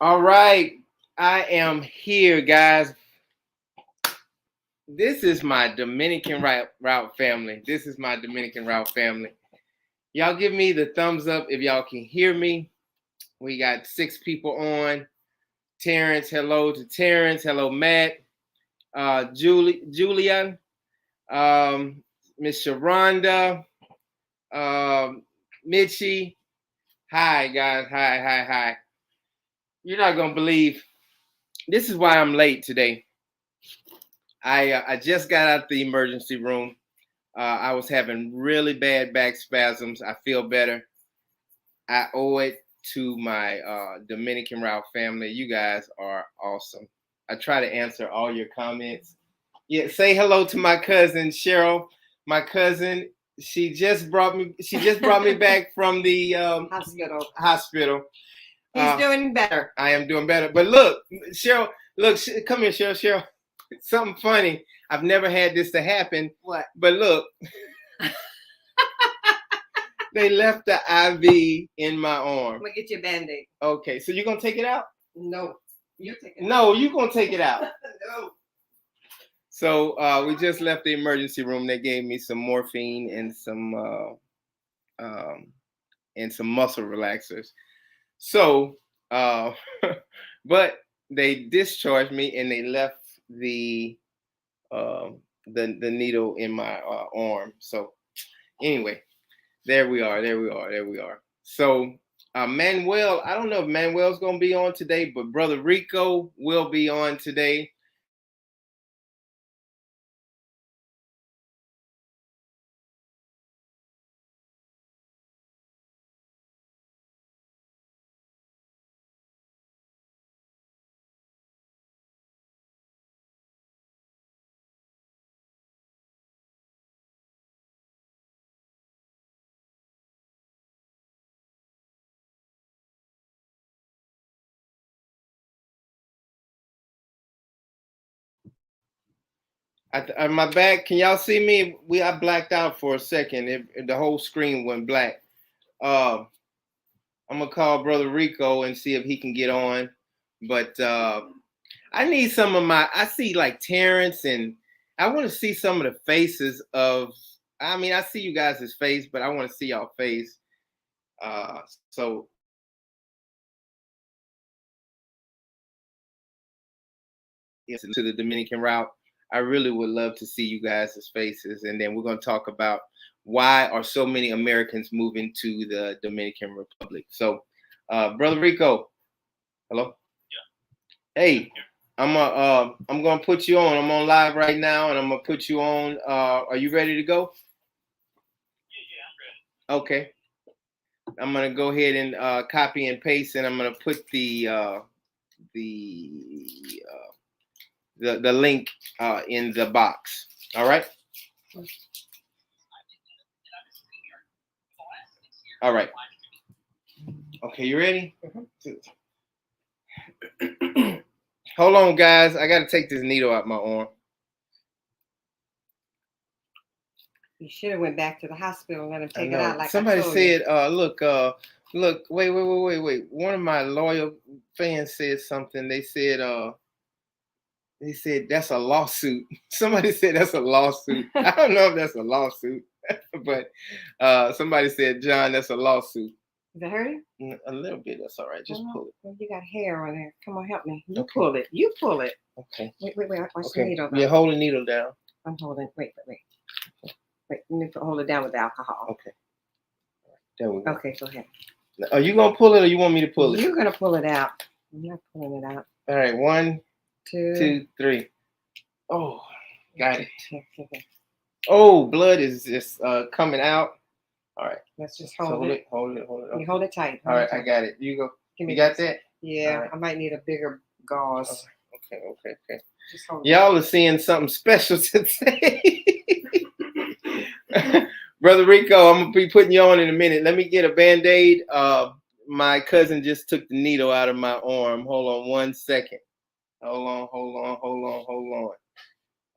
All right, I am here, guys. This is my Dominican route family. This is my Dominican route family. Y'all give me the thumbs up if y'all can hear me. We got 6 people on. Terrence, hello to Terrence. Hello, Matt. Julian, Miss Sharonda, Mitchie. Hi, guys. Hi. You're not gonna believe. This is why I'm late today. I just got out the emergency room. I was having really bad back spasms. I feel better. I owe it to my Dominican route family. You guys are awesome. I try to answer all your comments. Yeah, say hello to my cousin Cheryl. My cousin, she just brought me. She just brought me back from the hospital. He's doing better. I am doing better. But look, Cheryl, come here, Cheryl. Something funny. I've never had this to happen. What? But look, they left the IV in my arm. I'm gonna get you a Band-Aid. Okay, so you're gonna take it out? No, you're taking it out. No, you're gonna take it out. No. So we just left the emergency room. They gave me some morphine and some muscle relaxers. So, but they discharged me and they left the needle in my arm. So anyway, there we are. So Manuel, I don't know if Manuel's gonna be on today, but brother Rico will be on today. My back, can y'all see me? I blacked out for a second. The whole screen went black. I'm gonna call brother Rico and see if he can get on. But I need some of I see like Terrence, and I want to see some of the faces of. I mean, I see you guys' face, but I want to see y'all face. So to the Dominican route, I really would love to see you guys' faces, and then we're going to talk about why are so many Americans moving to the Dominican Republic. So, brother Rico, hello. Yeah. Hey, I'm gonna put you on. I'm on live right now, and I'm gonna put you on. Are you ready to go? Yeah, I'm ready. Okay. I'm gonna go ahead and copy and paste, and I'm gonna put the link in the box. All right. All right. Okay, you ready? Hold on, guys. I gotta take this needle out my arm. You should have went back to the hospital and let him take it out. Like somebody I told said, you. Look, wait. One of my loyal fans said something. They said that's a lawsuit. Somebody said that's a lawsuit. I don't know if that's a lawsuit, but somebody said, John, that's a lawsuit. Is it hurting? A little bit. That's all right. Just pull it. Well, you got hair on there. Come on, help me. You pull it. You pull it. Okay. Wait. Watch the needle. Yeah, hold the needle down. I'm holding. Wait. Let me hold it down with the alcohol. Okay. There we go. Okay, go ahead. Are you gonna pull it, or you want me to pull it? You're gonna pull it out. I'm not pulling it out. All right. 1, 2, 3. Oh, got it. Oh, blood is just coming out. All right. Let's just hold it. Hold it. Okay. You hold it tight. All right, I got it. You go. You got that? Yeah, right. I might need a bigger gauze. Okay. Just hold Y'all are seeing something special today. Brother Rico, I'm gonna be putting you on in a minute. Let me get a Band-Aid. My cousin just took the needle out of my arm. Hold on 1 second. Hold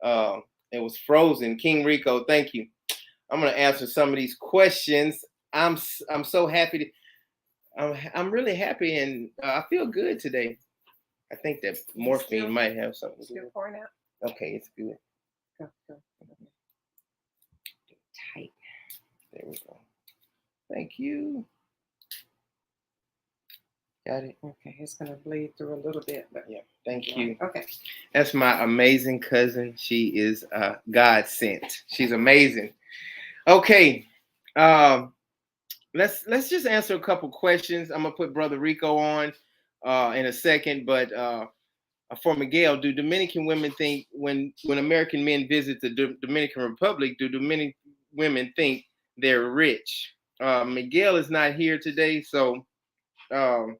on. It was frozen. King Rico, thank you. I'm gonna answer some of these questions. I'm so happy I'm really happy and I feel good today. I think that morphine might have something to do Still with pouring out. it. Okay, it's good. Go. Tight. There we go. Thank you. Got it. Okay, it's gonna bleed through a little bit, but Yeah. Thank you. okay. That's my amazing cousin. She is God sent. She's amazing. Okay. Let's just answer a couple questions. I'm gonna put Brother Rico on in a second, but for Miguel, do Dominican women think when American men visit the Dominican Republic, do Dominican women think they're rich? Miguel is not here today, so um,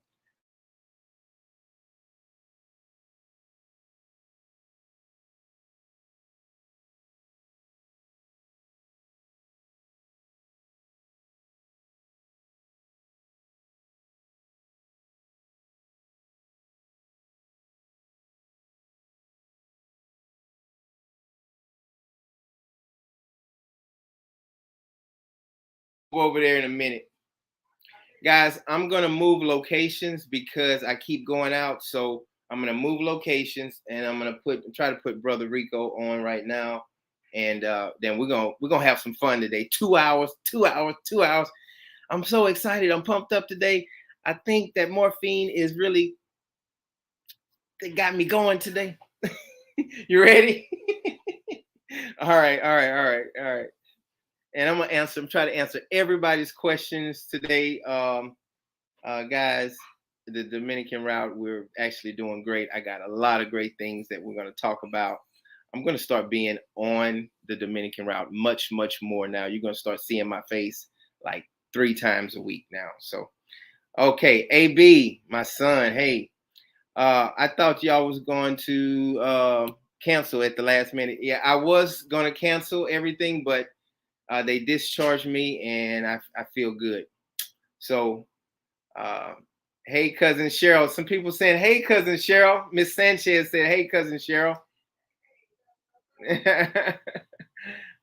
go over there in a minute. Guys, I'm gonna move locations because I keep going out. So I'm gonna move locations and I'm gonna try to put Brother Rico on right now. And then we're gonna have some fun today. 2 hours, 2 hours, 2 hours. I'm so excited. I'm pumped up today. I think that morphine is really they got me going today. You ready? All right, all right, all right, all right. And I'm trying to answer everybody's questions today. Guys, the Dominican route, we're actually doing great. I got a lot of great things that we're going to talk about. I'm going to start being on the Dominican route much, much more now. You're going to start seeing my face like 3 times a week now. So, okay, AB, my son, hey, I thought y'all was going to cancel at the last minute. Yeah, I was going to cancel everything, but they discharged me and I feel good. So, uh, hey, cousin Cheryl. Some people saying, hey, cousin Cheryl. Miss Sanchez said, hey, cousin Cheryl.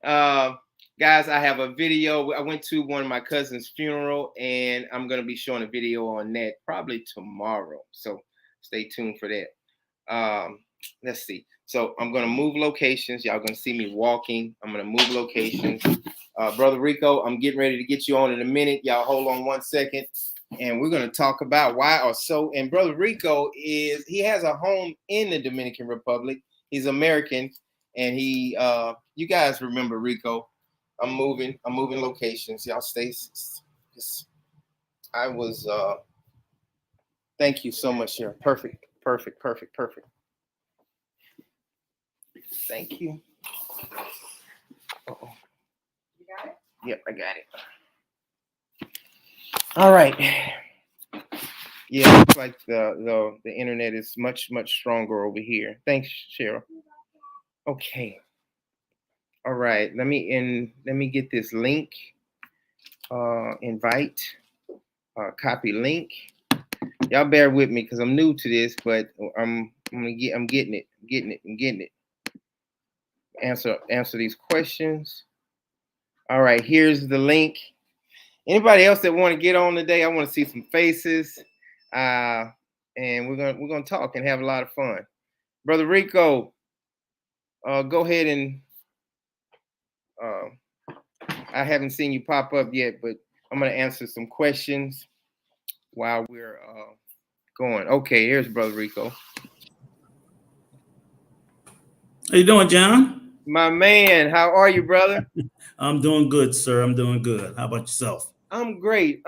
uh, guys, I have a video. I went to one of my cousin's funeral, and I'm going to be showing a video on that probably tomorrow. So stay tuned for that. Let's see. So I'm going to move locations. Y'all going to see me walking. I'm going to move locations. Brother Rico, I'm getting ready to get you on in a minute. Y'all hold on 1 second. And we're going to talk about why or so. And Brother Rico he has a home in the Dominican Republic. He's American. And you guys remember Rico. I'm moving locations. Y'all stay. Thank you so much, Sharon. Perfect. Thank you. Uh-oh. You got it? Yep, I got it. All right. Yeah, looks like the internet is much stronger over here. Thanks, Cheryl. Okay. All right. Let me get this link. Invite. Copy link. Y'all bear with me because I'm new to this, but I'm getting it. Answer these questions. All right. Here's the link. Anybody else that want to get on today? I want to see some faces. And we're gonna talk and have a lot of fun. Brother Rico, go ahead and I haven't seen you pop up yet, but I'm gonna answer some questions while we're going. Okay, here's Brother Rico. How you doing, John? My man, how are you, brother? I'm doing good, sir. I'm doing good. How about yourself? I'm great.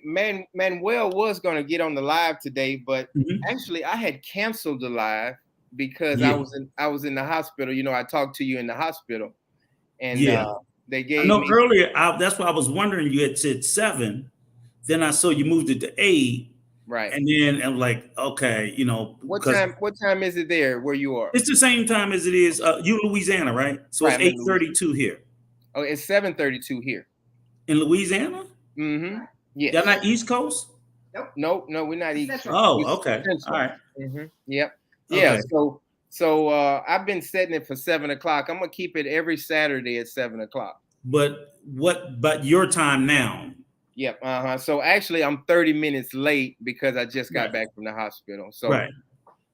Manuel was gonna get on the live today, but actually I had canceled the live because I was in the hospital. You know, I talked to you in the hospital, and they gave I know me earlier. That's why I was wondering. You had said 7, then I saw you moved it to 8, right. And then I'm like, okay, What time is it there where you are? It's the same time as it is you in Louisiana, right? So right, it's 8:32 here. Oh, it's 7:32 here in Louisiana. Mm-hmm. Yes. Y'all not East Coast? Nope. No, we're not East Coast. Oh, okay. All right. Mm-hmm. Yep. Yeah. Okay. So I've been setting it for 7 o'clock. I'm gonna keep it every Saturday at 7 o'clock. But your time now? Yep. So actually, I'm 30 minutes late because I just got back from the hospital. So, Right.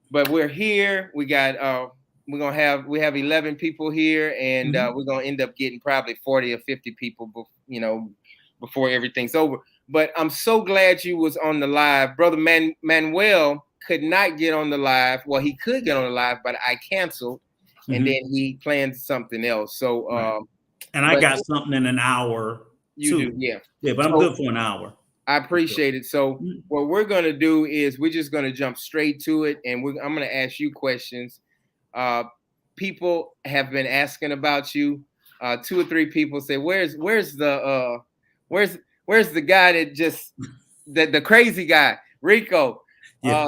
But we're here. We got we have 11 people here, and we're gonna end up getting probably 40 or 50 people, before everything's over. But I'm so glad you was on the live, brother. Manuel could not get on the live. Well, he could get on the live, but I canceled, and then he planned something else. So, and I got something in an hour. You too. do, yeah. Yeah, but I'm good for an hour. I appreciate it. So what we're gonna do is we're just gonna jump straight to it, and I'm gonna ask you questions. People have been asking about you. 2 or 3 people say, "Where's the guy that just the crazy guy, Rico?" Yeah.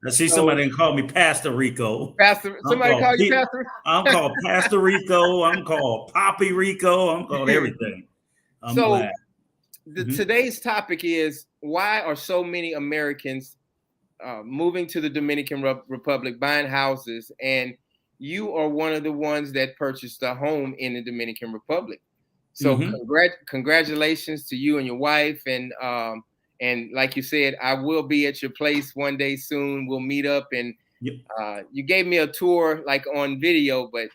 I see somebody call me Pastor Rico. Somebody call you Pastor? I'm called Pastor Rico. I'm called Poppy Rico. I'm called everything. I'm glad. Today's topic is, why are so many Americans moving to the Dominican Republic, buying houses, and you are one of the ones that purchased a home in the Dominican Republic. So congratulations to you and your wife, and like you said, I will be at your place one day soon. We'll meet up, and you gave me a tour like on video, but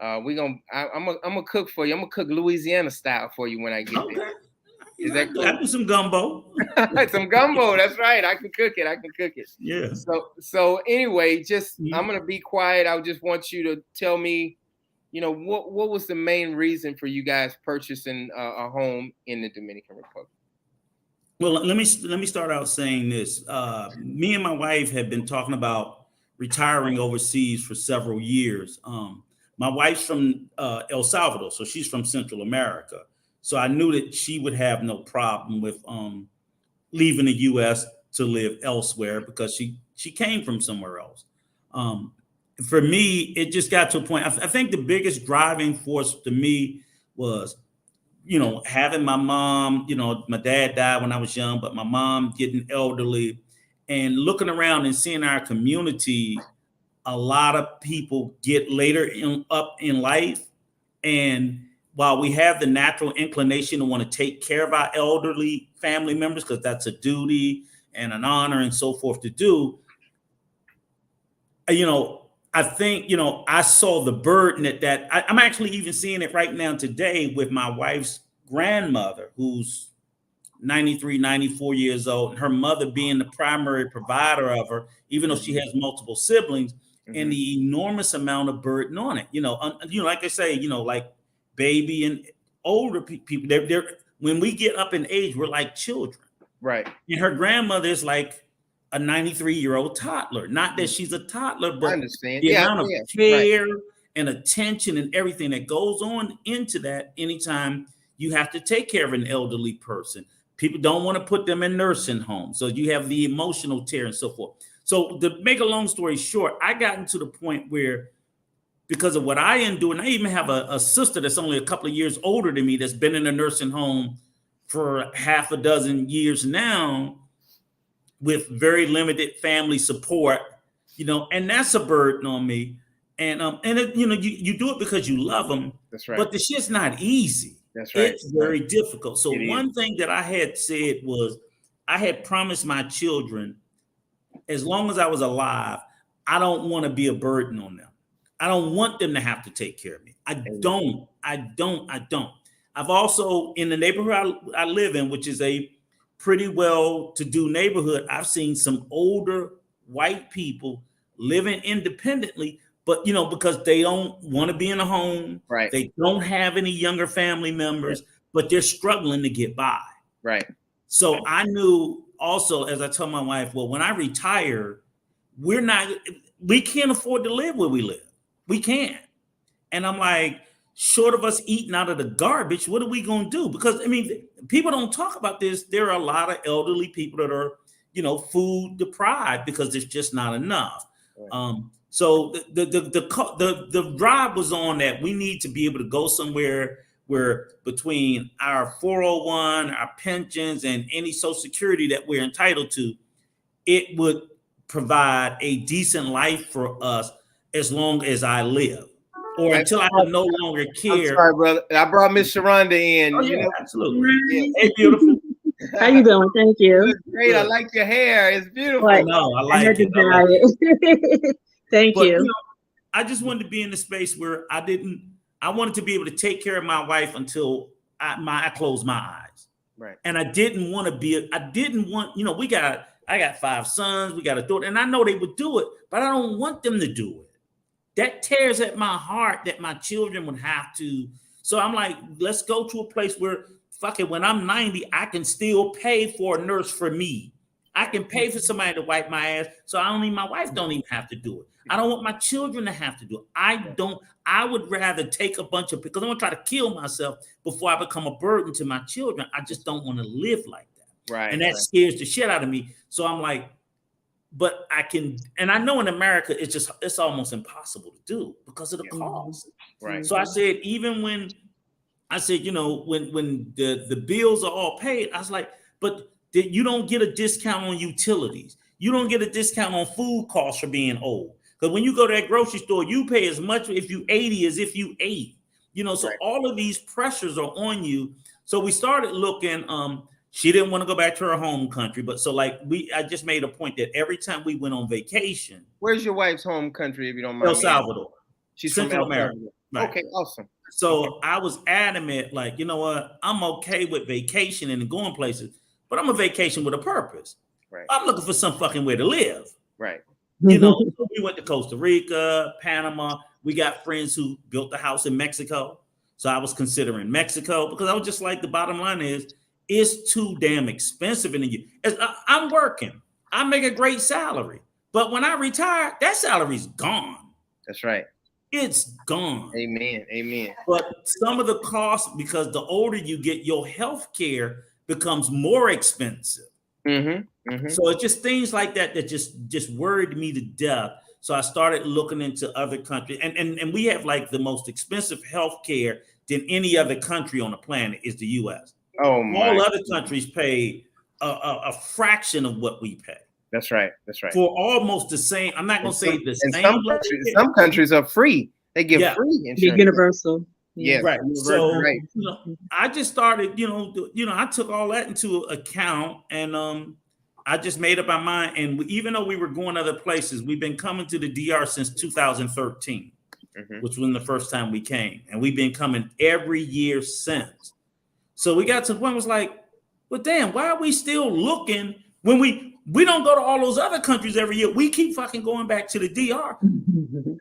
I'm gonna cook for you. I'm gonna cook Louisiana style for you when I get there. Is that cool? I do some gumbo. Some gumbo. That's right. I can cook it. Yeah. So anyway, I'm gonna be quiet. I just want you to tell me, what was the main reason for you guys purchasing a home in the Dominican Republic? Well, let me start out saying this. Me and my wife have been talking about retiring overseas for several years. My wife's from El Salvador, so she's from Central America. So I knew that she would have no problem with leaving the U.S. to live elsewhere because she came from somewhere else. For me, it just got to a point. I think the biggest driving force to me was, having my mom. My dad died when I was young, but my mom getting elderly, and looking around and seeing our community, a lot of people get later up in life, and while we have the natural inclination to want to take care of our elderly family members, because that's a duty and an honor and so forth to do, I think, I saw the burden that I'm actually even seeing it right now today with my wife's grandmother, who's 93, 94 years old, and her mother being the primary provider of her, even though she has multiple siblings, and the enormous amount of burden on it. Like I say, like baby and older people, they're when we get up in age, we're like children. Right. And her grandmother is like a 93-year-old toddler. Not that she's a toddler, but the amount of care and attention and everything that goes on into that anytime you have to take care of an elderly person. People don't want to put them in nursing homes. So you have the emotional tear and so forth. So to make a long story short, I gotten to the point where, because of what I endure, and I even have a sister that's only a couple of years older than me that's been in a nursing home for half a dozen years now with very limited family support, and that's a burden on me. And you do it because you love them. That's right. But the shit's not easy. That's right. It's very difficult. So one thing that I had said was, I had promised my children, as long as I was alive, I don't want to be a burden on them. I don't want them to have to take care of me. I don't. I've also, in the neighborhood I live in, which is a pretty well-to-do neighborhood, I've seen some older white people living independently, but because they don't want to be in a home, right? They don't have any younger family members, but they're struggling to get by, right? So I knew also, as I told my wife, well, when I retire, we can't afford to live where we live. We can't. And I'm like, short of us eating out of the garbage, what are we going to do? Because, people don't talk about this. There are a lot of elderly people that are, food deprived because there's just not enough. Right. So the drive was on that we need to be able to go somewhere where between our 401, our pensions, and any Social Security that we're entitled to, it would provide a decent life for us as long as I live, or until I can no longer care. I'm sorry, brother. I brought Miss Sharonda in. Oh, yeah, absolutely. Yeah. Hey, beautiful. How you doing? Thank You you. look great. I Good. like your hair. It's beautiful. What? No, I I like had to it. I like dye it. it. Thank But you. I just wanted to be in the space where I wanted to be able to take care of my wife until I closed my eyes. Right. And I didn't want, I got 5 sons, we got a daughter, and I know they would do it, but I don't want them to do it. That tears at my heart that my children would have to. So I'm like, let's go to a place where, fuck it, when I'm 90, I can still pay for a nurse for me. I can pay for somebody to wipe my ass, so my wife don't even have to do it. I don't want my children to have to do it. I would rather take a bunch of, because I'm gonna try to kill myself before I become a burden to my children. I just don't want to live like that. Right. And that scares the shit out of me. So I'm like, but I can, and I know in America, it's almost impossible to do because of the cost. Right. So I said, even when I said, when the bills are all paid, I was like, but you don't get a discount on utilities. You don't get a discount on food costs for being old. Because when you go to that grocery store, you pay as much if you 80 as if you 8. So Right. all of these pressures are on you. So we started looking. She didn't want to go back to her home country, but I just made a point that every time we went on vacation, Where's your wife's home country, if you don't mind? El Salvador. She's Central from El America. Salvador. Right. Okay, awesome. So I was adamant, like, you know what? I'm okay with vacation and going places, but I'm a vacation with a purpose. Right. I'm looking for some fucking way to live. Right. So we went to Costa Rica, Panama. We got friends who built a house in Mexico. So I was considering Mexico because I was just like, the bottom line is, it's too damn expensive in the year. I'm working. I make a great salary. But when I retire, that salary's gone. That's right. It's gone. Amen. Amen. But some of the costs, because the older you get, your health care becomes more expensive. Mm-hmm. Mm-hmm. So it's just things like that just worried me to death. So I started looking into other countries, and we have like the most expensive health care than any other country on the planet is the U.S. Oh my. All other countries pay a fraction of what we pay. That's right. That's right. For almost the same. I'm not going to say the same. Some countries are free. They give free insurance. You're universal. Yes. Right. So right. I just started, I took all that into account, and I just made up my mind. And even though we were going other places, we've been coming to the DR since 2013, which was the first time we came, and we've been coming every year since. So we got to the point, was like, well, damn, why are we still looking when we don't go to all those other countries every year? We keep fucking going back to the DR.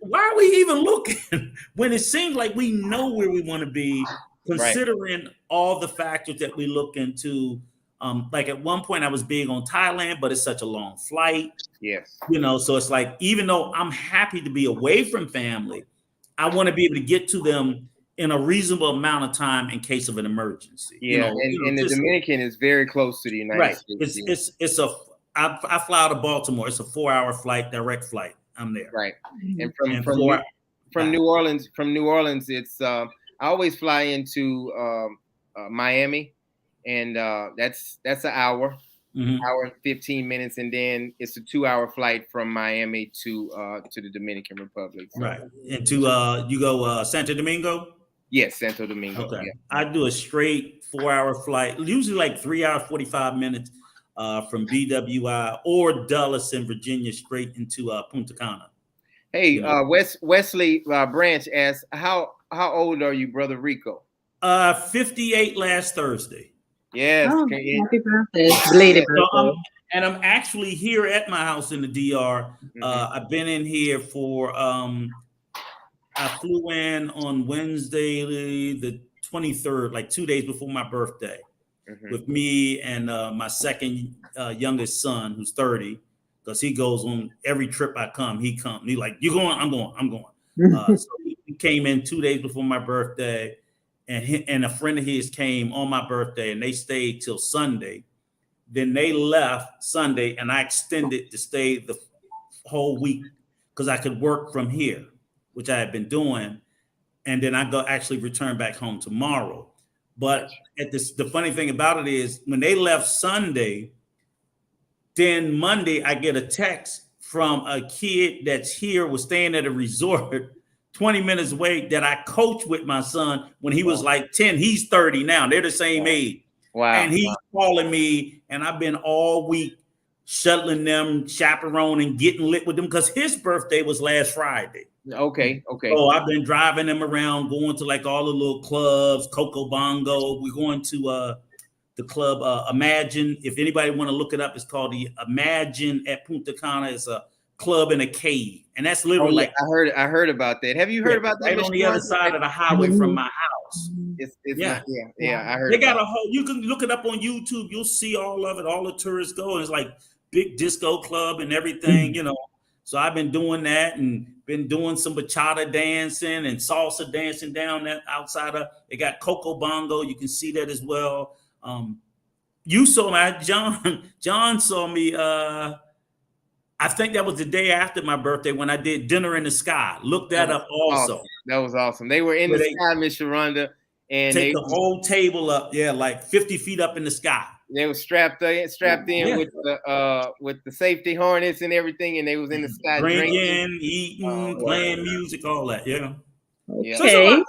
Why are we even looking when it seems like we know where we want to be, considering all the factors that we look into? Like at one point I was big on Thailand, but it's such a long flight. Yes. So it's like, even though I'm happy to be away from family, I want to be able to get to them in a reasonable amount of time in case of an emergency. Yeah, and the Dominican is very close to the United States. I fly out of Baltimore. It's a 4-hour flight, direct flight. I'm there. Right. And from New Orleans, it's I always fly into Miami, and that's an hour, hour and 15 minutes, and then it's a 2-hour flight from Miami to the Dominican Republic. So. Right. And to you go Santo Domingo? Yes, Santo Domingo. Okay. Yeah. I do a straight 4-hour flight, usually like 3 hours 45 minutes from BWI or Dulles in Virginia straight into Punta Cana. Hey, Wesley Branch asks, how old are you, brother Rico? 58 last Thursday. Yes. Oh, happy birthday. Belated birthday. And I'm actually here at my house in the DR. I've been in here for I flew in on Wednesday, the 23rd, like 2 days before my birthday, with me and my second youngest son, who's 30, because he goes on every trip I come. He comes. He's like, "You going? I'm going." So he came in 2 days before my birthday, and a friend of his came on my birthday, and they stayed till Sunday. Then they left Sunday, and I extended to stay the whole week because I could work from here, which I had been doing, and then I actually return back home tomorrow. But the funny thing about it is, when they left Sunday, then Monday I get a text from a kid that's here, was staying at a resort 20 minutes away, that I coached with my son when he was like 10. He's 30 now. They're the same age. Wow. And he's calling me, and I've been all week shuttling them, chaperoning, getting lit with them because his birthday was last Friday. Okay. So I've been driving them around, going to like all the little clubs, Coco Bongo. We're going to the club Imagine. If anybody want to look it up, it's called the Imagine at Punta Cana. It's a club in a cave, and that's literally like I heard about that. Have you heard about that? Right on the other side of the highway from my house. It's Yeah. I heard. They got a whole. You can look it up on YouTube. You'll see all of it. All the tourists go, and it's like big disco club and everything, you know. So I've been doing that and been doing some bachata dancing and salsa dancing down that outside of. They got Coco Bongo. You can see that as well. You saw me, John saw me. I think that was the day after my birthday when I did Dinner in the Sky. Look that up also. Awesome. That was awesome. They were in the sky, Miss Sharonda, and take the whole table up, like 50 feet up in the sky. They were strapped in with the safety harness and everything, and they was in the sky drinking, eating, playing music, all that. Yeah. Okay. So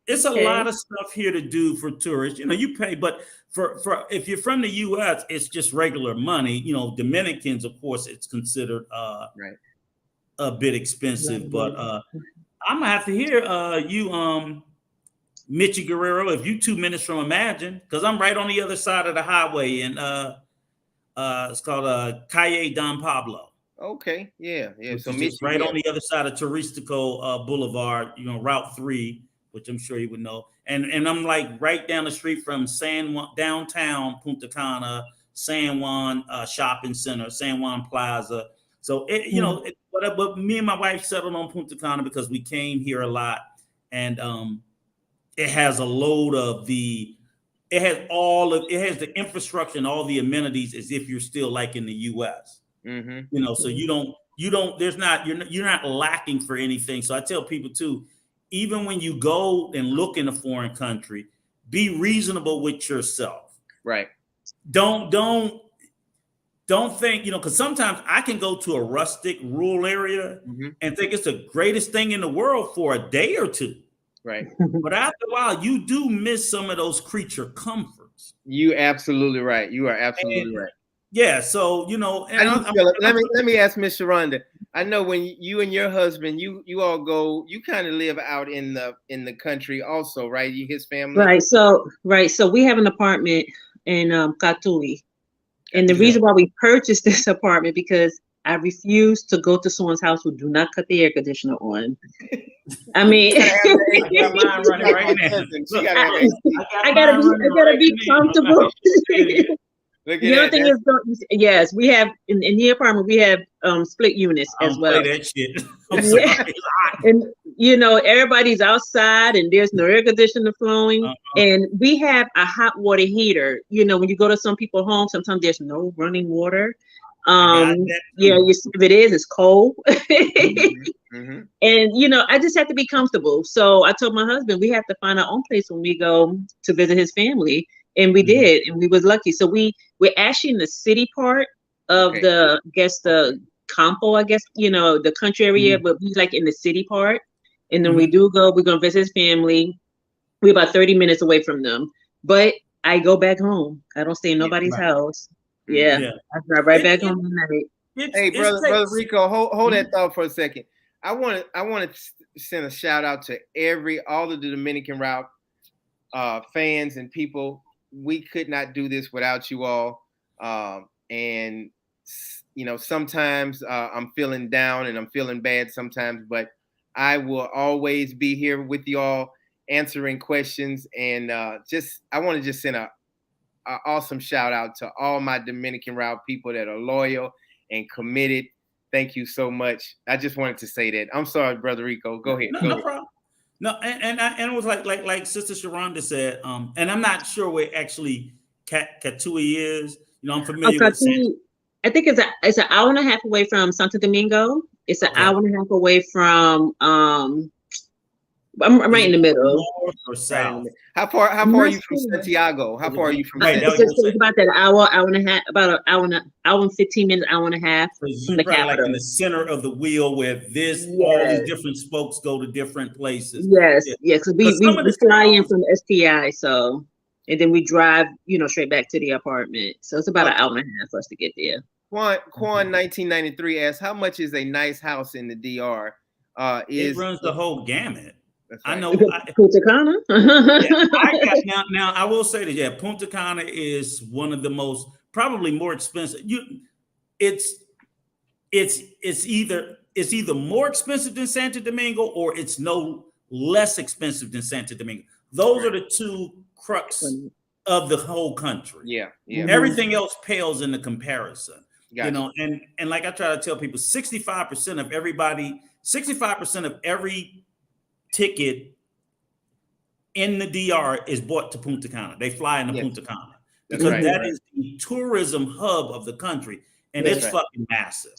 it's a lot of stuff here to do for tourists. You know, you pay, but for if you're from the U.S., it's just regular money. You know, Dominicans, of course, it's considered a bit expensive. But I'm gonna have to hear you, Mitchie Guerrero, if you 2 minutes from Imagine, because I'm right on the other side of the highway, and it's called Calle Don Pablo. Okay, yeah. So Mitchie, right on the other side of Turistico Boulevard, you know, Route 3. Which I'm sure you would know, and I'm like right down the street from San Juan, downtown Punta Cana, San Juan Shopping Center, San Juan Plaza. So you know, but me and my wife settled on Punta Cana because we came here a lot, and it has a load of it has the infrastructure and all the amenities as if you're still like in the U.S. You know, so you're not lacking for anything. So I tell people too. Even when you go and look in a foreign country, be reasonable with yourself. Right. Don't think, you know, because sometimes I can go to a rustic rural area and think it's the greatest thing in the world for a day or two. Right. But after a while, you do miss some of those creature comforts. You absolutely right. You are absolutely right. Yeah. So, you know, let me ask Miss Sharonda. I know when you and your husband, you all go, you kind of live out in the country also, right? His family. Right. So we have an apartment in Katui. And the reason why we purchased this apartment because I refuse to go to someone's house who do not cut the air conditioner on. I mean, I gotta be comfortable. The other thing is, yes, we have in the apartment we have split units as well. Play that shit. I'm sorry. And you know everybody's outside and there's no air conditioner flowing, and we have a hot water heater. You know, when you go to some people's homes, sometimes there's no running water. You see if it is, it's cold. And you know, I just have to be comfortable. So I told my husband we have to find our own place when we go to visit his family. And we did, and we was lucky. So we're actually in the city part of the Campo, I guess, you know, the country area, but we like in the city part. And then we're gonna visit his family. We're about 30 minutes away from them. But I go back home. I don't stay in nobody's house. I drive right back home tonight. Hey, brother Rico, hold that thought for a second. I want to send a shout out to all of the Dominican route fans and people. We could not do this without you all. And, you know, sometimes I'm feeling down and I'm feeling bad sometimes, but I will always be here with you all answering questions. And I want to just send a awesome shout out to all my Dominican route people that are loyal and committed. Thank you so much. I just wanted to say that. I'm sorry, Brother Rico. Go ahead. No problem. No, and it was like Sister Sharonda said, and I'm not sure where actually Katui is. You know, I'm familiar with Katui. I think it's an hour and a half away from Santo Domingo. It's an hour and a half away from I'm right in the middle. North or south? How far are you from Santiago? How far are you from? It's about that hour and a half, about an hour and 15 minutes, hour and a half from the capital. Like in the center of the wheel where all these different spokes go to different places. Yes. Because we fly in from the STI, so. and then we drive, straight back to the apartment. So it's about an Okay. hour and a half for us to get there. Quan 1993 asks, how much is a nice house in the DR? It runs the whole gamut. That's I right. know. Punta Cana. Now I will say that, yeah, Punta Cana is one of the most, probably more expensive. It's either more expensive than Santo Domingo, or it's no less expensive than Santo Domingo. Those are the two crux of the whole country. Yeah. Everything else pales in the comparison. Gotcha. And like I try to tell people, 65% of every ticket in the DR is bought to Punta Cana. They fly into Punta Cana because that is the tourism hub of the country, and it's fucking massive.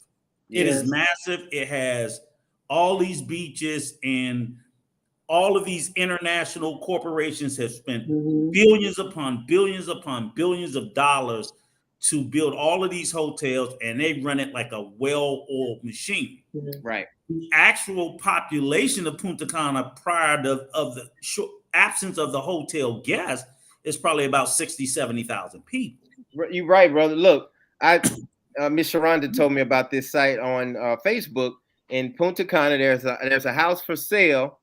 It is massive. It has all these beaches, and all of these international corporations have spent billions upon billions upon billions of dollars to build all of these hotels, and they run it like a well-oiled machine. Right. The actual population of Punta Cana prior to the absence of the hotel guests is probably about 60, 70,000 people. You're right, brother. Look, Miss Sharonda told me about this site on Facebook. In Punta Cana, there's a house for sale,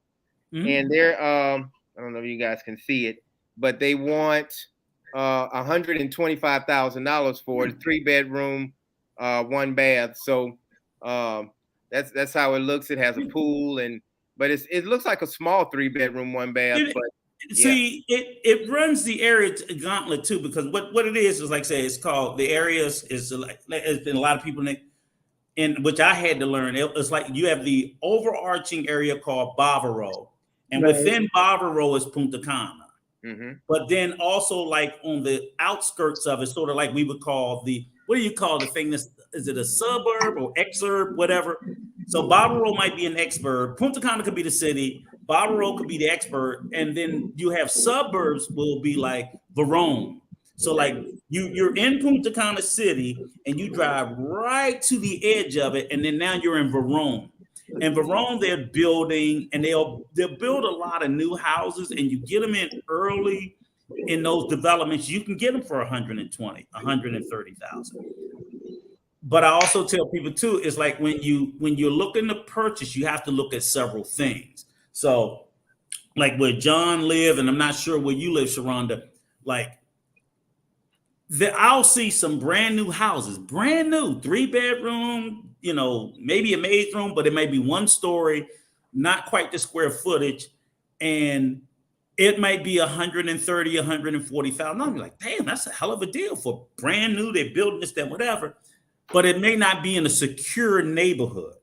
and they're I don't know if you guys can see it, but they want $125,000 for it, 3-bedroom, 1 bath. So that's how it looks. It has a pool, but it looks like a small 3-bedroom, 1 bath. See, it runs the area gauntlet too, because what it is like I say, it's called the areas is like, it's been a lot of people in which I had to learn. It's like you have the overarching area called Bavaro, and within Bavaro is Punta Cana. But then also like on the outskirts of it, sort of like we would call what do you call the thing? Is it a suburb or exurb, whatever? So Bavaro might be an exurb. Punta Cana could be the city. Bavaro could be the exurb, and then you have suburbs will be like Verone. So like you're in Punta Cana City, and you drive right to the edge of it, and then now you're in Verone. And Verone, they're building, and they'll build a lot of new houses, and you get them in early in those developments. You can get them for 120, 130,000. But I also tell people too, it's like when you're looking to purchase, you have to look at several things. So like where John lived, and I'm not sure where you live, Sharonda, like I'll see some brand new houses, brand new 3-bedroom, maybe a maid's room, but it may be 1 story, not quite the square footage. And it might be 130, 140,000. I'm like, damn, that's a hell of a deal for brand new. They're building this, that, whatever. But it may not be in a secure neighborhood.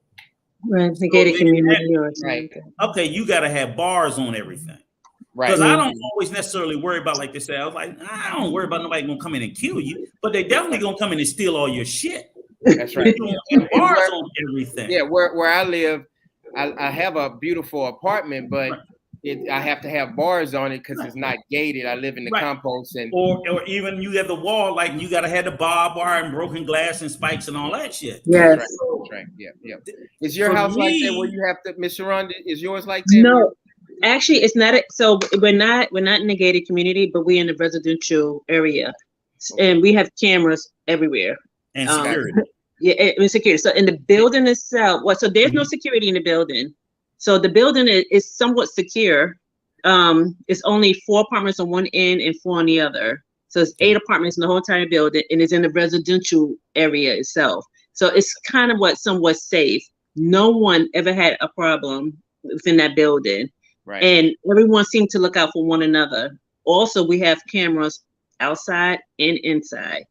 Right, the gated community or something. Okay, you got to have bars on everything. Right. Because I don't always necessarily worry about, like they say, I was like, I don't worry about nobody going to come in and kill you, but they definitely going to come in and steal all your shit. That's right. And bars on everything. Yeah, where I live, I have a beautiful apartment, but I have to have bars on it because it's not gated. I live in the compost, or even you have the wall, like you got to have the barbed wire and broken glass and spikes and all that shit. Yes, that's right. Yeah. Is your house like that? Where you have to, Miss Sharonda? Is yours like that? No, actually, it's not. So we're not in the gated community, but we're in the residential area, and we have cameras everywhere and security. And security. So in the building itself, so there's no security in the building. So the building is somewhat secure. It's only 4 apartments on one end and 4 on the other. So it's 8 apartments in the whole entire building, and it's in the residential area itself. So it's kind of somewhat safe. No one ever had a problem within that building. Right. And everyone seemed to look out for one another. Also, we have cameras outside and inside.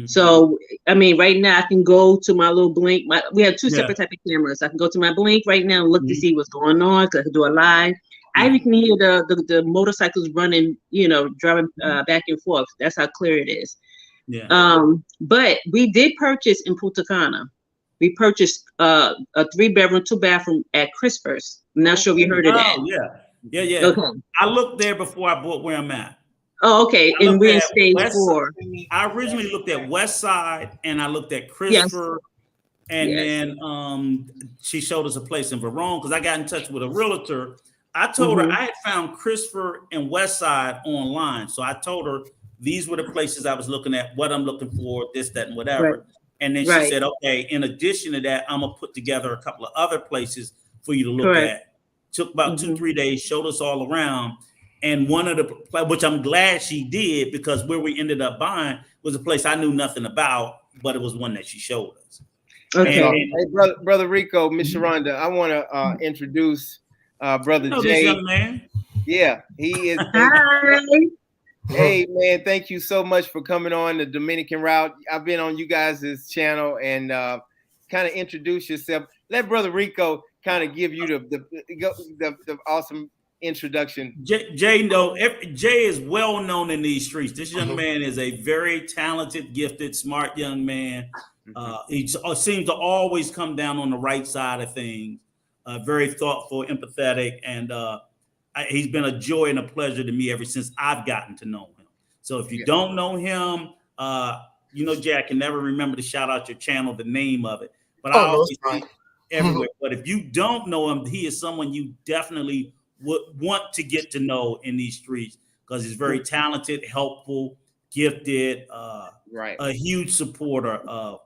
So, I mean, right now I can go to my little Blink. We have 2 separate type of cameras. I can go to my Blink right now and look to see what's going on. I can do a live. I even can hear the motorcycles running, driving back and forth. That's how clear it is. Yeah. But we did purchase in Punta Cana. We purchased a 3-bedroom, 2-bathroom at Crispers. I'm not sure if you heard of that. Yeah. Okay. I looked there before I bought where I'm at. Oh, okay. And we're in stage 4. I originally looked at West Side, and I looked at Christopher, and then she showed us a place in Verone because I got in touch with a realtor I told her I had found Christopher and Westside online. So I told her these were the places I was looking at, what I'm looking for, this, that, and whatever. Right. And then she said, okay, in addition to that, I'm gonna put together a couple of other places for you to look at. Took about 2-3 days, showed us all around. And one of the, which I'm glad she did, because where we ended up buying was a place I knew nothing about, but it was one that she showed us. Okay. Hey, brother Rico, Miss Sharonda, I want to introduce brother Jay. This young man. Yeah, he is. Hi. Hey man, thank you so much for coming on the Dominican route. I've been on you guys' channel, and kind of introduce yourself. Let brother Rico kind of give you the awesome introduction. Jay is well known in these streets. This young man is a very talented, gifted, smart young man. He seems to always come down on the right side of things. Very thoughtful, empathetic, and he's been a joy and a pleasure to me ever since I've gotten to know him. So if you don't know him, Jay, I can never remember to shout out your channel, the name of it, but I always see everywhere. But if you don't know him, he is someone you definitely would want to get to know in these streets, because he's very talented, helpful, gifted, a huge supporter of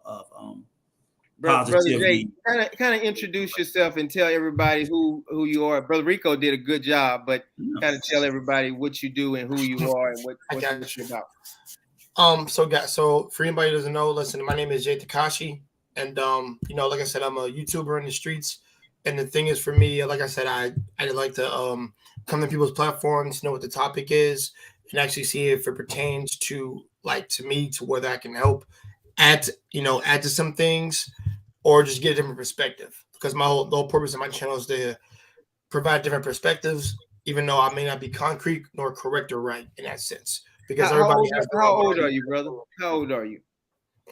positivity. Brother Jay, kind of introduce yourself and tell everybody who you are. Brother Rico did a good job, but kind of tell everybody what you do and who you are and what you're about. So for anybody who doesn't know, listen, my name is Jay Takashi, and like I said, I'm a YouTuber in the streets. And the thing is, for me, like I said, I like to come to people's platforms, know what the topic is, and actually see if it pertains to me, to whether I can help add to some things, or just get a different perspective. Because the whole purpose of my channel is to provide different perspectives, even though I may not be concrete nor correct or right in that sense. Because everybody has. How old are you, brother? How old are you?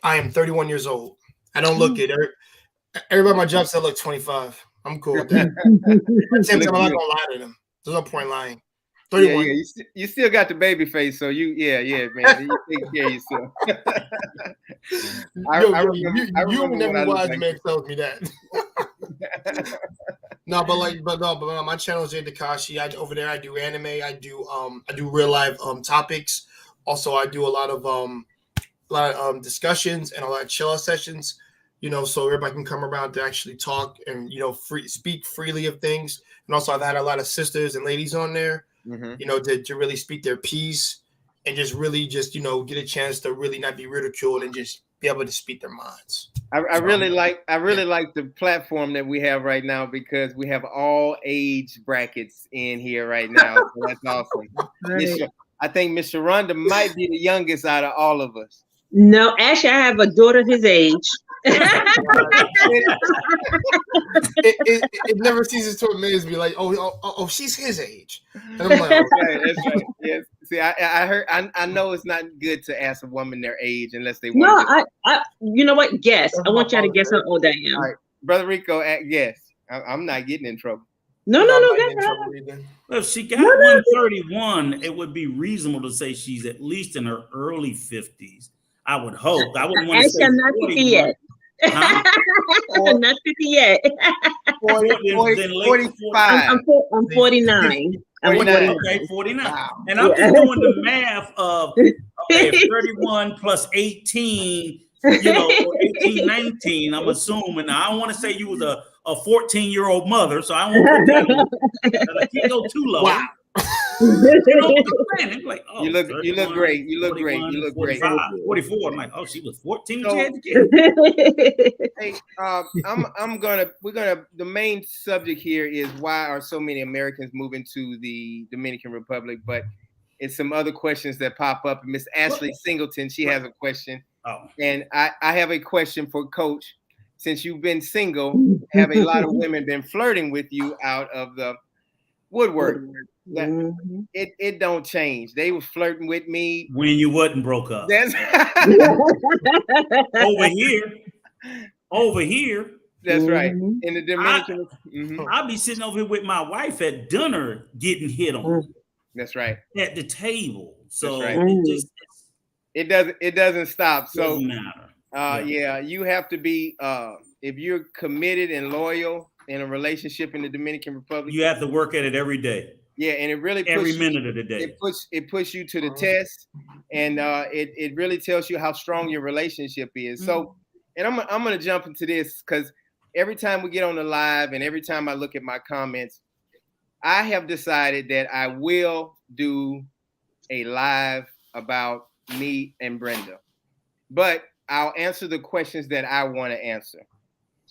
I am 31 years old. I don't look it. Everybody at my job said I look 25. I'm cool with that. At the same time, I'm not gonna lie to them. There's no point lying. 31. Yeah, you still got the baby face, so man, you take care of yourself. You never wise man tells me that. but my channel is Jay Takashi. Over there I do anime. I do real life topics. Also, I do a lot of discussions and a lot of chill out sessions. So everybody can come around to actually talk and speak freely of things. And also, I've had a lot of sisters and ladies on there, to really speak their piece and just really get a chance to really not be ridiculed and just be able to speak their minds. I really like the platform that we have right now, because we have all age brackets in here right now. So that's awesome. Right. I think Miss Sharonda might be the youngest out of all of us. No, actually, I have a daughter his age. it never ceases to amaze me. Like, oh, she's his age. And I'm like, that's right. Yes. See, I heard. I know it's not good to ask a woman their age unless they want. No, I. You know what? Guess. I want y'all to guess how old I am. All right, brother Rico, guess. I'm not getting in trouble. No. If she got 131, it would be reasonable to say she's at least in her early 50s. I would hope. I wouldn't want to say I'm not 50 yet. Huh? Not 50 yet. 45. I'm 49. I'm 49. Okay, 49. Wow. And I'm just doing the math of 31 plus 18, or 18, 19, I'm assuming. Now, I don't want to say you was a 14-year-old mother, so I don't want to put that I can't go too low. Wow. Like, you look great. You look great. You look 45, great. 44. I'm like, oh, she was 14. Hey, the main subject here is why are so many Americans moving to the Dominican Republic, but it's some other questions that pop up. Miss Ashley Singleton, she has a question. Oh. And I have a question for Coach. Since you've been single, have a lot of women been flirting with you out of the woodwork? It don't change. They was flirting with me when you wasn't broke up. That's over here. That's right. In the Dominican, I'll be sitting over here with my wife at dinner, getting hit on. That's right. At the table. So right. It doesn't stop. So doesn't matter. Yeah, you have to be if you're committed and loyal in a relationship in the Dominican Republic, You have to work at it every day, yeah, and it really every pushes minute of the day. it puts you to the test, and it really tells you how strong your relationship is. So, and I'm gonna jump into this because every time we get on the live and every time I look at my comments, I have decided that I will do a live about me and Brenda, but I'll answer the questions that I want to answer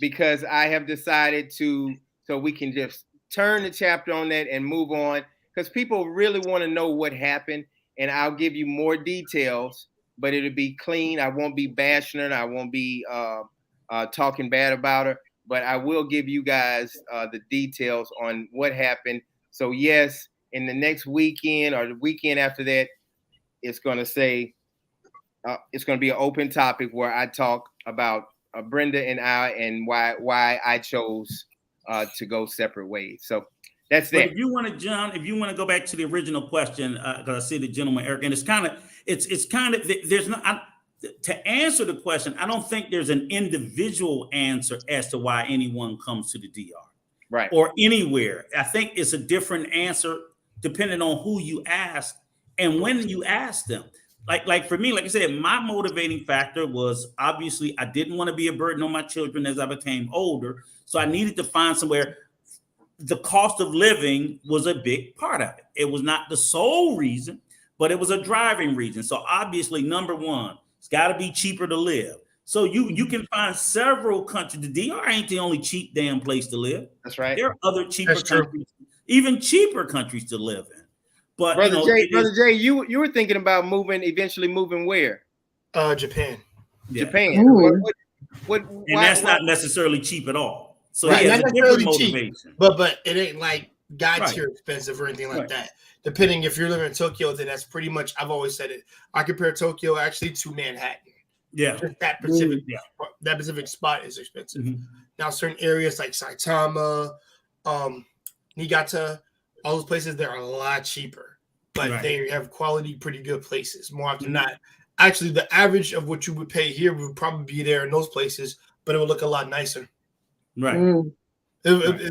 because I have decided to, so we can just turn the chapter on that and move on because people really want to know what happened, and I'll give you more details, but it'll be clean. I won't be bashing her. I won't be talking bad about her, but I will give you guys the details on what happened. So yes, in the next weekend or the weekend after that, it's going to say, it's going to be an open topic where I talk about Brenda and I and why I chose to go separate ways. So that's But that. if you want to, John, if you want to go back to the original question, because I see the gentleman Eric, and it's kind of there's no to answer the question. I don't think there's an individual answer as to why anyone comes to the DR, Right, or anywhere. I think it's a different answer depending on who you ask and when you ask them. Like for me, like I said, my motivating factor was obviously I didn't want to be a burden on my children as I became older. So I needed to find somewhere. The cost of living was a big part of it. It was not the sole reason, but it was a driving reason. So obviously, number one, it's got to be cheaper to live. So you can find several countries. The DR ain't the only cheap damn place to live. that's right. There are other cheaper That's true. countries, even cheaper countries to live in. But Brother Jay, is, you were thinking about eventually moving where? Japan. yeah. Japan. Ooh. And that's not necessarily cheap at all. So Right, he has not a different necessarily cheap, motivation. but it ain't like God Right. tier expensive or anything like Right. that. Depending if you're living in Tokyo, then that's pretty much, I've always said it. I compare Tokyo actually to Manhattan. Yeah. Just that specific Yeah. that specific spot is expensive. Mhm. Now certain areas like Saitama, Niigata, all those places, they're a lot cheaper, but Right. they have quality, pretty good places more often than not. Actually, the average of what you would pay here would probably be there in those places, but it would look a lot nicer. Right. Mm.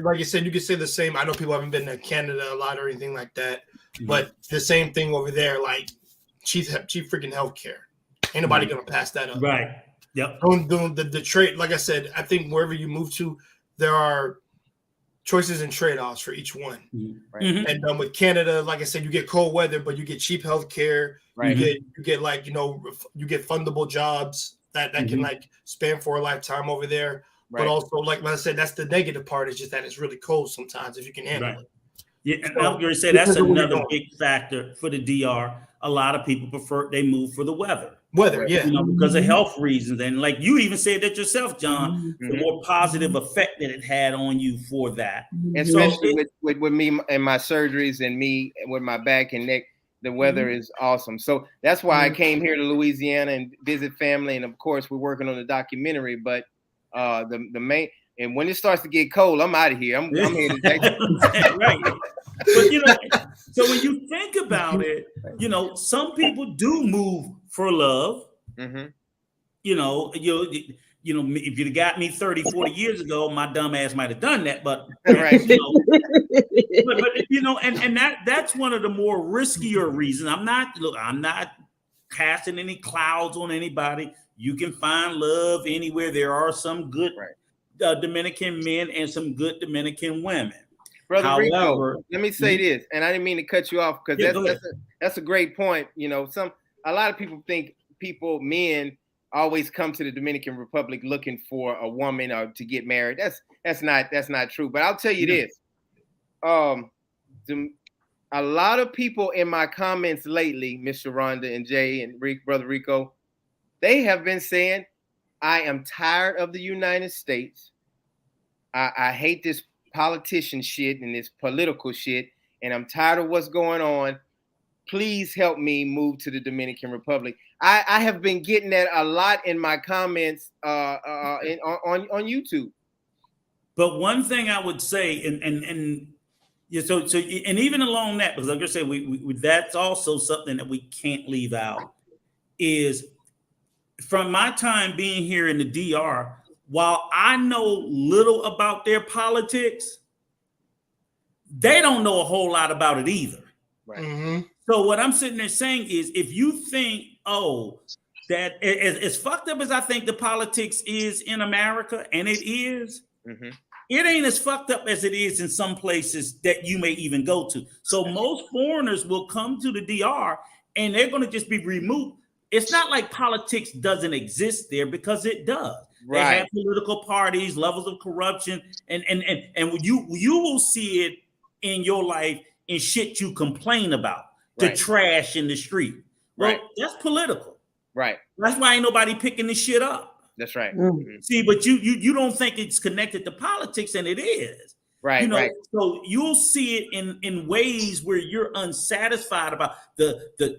Like you said, you could say the same. I know people haven't been to Canada a lot or anything like that, but the same thing over there, like cheap freaking healthcare. Ain't nobody gonna pass that up. Right. Yep. Doing the trade, like I said, I think wherever you move to, there are choices and trade-offs for each one. Right. Mhm. And with Canada, like I said, you get cold weather, but you get cheap healthcare. Right. You get like, you get fundable jobs that can like span for a lifetime over there. Right. But also, like I said, that's the negative part, is just that it's really cold sometimes if you can handle Right. it. Yeah, and So, I was going to say that's depends on where you're another going. big factor for the DR. A lot of people they move for the weather, Weather, yeah. because of health reasons. And like you even said that yourself, John, the more positive effect that it had on you for that. Especially with me and my surgeries and me with my back and neck, the weather is awesome. So that's why I came here to Louisiana and visit family. And of course, we're working on the documentary. But the main, and when it starts to get cold, I'm out of here. I'm headed back. Right. But so when you think about it, some people do move for love. Mm-hmm. If you'd have got me 30, 40 years ago, my dumb ass might have done that. But Right. and that's one of the more riskier reasons. I'm not casting any clouds on anybody. You can find love anywhere. There are some good Dominican men and some good Dominican women. Brother However, Rico, let me say this, and I didn't mean to cut you off because that's a great point. A lot of people think men always come to the Dominican Republic looking for a woman or to get married. That's not true. But I'll tell you this. A lot of people in my comments lately, Miss Sharonda and Jay and Brother Rico, they have been saying, I am tired of the United States. I hate this politician shit and this political shit, and I'm tired of what's going on. Please help me move to the Dominican Republic. I have been getting that a lot in my comments on YouTube. But one thing I would say, and even along that, because like I said, we that's also something that we can't leave out, is from my time being here in the DR, while I know little about their politics, they don't know a whole lot about it either. Right. Mm-hmm. So what I'm sitting there saying is, if you think, that as fucked up as I think the politics is in America, and it is, Mm-hmm. it ain't as fucked up as it is in some places that you may even go to. So most foreigners will come to the DR and they're going to just be removed. It's not like politics doesn't exist there, because it does. Right. They have political parties, levels of corruption, and you will see it in your life in shit you complain about, the Right. trash in the street. Well, Right. that's political. Right. That's why ain't nobody picking this shit up. That's right. Mm. Mhm. See, but you don't think it's connected to politics, and it is. Right. Right. So you'll see it in ways where you're unsatisfied about the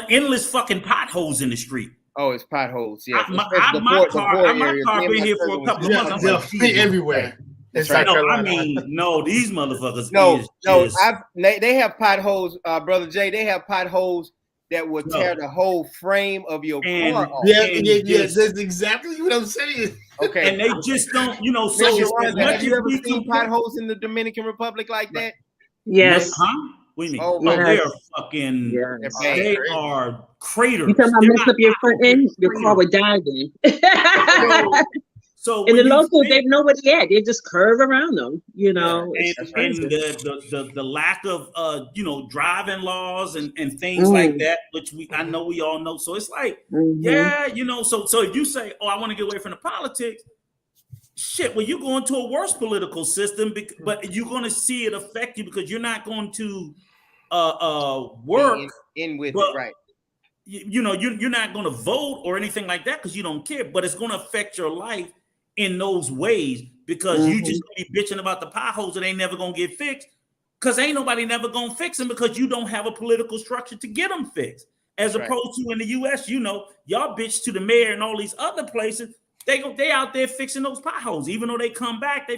endless fucking potholes in the street. Oh, it's potholes. Yeah. My Especially car been here for a couple of months. I'm like, They everywhere. That's In South right. no, I Carolina. mean, no, these motherfuckers. No, is no. just- They have potholes, Brother Jay. They have potholes that will No. tear the whole frame of your And- car off. Yeah, And yeah, just- that's exactly what I'm saying. Okay. and they just don't, so Miss as Sharonda, much have you as ever we seen complain- potholes in the Dominican Republic like that? Yes. Huh? What do you mean? Oh, Oh, yes. they are fucking. Yes. They're bad. They Crazy. are craters. You talking about They're mess not up your front end? Your car craters. would dive in. So And the when you locals, think- they know where they at. They just curve around them. and, It's and crazy. the lack of driving laws and things like Mm. that, which I know we all know. So it's like, Mhm. yeah, so if you say, oh, I want to get away from the politics, shit, well, you're going to a worse political system, but you're going to see it affect you, because you're not going to work. in with but- it, right? You're not going to vote or anything like that, because you don't care, but it's going to affect your life in those ways, because you just gonna be bitching about the potholes that ain't never going to get fixed, because ain't nobody never going to fix them, because you don't have a political structure to get them fixed. As Right. opposed to in the US, y'all bitch to the mayor and all these other places, they out there fixing those potholes, even though they come back,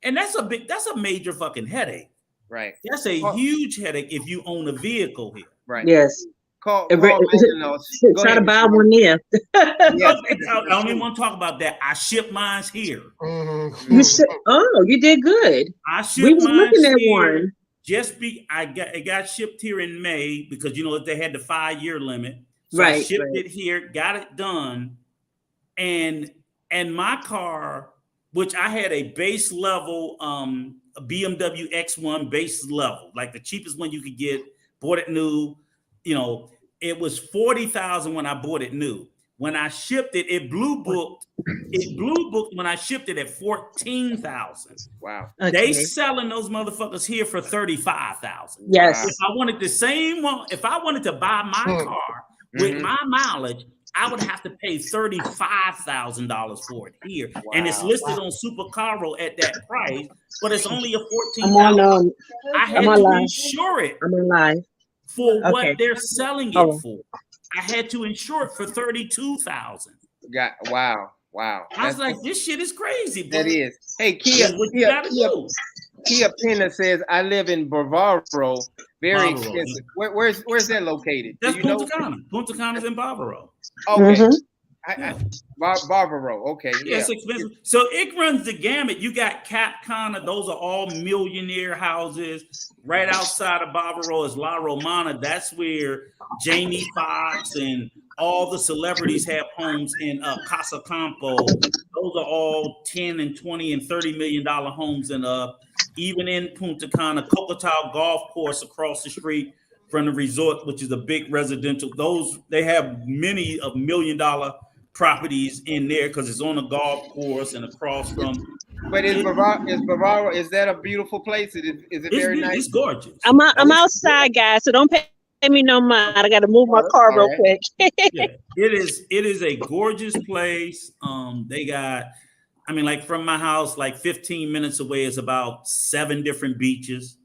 and that's a major fucking headache. Right. That's a Well- huge headache if you own a vehicle here. Right. Yes. Call Is it- Go Try to ahead, buy Miss one there. Yeah. I don't even want to talk about that. I ship mine here. Mhm. You said, oh, you did good. I ship We was mine looking at here. one. It got shipped here in May, because they had the 5-year limit. So I Right, shipped right. it here, got it done, and my car, which I had a base level a BMW X1 base level, like the cheapest one you could get, bought it new. It was $40,000 when I bought it new. When I shipped it, it blue booked when I shipped it at $14,000. Wow. They Okay. selling those motherfuckers here for $35,000. Yes. If I wanted the same one, if I wanted to buy my car with Mhm. my mileage, I would have to pay $35,000 for it here. And it's Wow. listed on Super Caro at that price, but it's only a I'm $14,000. on. I had I'm to on live. insure it I'm on live. for Okay. what they're selling it Oh. for. I had to insure it for $32,000. Wow. I was like, this shit is crazy. That but is. Hey, that's Kia what you gotta do. Pena says, I live in Bavaro. Very Bavaro, expensive. Where's that located? Do That's you know? Punta Cana. Punta Cana's in Bavaro. Okay. Mhm. Bavaro. Okay. Yeah, it's expensive. So it runs the gamut. You got Cap Cana. Those are all millionaire houses. Right outside of Bavaro is La Romana. That's where Jamie Foxx and all the celebrities have homes in Casa Campo. Those are all 10 and 20 and $30 million homes. And even in Punta Cana, Cocotal Golf Course across the street from the resort, which is a big residential. They have many of $1 million properties in there, because it's on a golf course and across from. But is Bavaro, is that a beautiful place? Is it very nice? It's gorgeous. I'm outside, guys, so don't pay me no mind. I got to move my car real All quick. Yeah, it is a gorgeous place. They got, like from my house, like 15 minutes away is about 7 different beaches.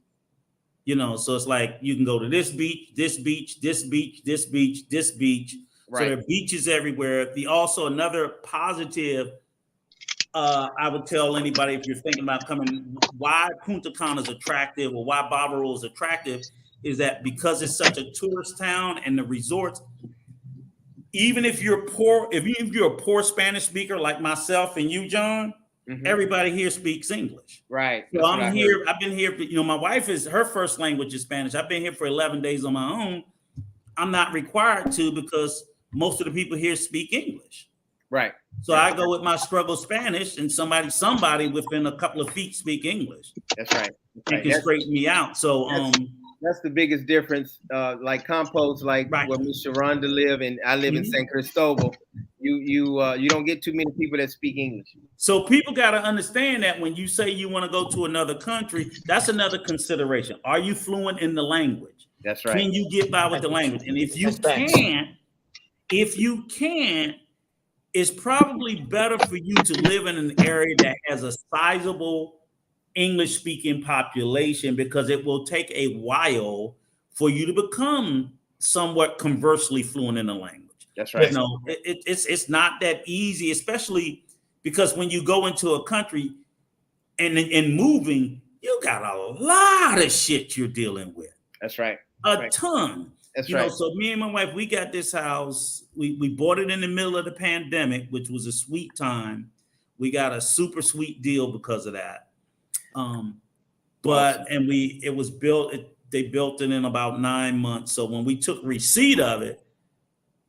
So it's like you can go to this beach, this beach, this beach, this beach, this beach. Right. So there are beaches everywhere. Also another positive, I would tell anybody, if you're thinking about coming, why Punta Cana is attractive or why Bavaro is attractive, is that because it's such a tourist town and the resorts, even if you're poor, if you're a poor Spanish speaker like myself and you, John, everybody here speaks English. Right. So I'm here. I've been here. My wife her first language is Spanish. I've been here for 11 days on my own. I'm not required to because most of the people here speak English. Right. So I go with my struggle Spanish, and somebody within a couple of feet speak English. That's right. And can straighten me out. So that's the biggest difference. Like compost, like where Miss Sharonda live, and I live in San Cristobal. You don't get too many people that speak English. So people got to understand that when you say you want to go to another country, that's another consideration. Are you fluent in the language? That's right. Can you get by with the language? And if you can't, it's probably better for you to live in an area that has a sizable English-speaking population, because it will take a while for you to become somewhat conversely fluent in the language. That's right. It's not that easy, especially because when you go into a country and moving, you got a lot of shit you're dealing with. That's right. A ton. That's right. So me and my wife, we got this house. We bought it in the middle of the pandemic, which was a sweet time. We got a super sweet deal because of that. It was built. They built it in about 9 months. So when we took receipt of it,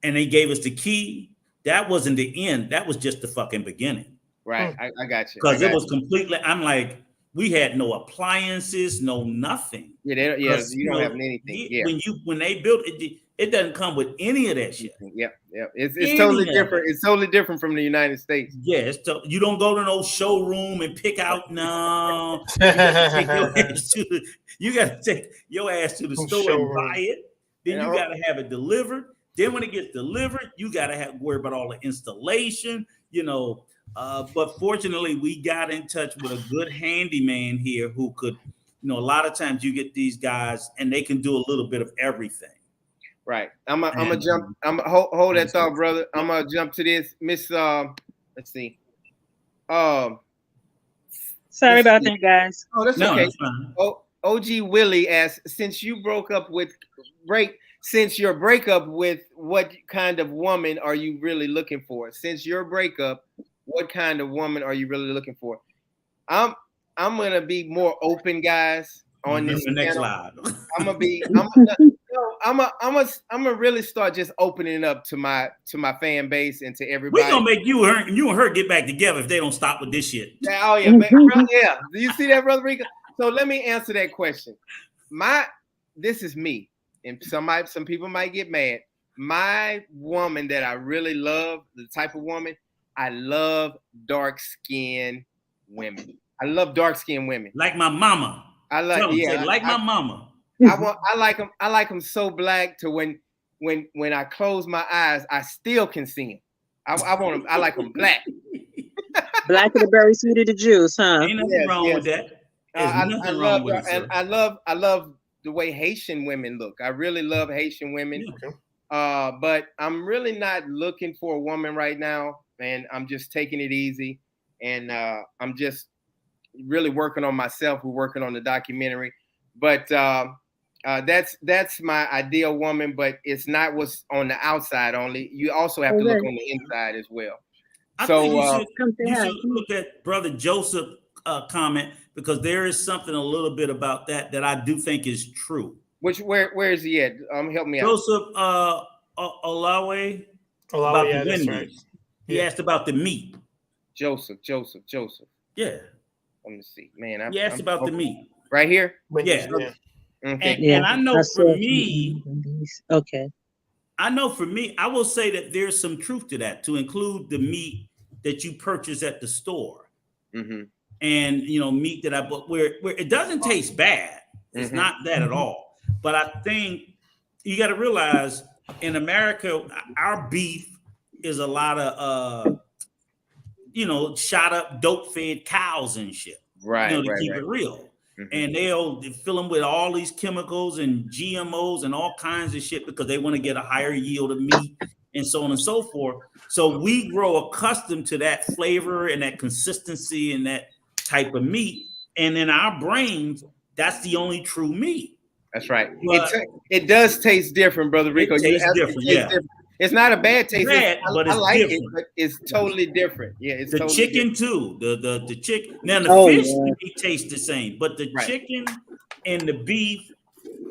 and they gave us the key, that wasn't the end. That was just the fucking beginning. Right. I got you. Because it was completely. I'm like, we had no appliances, no nothing. Yeah, you don't have anything. When they built it, it doesn't come with any of that shit. Yep. It's totally different. It's totally different from the United States. Yeah, you don't go to no showroom and pick out. No, you got to take your ass to the store and buy it. Then you got to have it delivered. Then when it gets delivered, you got to worry about all the installation. But fortunately, we got in touch with a good handyman here who could, a lot of times you get these guys and they can do a little bit of everything. Right. I'm gonna jump. Hold that thought, brother. I'm gonna jump to this, Miss. Let's see. Sorry about that, guys. Oh, that's okay. That's fine. OG Willie asks, since your breakup with, what kind of woman are you really looking for? Since your breakup, what kind of woman are you really looking for? I'm gonna be more open, guys. On this next live, I'm gonna really start just opening up to my fan base and to everybody. We're gonna make you and her get back together if they don't stop with this shit. Oh yeah, man. Yeah. Do you see that, brother Rico? So let me answer that question. This is me, and some people might get mad. My woman that I really love, the type of woman, I love dark-skinned women. I love dark-skinned women. Like my mama. I like my mama. I like them so black to when I close my eyes, I still can see them. I like them black. Black of the berry, sweet of the juice, huh? Ain't nothing wrong with that. I love the way Haitian women look. I really love Haitian women. But I'm really not looking for a woman right now, and I'm just taking it easy, and I'm just really working on myself. We're working on the documentary, but that's my ideal woman. But it's not what's on the outside only. You also have to look on the inside as well. I think you should look at Brother Joseph comment, because there is something a little bit about that I do think is true. Where is he at? Help me out. Joseph Olawe about the Wendy's. Right. He asked about the meat. Joseph. Yeah. Let me see, man. He asked about the meat. Right here? Yeah. Okay. And I know for me, okay. I know for me, I will say that there's some truth to that, to include the meat that you purchase at the store. Mm-hmm. And, meat that I bought where it doesn't taste bad. It's not that at all. But I think you got to realize in America, our beef is a lot of, shot up, dope fed cows and shit. Right. To keep it real. Mm-hmm. And they'll fill them with all these chemicals and GMOs and all kinds of shit because they want to get a higher yield of meat and so on and so forth. So we grow accustomed to that flavor and that consistency and that type of meat. And in our brains, that's the only true meat. That's right. It does taste different, Brother Rico. It tastes different. It's not a bad taste. Bad, but I it's like different. it, but it's totally different. Yeah, it's The totally chicken different. too. The chicken. Now the Oh, fish yeah. to me tastes the same, but the Right. chicken and the beef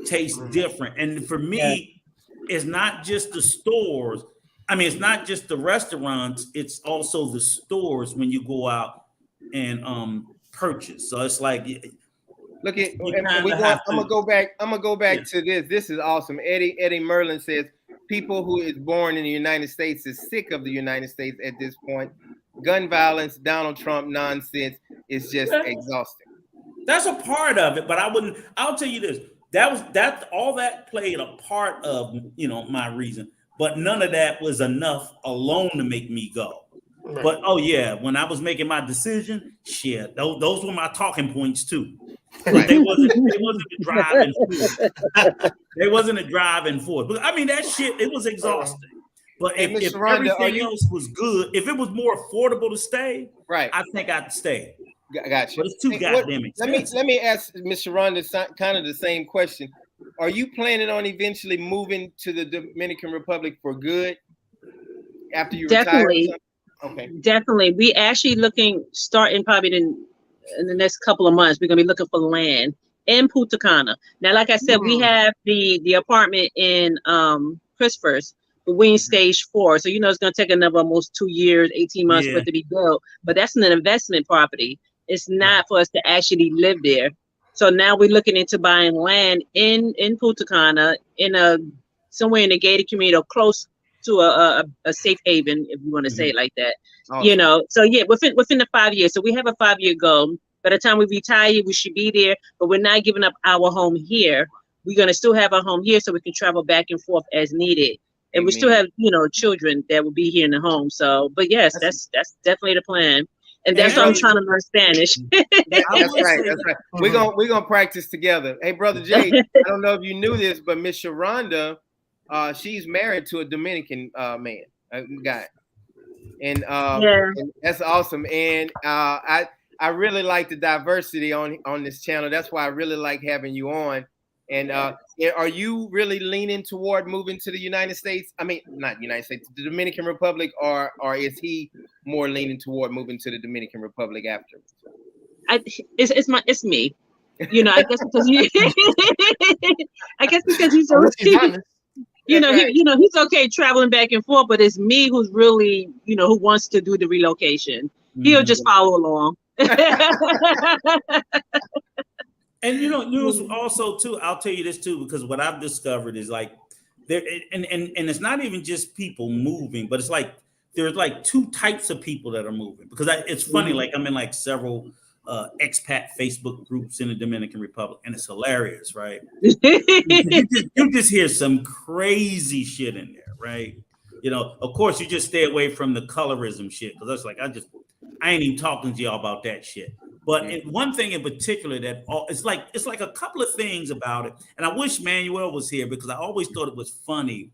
taste different. And for me, it's not just the stores. I mean, it's not just the restaurants. It's also the stores when you go out and purchase. So it's like Look at you I'm kinda have gonna to. go back. I'm gonna go back Yeah. to this. This is awesome. Eddie Merlin says people who is born in the United States is sick of the United States at this point. Gun violence, Donald Trump nonsense is just exhausting. That's a part of it, but I wouldn't. I'll tell you this: that all that played a part of my reason, but none of that was enough alone to make me go. Right. But oh yeah, when I was making my decision, shit, those were my talking points too. But they wasn't the driving force. They wasn't a driving force. But I mean that shit, it was exhausting. But Hey, Miss if Sharonda, everything else was good, if it was more affordable to stay, right? I think I'd stay. Got you. But it's too goddamn expensive. Let me ask Miss Sharonda kind of the same question. Are you planning on eventually moving to the Dominican Republic for good after you Definitely. retire? Okay. Definitely. We actually starting probably in the next couple of months, we're gonna be looking for land in Punta Cana. Now, like I said, we have the apartment in Christopher's, but we in stage 4. So it's gonna take another almost 2 years, 18 months for it to be built. But that's an investment property. It's not for us to actually live there. So now we're looking into buying land in Punta Cana somewhere in the gated community or close to a safe haven, if you want to say it like that. Awesome. So yeah, within the 5 years. So we have a 5-year goal. By the time we retire, we should be there, but we're not giving up our home here. We're gonna still have our home here so we can travel back and forth as needed. And we still have, children that will be here in the home. So, but yes, that's definitely the plan. And that's why I'm trying to learn Spanish. That's right. That's right. We're gonna practice together. Hey, brother Jay, I don't know if you knew this, but Miss Sharonda, she's married to a Dominican man, guy, and that's awesome. And I really like the diversity on this channel. That's why I really like having you on. And are you really leaning toward moving to the United States? I mean, not United States, the Dominican Republic, or is he more leaning toward moving to the Dominican Republic after? It's me. I guess because he's so he's okay traveling back and forth, but it's me who's really, who wants to do the relocation. He'll just follow along. And also too, I'll tell you this too, because what I've discovered is like there, and it's not even just people moving, but it's like there's like 2 types of people that are moving. Because it's funny, like I'm in like several expat Facebook groups in the Dominican Republic, and it's hilarious, right? you just hear some crazy shit in there, right? Of course, you just stay away from the colorism shit, because that's like I ain't even talking to y'all about that shit. But one thing in particular that it's like a couple of things about it, and I wish Manuel was here because I always thought it was funny.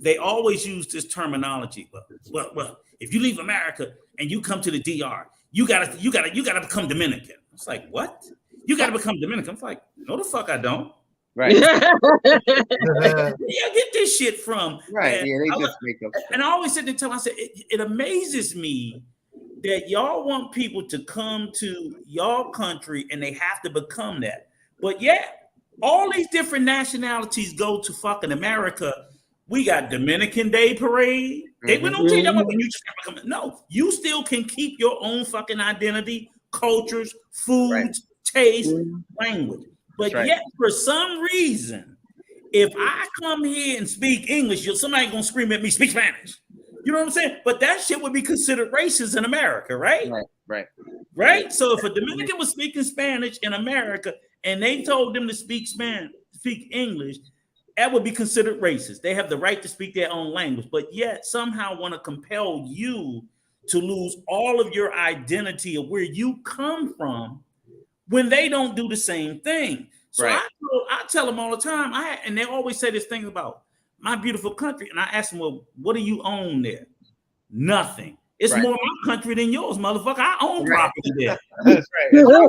They always use this terminology. Well, if you leave America and you come to the DR, you gotta become Dominican. It's like, what? You gotta become Dominican? I'm like, no, the fuck I don't. Right. Yeah, get this shit from. Right. Yeah, they just make up. And I always sit there and tell myself, it amazes me that y'all want people to come to y'all country and they have to become that. But yet, all these different nationalities go to fucking America. We got Dominican Day Parade. We don't tell you that when you just become. No, you still can keep your own fucking identity, cultures, foods, taste, language. But yet, for some reason, if I come here and speak English, somebody gonna scream at me, speak Spanish. You know what I'm saying? But that shit would be considered racist in America, right? Right. So if a Dominican was speaking Spanish in America and they told them to speak English, that would be considered racist. They have the right to speak their own language, but yet somehow want to compel you to lose all of your identity of where you come from when they don't do the same thing. So I tell them all the time, and they always say this thing about my beautiful country. And I ask them, well, what do you own there? Nothing. It's Right. more my country than yours, motherfucker. I own Right. property there. That's right. Your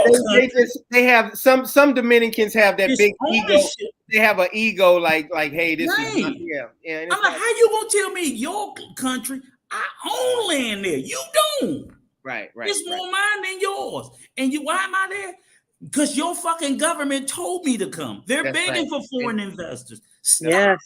country They have some Dominicans have that is big ego. ownership. They have an ego like hey, this is Right. yeah. And I'm like, how you gonna tell me your country? I own land there. You don't. right. It's more mine than yours. And why am I there? Because your fucking government told me to come. They're That's begging right. for foreign investors. Stop. Yes.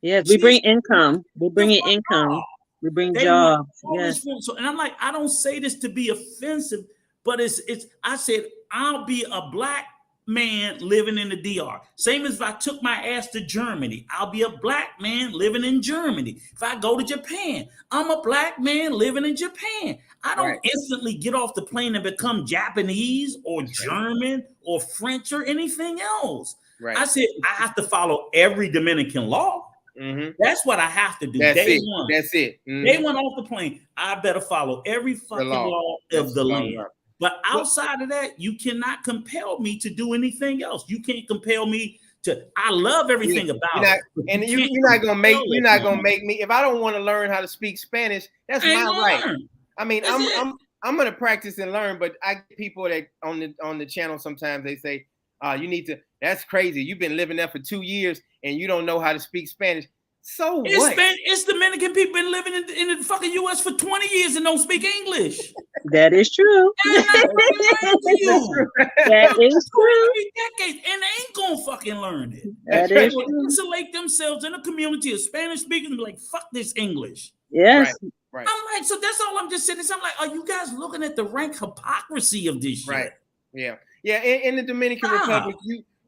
Yes. We bring income. We bring in income. We bring They want jobs. all Yes. this. So, and I'm like, I don't say this to be offensive, but it's. I said I'll be a black man living in the DR. Same as if I took my ass to Germany, I'll be a black man living in Germany. If I go to Japan, I'm a black man living in Japan. I don't instantly get off the plane and become Japanese or German or French or anything else. Right. I said I have to follow every Dominican law. Mm-hmm. That's what I have to do. That's Day it. one. That's it. Mm-hmm. Day one off the plane, I better follow every fucking law of the land. But outside of that, you cannot compel me to do anything else. You can't compel me to. I love everything about it. And you're not gonna make me. If I don't want to learn how to speak Spanish, that's my right. I mean, I'm gonna practice and learn. But I get people that on the channel sometimes they say, you need to. That's crazy. You've been living there for 2 years and you don't know how to speak Spanish. So what? It's Dominican people been living in the fucking U.S. for 20 years and don't speak English. That is true. That is true. Decades, and they ain't gonna fucking learn it. That They is will true. insulate themselves in a community of Spanish speakers and be like, fuck this English. Yes. Right. I'm like, so that's all I'm just saying. I'm like, are you guys looking at the rank hypocrisy of this shit? Right. Yeah. Yeah. In the Dominican Republic,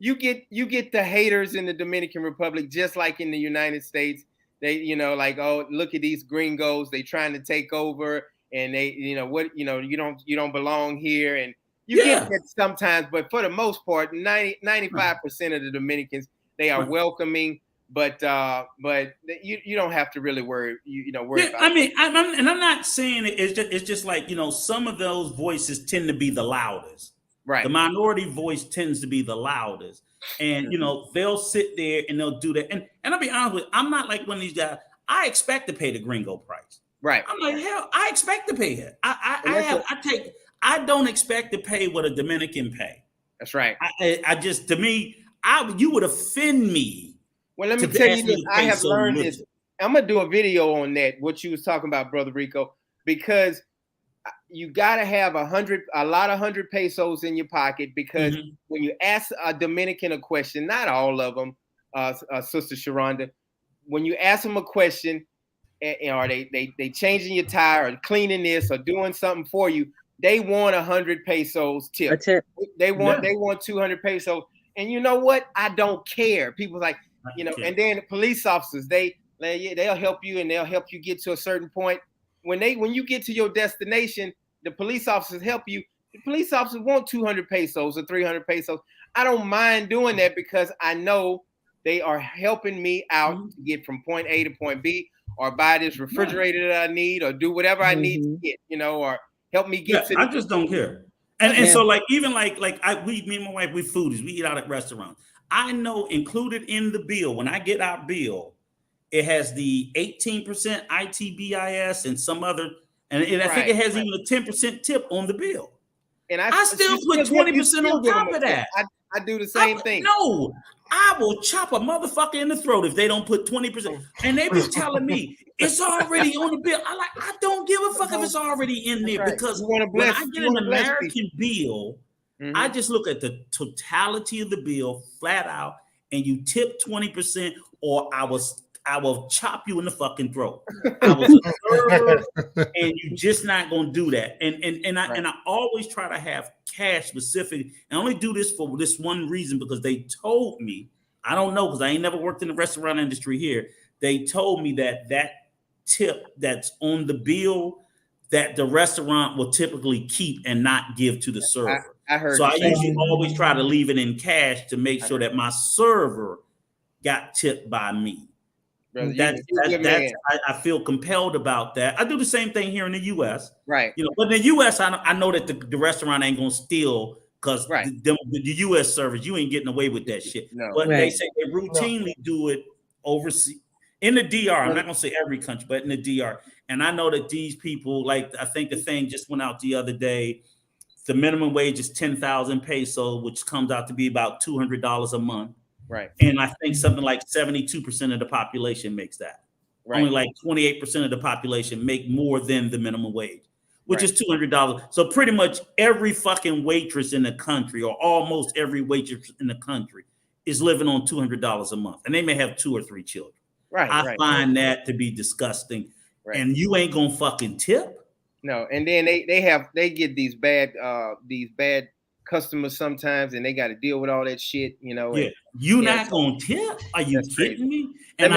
you get the haters in the Dominican Republic, just like in the United States. They, like, oh, look at these gringos. They trying to take over, and they, you don't belong here, and you get that sometimes. But for the most part, 95% of the Dominicans, they are welcoming. But you don't have to really worry. Worry about. I mean, I'm not saying it. It's just like some of those voices tend to be the loudest. Right. The minority voice tends to be the loudest. And they'll sit there and they'll do that. And I'll be honest with you, I'm not like one of these guys. I expect to pay the gringo price. Right. I'm like, hell, I expect to pay it. I don't expect to pay what a Dominican pay. That's right. You would offend me. Well, let me tell you this. I have learned this. I'm gonna do a video on that, what you was talking about, Brother Rico, because you gotta have 100 pesos in your pocket, because when you ask a Dominican a question, not all of them, Sister Sharonda, when you ask them a question, or they changing your tire or cleaning this or doing something for you, they want 100 pesos tip. They want 200 pesos, and you know what? I don't care. People like, and then police officers, they'll help you and they'll help you get to a certain point. When you get to your destination, the police officers help you. The police officers want 200 pesos or 300 pesos. I don't mind doing that because I know they are helping me out to get from point A to point B, or buy this refrigerator that I need, or do whatever I need to get, or help me get to. I just don't care. And so like even like me and my wife, we foodies, we eat out at restaurants. I know included in the bill, when I get our bill, it has the 18% ITBIS and some other, and I think it has even a 10% tip on the bill. And I still put 20% on top of that. I do the same thing. No, I will chop a motherfucker in the throat if they don't put 20%. And they be telling me it's already on the bill. I don't give a fuck if it's already in there, because when I get an American bill, I just look at the totality of the bill flat out, and you tip 20%, or I will chop you in the fucking throat. I was a server, and you're just not gonna do that. And I always try to have cash specific. And I only do this for this one reason, because they told me, I don't know, because I ain't never worked in the restaurant industry here. They told me that tip that's on the bill, that the restaurant will typically keep and not give to the server. I heard. So I usually always try to leave it in cash to make sure that my server got tipped by me. Brother, I feel compelled about that. I do the same thing here in the U.S. Right. But in the U.S., I know that the restaurant ain't gonna steal, because the U.S. servers, you ain't getting away with that shit. No. But they say they routinely do it overseas. in the DR. I'm not gonna say every country, but in the DR. And I know that these people, like, I think the thing just went out the other day. The minimum wage is 10,000 pesos, which comes out to be about $200 a month. Right. And I think something like 72% of the population makes that. Right. Only like 28% of the population make more than the minimum wage, which is $200. So pretty much every fucking waitress in the country, or almost every waitress in the country, is living on $200 a month, and they may have 2 or 3 children. Right. I find that to be disgusting. Right. And you ain't gonna fucking tip. No, and then they get these bad customers sometimes, and they got to deal with all that shit, you know. Yeah, you not gonna tip? Are you kidding me? And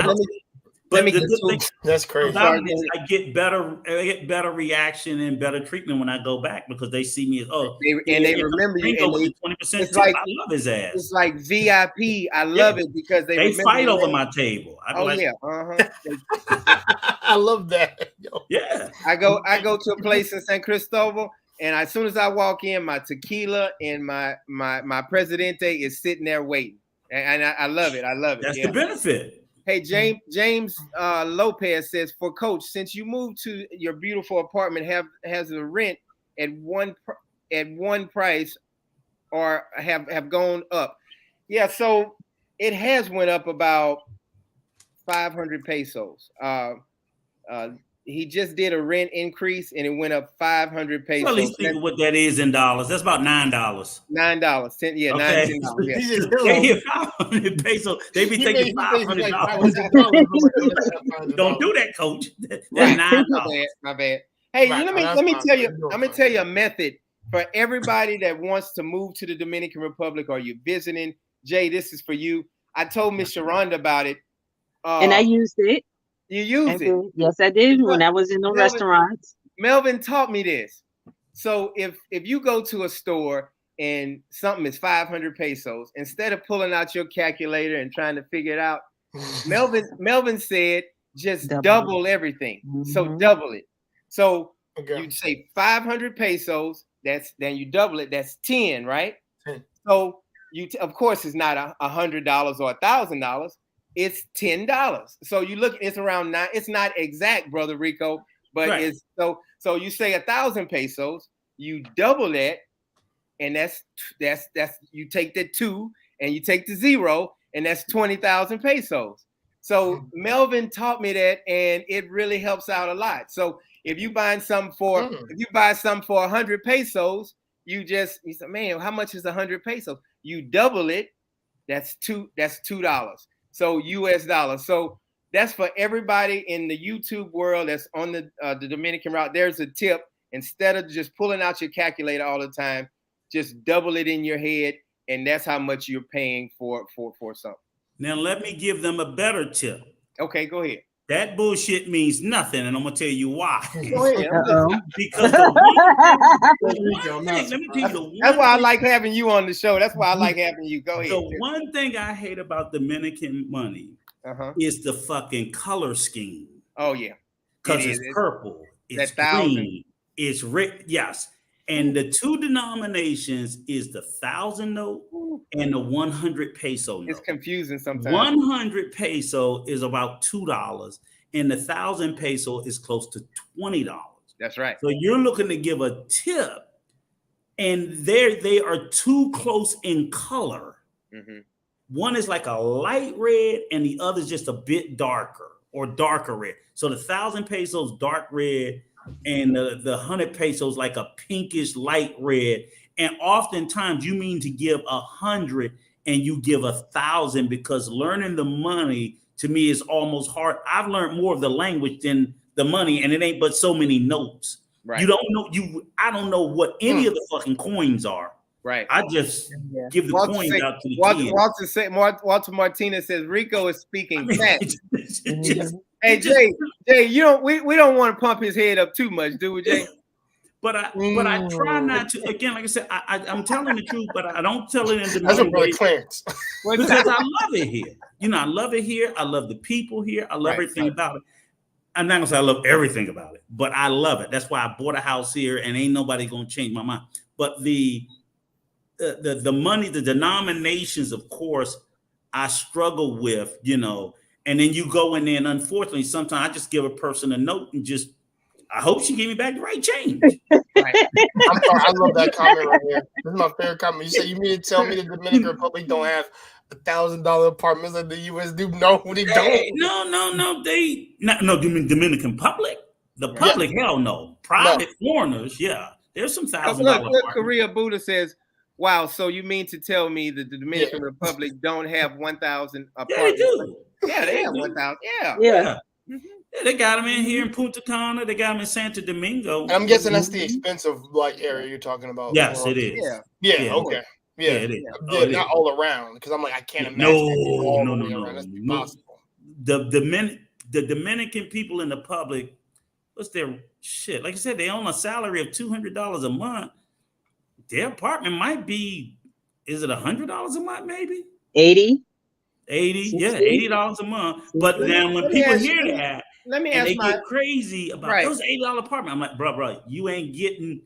that's crazy. I get better reaction and better treatment when I go back, because they see me as they remember you. And 20%. Like, I love his ass. It's like VIP. I love it because they fight over my table. Yeah. I love that. Yeah. I go to a place in San Cristobal, and as soon as I walk in, my tequila and my Presidente is sitting there waiting, and I love it. I love it. That's the benefit. Hey, James Lopez says, for Coach, since you moved to your beautiful apartment, has the rent at one price or have gone up? Yeah, so it has went up about 500 pesos. He just did a rent increase, and it went up 500 pesos. Well, at least think what that is in dollars. That's about $9. $9, $10, yeah, okay. $9. Yeah. They hit 500 pesos. They be taking $500. Don't do that, Coach. That's $9. My bad. Hey, let me tell you. I'm gonna tell you a method for everybody that wants to move to the Dominican Republic, or you're visiting. Jay, this is for you. I told Miss Sharonda about it. And I used it. You used it? Yes, I did when I was in the restaurants. Melvin taught me this. So if you go to a store and something is 500 pesos, instead of pulling out your calculator and trying to figure it out, Melvin said just double everything. Mm-hmm. So double it. So you'd say 500 pesos. Then you double it. That's 10, right? 10. So of course, it's not $100 or $1,000. It's $10. So you look, it's around 9. It's not exact, brother Rico, but it's so you say 1,000 pesos, you double that, and that's you take the 2 and you take the 0, and that's 20,000 pesos. So Melvin taught me that, and it really helps out a lot. So if you buy something for 100 pesos, you say, man, how much is 100 pesos? You double it, that's $2. So US dollars. So that's for everybody in the YouTube world that's on the Dominican route. There's a tip. Instead of just pulling out your calculator all the time, just double it in your head, and that's how much you're paying for something. Now let me give them a better tip. Okay, go ahead. That bullshit means nothing, and I'm gonna tell you why. Go ahead. Because let me tell you that's why I like having you on the show. That's why I like having you. Go ahead. The one thing I hate about Dominican money is the fucking color scheme. Oh yeah, because it's purple, it's green, it's red. Yes, and the two denominations is the 1,000 note and the 100 peso note. It's confusing sometimes. 100 peso is about $2, and the 1,000 peso is close to $20. That's right. So you're looking to give a tip, and they are too close in color. Mm-hmm. One is like a light red, and the other is just a bit darker or darker red. So the 1,000 pesos dark red, and the 100 pesos like a pinkish light red. And oftentimes you mean to give 100 and you give 1,000, because learning the money to me is almost hard. I've learned more of the language than the money, and it ain't but so many notes. Right. You don't know I don't know what any of the fucking coins are. Right. I just give the coins out to the kids. Walter Martinez says Rico is speaking facts. Hey Jay, we don't want to pump his head up too much, do we, Jay? But I try not to. Again, like I said, I'm telling the truth, but I don't tell it in the That's really Clarence. Because I love it here. I love it here. I love the people here. I love everything about it. I'm not gonna say I love everything about it, but I love it. That's why I bought a house here, and ain't nobody gonna change my mind. But the money, the denominations, of course, I struggle with, And then you go in there, and unfortunately, sometimes I just give a person a note and just, I hope she gave me back the right change. Right. I'm sorry, I love that comment right here. This is my favorite comment. You say you mean to tell me the Dominican Republic don't have $1,000 apartments like the U.S. do? No, they don't. No. Dominican public. The public, hell no. Private foreigners, yeah. There's some $1,000 Look, Korea Buddha says, wow, so you mean to tell me that the Dominican Republic don't have 1,000 apartments? Yeah, they do. Yeah, they have 1,000. Yeah. Yeah, they got them in here in Punta Cana. They got them in Santo Domingo. And I'm guessing that's the expensive like area you're talking about. Yes, it is. Yeah. Okay. Yeah, it is. Yeah, not all around, because I'm like, I can't imagine. No. That's impossible. The Dominican people in the public, what's their shit? Like I said, they own a salary of $200 a month. Their apartment might be, is it $100 a month? Maybe 80. 80, yeah, $80 a month. But then when people hear that, let me and ask they get crazy about those $80 apartment, I'm like, bro, you ain't getting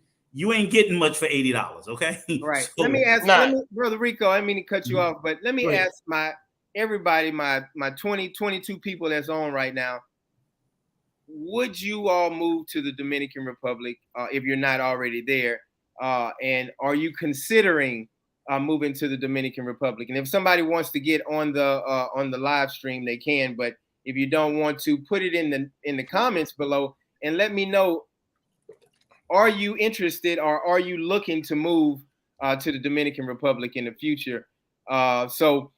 much for $80, okay? Right. So, let me ask, Brother Rico, I didn't mean to cut you off, but let me ask my 22 people that's on right now. Would you all move to the Dominican Republic if you're not already there? And are you considering moving to the Dominican Republic? And if somebody wants to get on the live stream, they can. But if you don't want to, put it in the comments below and let me know. Are you interested, or are you looking to move to the Dominican Republic in the future? So,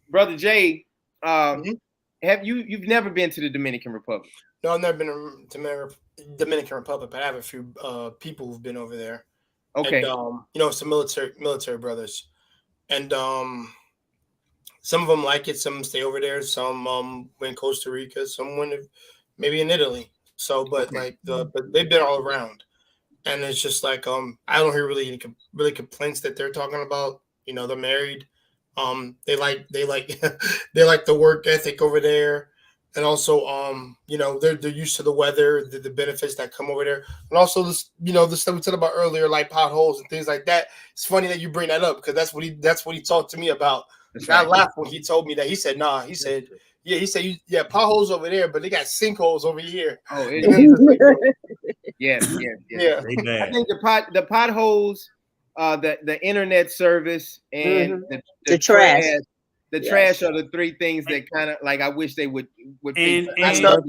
Brother Jay, you've never been to the Dominican Republic? No, I've never been to Dominican Republic, but I have a few people who've been over there. Okay. And, some military brothers, and some of them like it. Some stay over there. Some went in Costa Rica. Some went maybe in Italy. So, but but they've been all around, and it's just like I don't hear really any complaints that they're talking about. They're married. They like they like the work ethic over there. And also, they're used to the weather, the benefits that come over there, and also this, the stuff we talked about earlier, like potholes and things like that. It's funny that you bring that up, because that's what he talked to me about. I laughed when he told me that. He said, "Nah," he said, potholes over there, but they got sinkholes over here. Oh, yes. Yeah. I think the potholes, the internet service, and the trash. The trash are the three things that kind of like I wish they would and fix. No,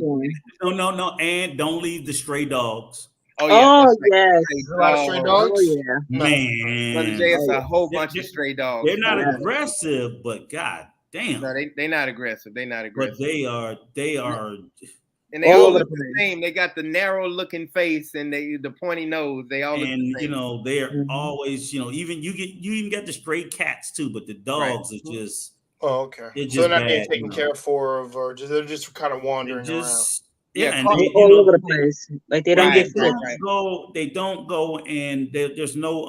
and don't leave the stray dogs. Oh yeah. Yes. A lot of stray dogs. Oh yeah. Man. Brother Jay, it's a whole bunch of stray dogs. They're not aggressive, but god damn. No, they're not aggressive. They're not aggressive. But they are. And they all look the same. They got the narrow looking face and the pointy nose. They all look the same. They're always, even you even get the stray cats too, but the dogs are just. Oh, okay. So they're not being taken care of, or they're just kind of wandering around. Yeah, and all over the place. Like they don't get fed. They don't go, and there's no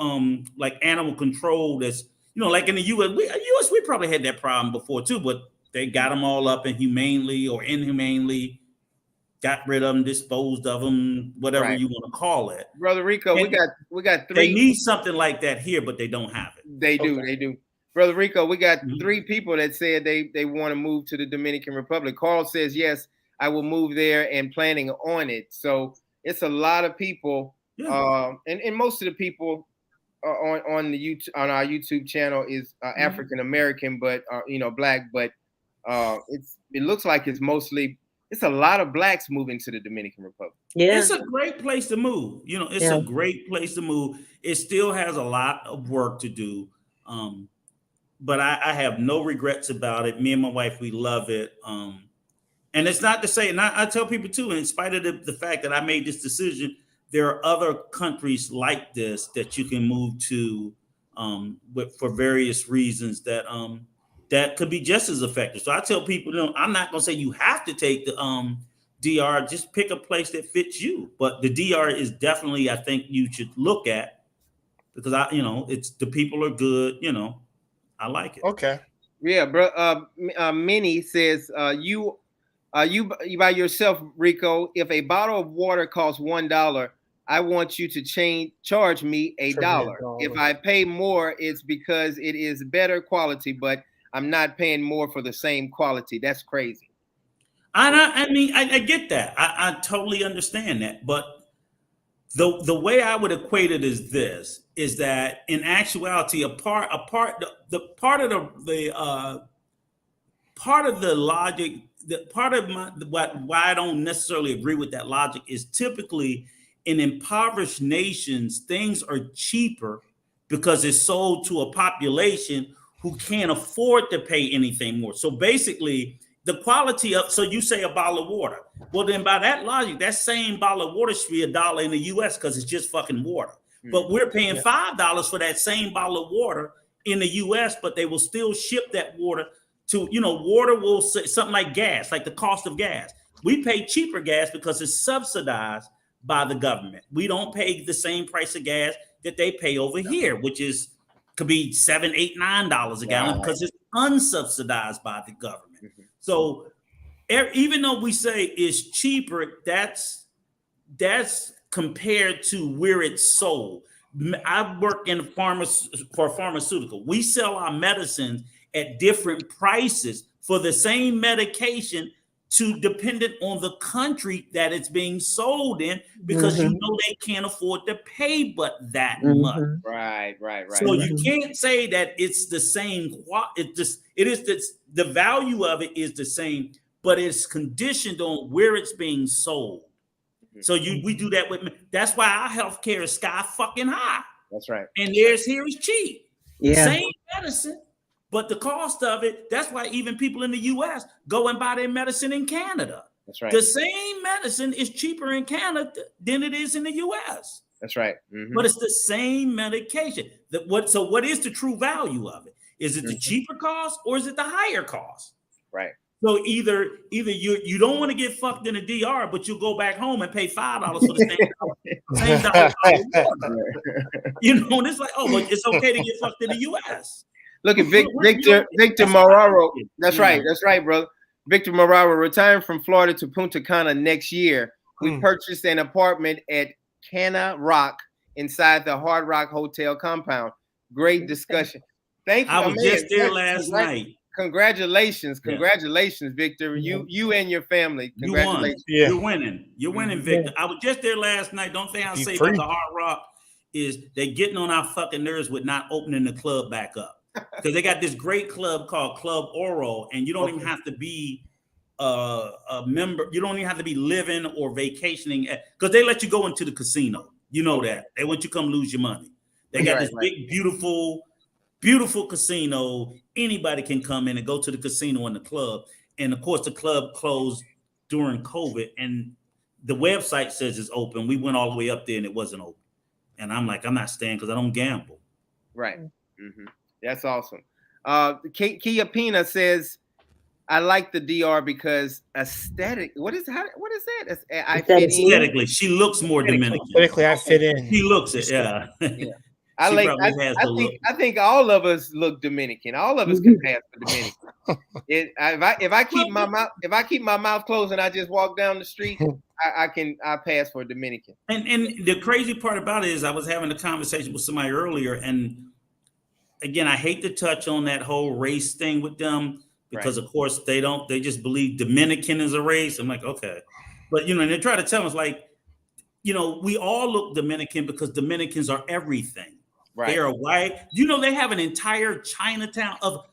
like animal control. That's like in the U.S. We probably had that problem before too, but they got them all up and humanely or inhumanely got rid of them, disposed of them, whatever you want to call it. Brother Rico, and we got 3. They need something like that here, but they don't have it. They do. Brother Rico, we got 3 people that said they want to move to the Dominican Republic. Carl says, yes, I will move there and planning on it. So it's a lot of people. Yeah. And most of the people on our YouTube channel is African American, but Black. But it looks like it's a lot of Blacks moving to the Dominican Republic. Yeah, it's a great place to move. It's a great place to move. It still has a lot of work to do. But I have no regrets about it. Me and my wife, we love it. And it's not to say, and I tell people too, in spite of the fact that I made this decision, there are other countries like this that you can move to for various reasons that could be just as effective. So I tell people, I'm not going to say you have to take the DR, just pick a place that fits you. But the DR is definitely, I think you should look at, because it's the people are good, I like it. Okay. Yeah, bro. Minnie says, you by yourself, Rico. If a bottle of water costs $1, I want you to charge me $1. If I pay more, it's because it is better quality, but I'm not paying more for the same quality. That's crazy. I mean, I get that. I totally understand that. But the way I would equate it is this: is that in actuality, the part of the logic, the part of why I don't necessarily agree with that logic is typically in impoverished nations, things are cheaper because it's sold to a population who can't afford to pay anything more. So basically, the quality of, so you say a bottle of water. Well, then by that logic, that same bottle of water should be $1 in the US because it's just fucking water. But we're paying $5 for that same bottle of water in the US, but they will still ship that water to, water will say something like gas, like the cost of gas. We pay cheaper gas because it's subsidized by the government. We don't pay the same price of gas that they pay over here, which could be $7, $8, $9 a gallon because it's unsubsidized by the government. So even though we say it's cheaper, that's compared to where it's sold. I work for a pharmaceutical. We sell our medicines at different prices for the same medication dependent on the country that it's being sold in, because you know they can't afford to pay but that much. Right. So you can't say that it's the same. The value of it is the same, but it's conditioned on where it's being sold. So we do that with. That's why our healthcare is sky fucking high. That's right. And theirs here is cheap. Yeah. Same medicine, but the cost of it. That's why even people in the U.S. go and buy their medicine in Canada. That's right. The same medicine is cheaper in Canada than it is in the U.S. That's right. But it's the same medication. So what is the true value of it? Is it the cheaper cost or is it the higher cost? Right. So either you don't want to get fucked in a DR, but you'll go back home and pay $5 for the same dollar. And it's like, oh, but it's okay to get fucked in the U.S. Look at Victor Marrero. That's right, brother. Victor Marrero retiring from Florida to Punta Cana next year. We purchased an apartment at Cana Rock inside the Hard Rock Hotel compound. Great discussion. Thank you. I was just there last night. Congratulations, Victor. You and your family. Congratulations. You won. You're winning, Victor. I was just there last night. Don't think I'll say about the Hard Rock is they're getting on our fucking nerves with not opening the club back up. Because they got this great club called Club Oro, and you don't even have to be a member. You don't even have to be living or vacationing because they let you go into the casino. You know that. They want you to come lose your money. They got this big, beautiful casino. Anybody can come in and go to the casino and the club. And of course, the club closed during COVID, and the website says it's open. We went all the way up there and it wasn't open. And I'm like, I'm not staying because I don't gamble. Right. That's awesome. Kia Pina says, I like the DR because aesthetic. What is that? I fit aesthetically, she looks more Dominican. Aesthetically, I fit in. She looks it, yeah. I think all of us look Dominican. All of us can pass for Dominican. If I keep my mouth closed and I just walk down the street, I pass for Dominican. And the crazy part about it is I was having a conversation with somebody earlier, and again, I hate to touch on that whole race thing with them because of course they just believe Dominican is a race. I'm like, okay. But and they try to tell us like, we all look Dominican because Dominicans are everything. Right. They are white. They have an entire Chinatown of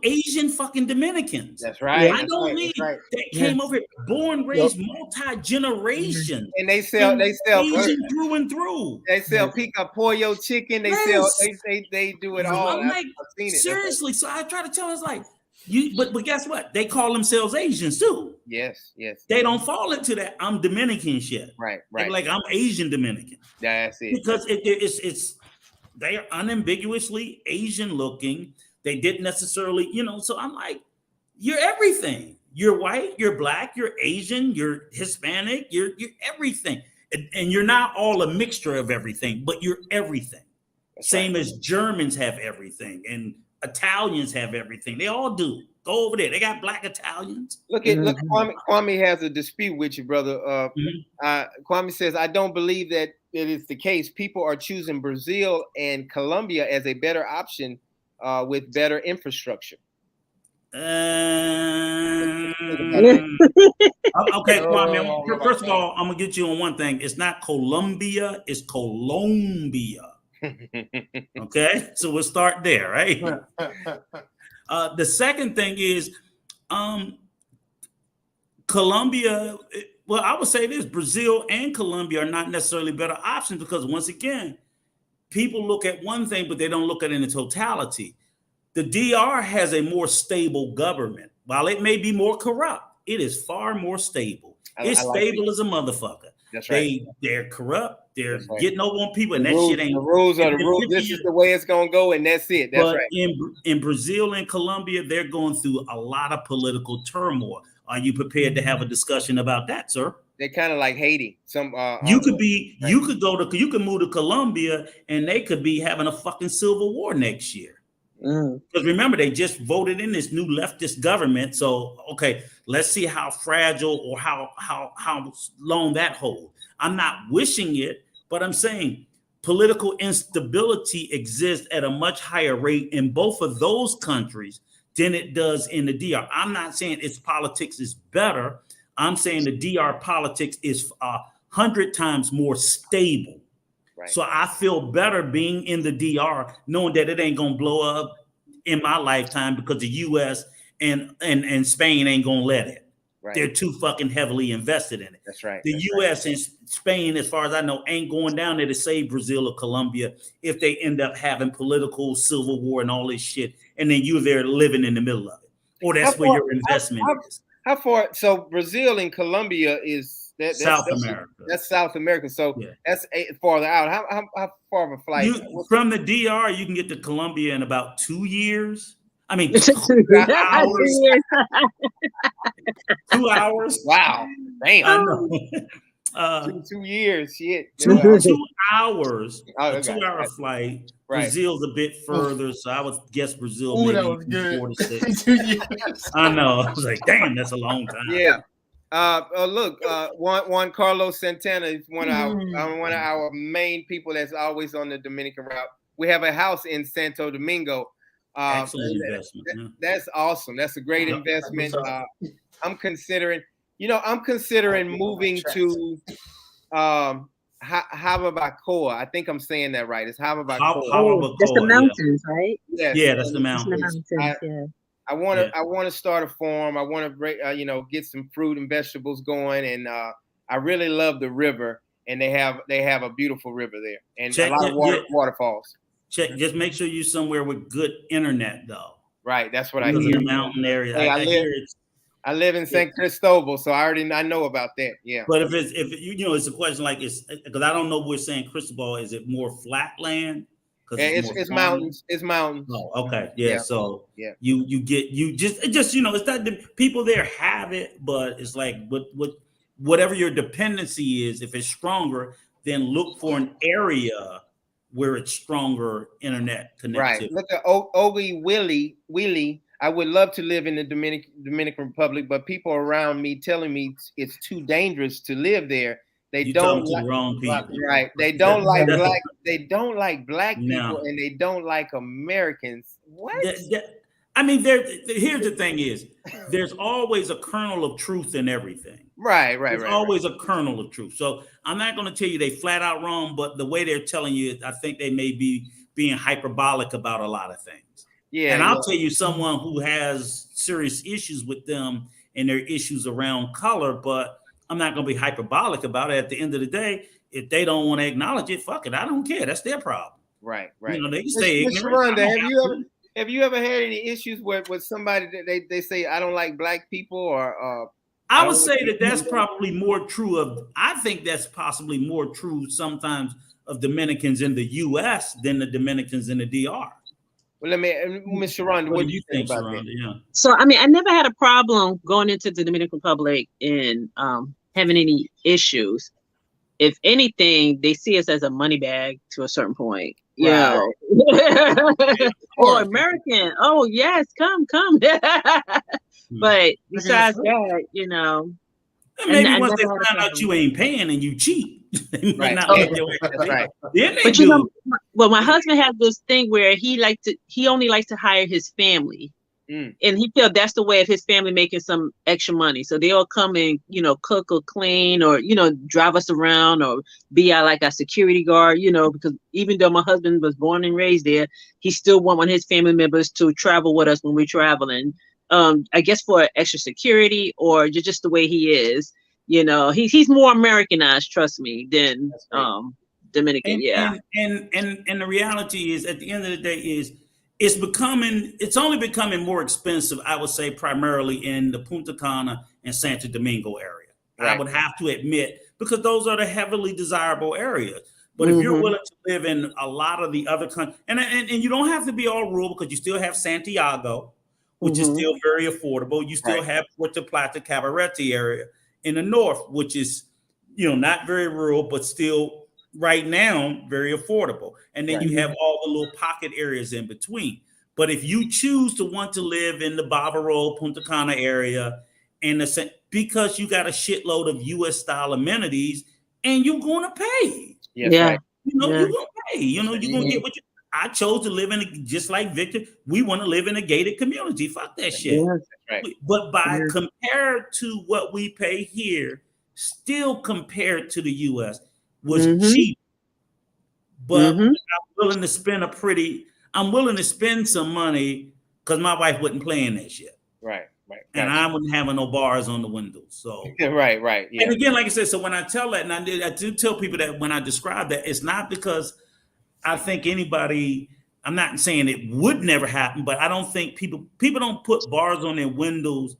Asian fucking Dominicans. That's right. I don't need that came over here, born, raised, multi-generations. And they sell Asian through and through. They sell pica pollo chicken. They do it all. I'm like, I've seen it. Seriously. So I try to tell us like, but guess what? They call themselves Asians too. Yes. They don't fall into that I'm Dominican shit. Right. They're like, I'm Asian Dominican. That's it. Because it's they are unambiguously Asian looking. They didn't necessarily, so I'm like, you're everything. You're white, you're black, you're Asian, you're Hispanic, you're everything. And you're not all a mixture of everything, but you're everything. That's Same as Germans have everything and Italians have everything. They all do. Go over there. They got black Italians. Look, Kwame has a dispute with you, brother. Kwame says, I don't believe that it is the case. People are choosing Brazil and Colombia as a better option with better infrastructure. Okay, Kwame. First of all, I'm gonna get you on one thing. It's not Colombia, it's Colombia. Okay, so we'll start there, right? The second thing is, Colombia. Well, I would say this: Brazil and Colombia are not necessarily better options because, once again, people look at one thing, but they don't look at it in totality. The DR has a more stable government. While it may be more corrupt, it is far more stable. It's stable as a motherfucker. That's right. They're corrupt. They're getting over on people, and that shit ain't. The rules are the rules. This is the way it's gonna go, and that's it. That's right. In Brazil and Colombia, they're going through a lot of political turmoil. Are you prepared to have a discussion about that, sir? They're kind of like Haiti. You could move to Colombia, and they could be having a fucking civil war next year. Because remember, they just voted in this new leftist government. So, okay, let's see how fragile or how long that holds. I'm not wishing it, but I'm saying political instability exists at a much higher rate in both of those countries than it does in the DR. I'm not saying its politics is better. I'm saying the DR politics is 100 times more stable. Right. So I feel better being in the DR, knowing that it ain't gonna blow up in my lifetime because the US and Spain ain't gonna let it. Right. They're too fucking heavily invested in it. That's right. The US and Spain, as far as I know, ain't going down there to save Brazil or Colombia if they end up having political civil war and all this shit, and then you're there living in the middle of it. Or that's where your investment is. How far? So Brazil and Colombia is South America. That's South America. So that's farther out. How far of a flight? From the DR, you can get to Colombia in about 2 years. I mean, 2 hours. 2 hours. Wow. Damn. I know. 2 years. Shit. 2 hours. A 2-hour flight. Right. Brazil's a bit further, so I would guess Brazil maybe that was good. 4 to 6. 2 years. I know. I was like, damn, that's a long time. Yeah. Look, Juan Carlos Santana is one of our main people that's always on the Dominican route. We have a house in Santo Domingo. Excellent investment. That's awesome. That's a great investment. I'm considering moving to Jarabacoa. I think I'm saying that right. It's Jarabacoa. That's the mountains, right? Yes. Yeah, that's the mountains. I want to start a farm. I want to get some fruit and vegetables going, and I really love the river, and they have a beautiful river there, and a lot of waterfalls. Just make sure you're somewhere with good internet, though. Right, that's what I hear. In the mountain area. Hey, I live in San Cristobal, so I know about that. Yeah. But if it's a question like because I don't know what we're saying Cristobal, is it more flat land? It's mountains. It's mountains. Oh, okay. Yeah. So you just it's not the people there have it, but it's like whatever your dependency is, if it's stronger, then look for an area where it's stronger internet connectivity. Right. Look at Ogie Willie. I would love to live in the Dominican Republic, but people around me telling me it's too dangerous to live there. They don't like wrong people. Right. They don't like black. They don't like black people, and they don't like Americans. What? I mean, here's the thing: is there's always a kernel of truth in everything. Right. There's always a kernel of truth. So I'm not going to tell you they flat out wrong, but the way they're telling you, I think they may be being hyperbolic about a lot of things. Yeah. And I'll tell you, someone who has serious issues with them and their issues around color, but I'm not going to be hyperbolic about it. At the end of the day, if they don't want to acknowledge it, fuck it. I don't care. That's their problem. Right. You know, they can stay ignorant. Sharonda, have you ever had any issues with somebody that they say I don't like black people or? I would say that's probably more true I think that's possibly more true sometimes of Dominicans in the U.S. than the Dominicans in the DR. Well, Ms. Sharonda, what do you think about Sharonda? that? Yeah. So, I mean, I never had a problem going into the Dominican Republic and having any issues. If anything, they see us as a money bag to a certain point. Yeah. Or American. Oh, yes, come. But besides that, maybe once they find out you ain't paying and you cheat. Right. That's right. But my husband has this thing where he only likes to hire his family Mm. And he felt that's the way of his family making some extra money. So they'll come and, cook or clean or, drive us around or be like a security guard, because even though my husband was born and raised there, he still want one of his family members to travel with us when we're traveling. I guess for extra security or just the way he is, he's more Americanized, trust me, than Dominican. And the reality is, at the end of the day, is it's only becoming more expensive, I would say, primarily in the Punta Cana and Santo Domingo area. Right. I would have to admit, because those are the heavily desirable areas. But if you're willing to live in a lot of the other countries, and you don't have to be all rural, because you still have Santiago, which is still very affordable. You still have Puerto Plata, Cabarete area in the north, which is, not very rural, but still right now very affordable. And then you have all the little pocket areas in between. But if you choose to want to live in the Bavaro, Punta Cana area, because you got a shitload of U.S. style amenities, and you're going to pay. Yes, right. You're going to pay. You're going to get what you. I chose to live just like Victor. We want to live in a gated community. Fuck that shit. Yeah. Right. But compared to what we pay here, still compared to the U.S. was cheap. But I'm willing to spend some money because my wife wasn't playing that shit. Right. And I wasn't having no bars on the windows. So right. Yeah. And again, like I said, so when I tell that, and I do tell people that when I describe that, it's not because I think anybody, I'm not saying it would never happen, but I don't think people don't put bars on their windows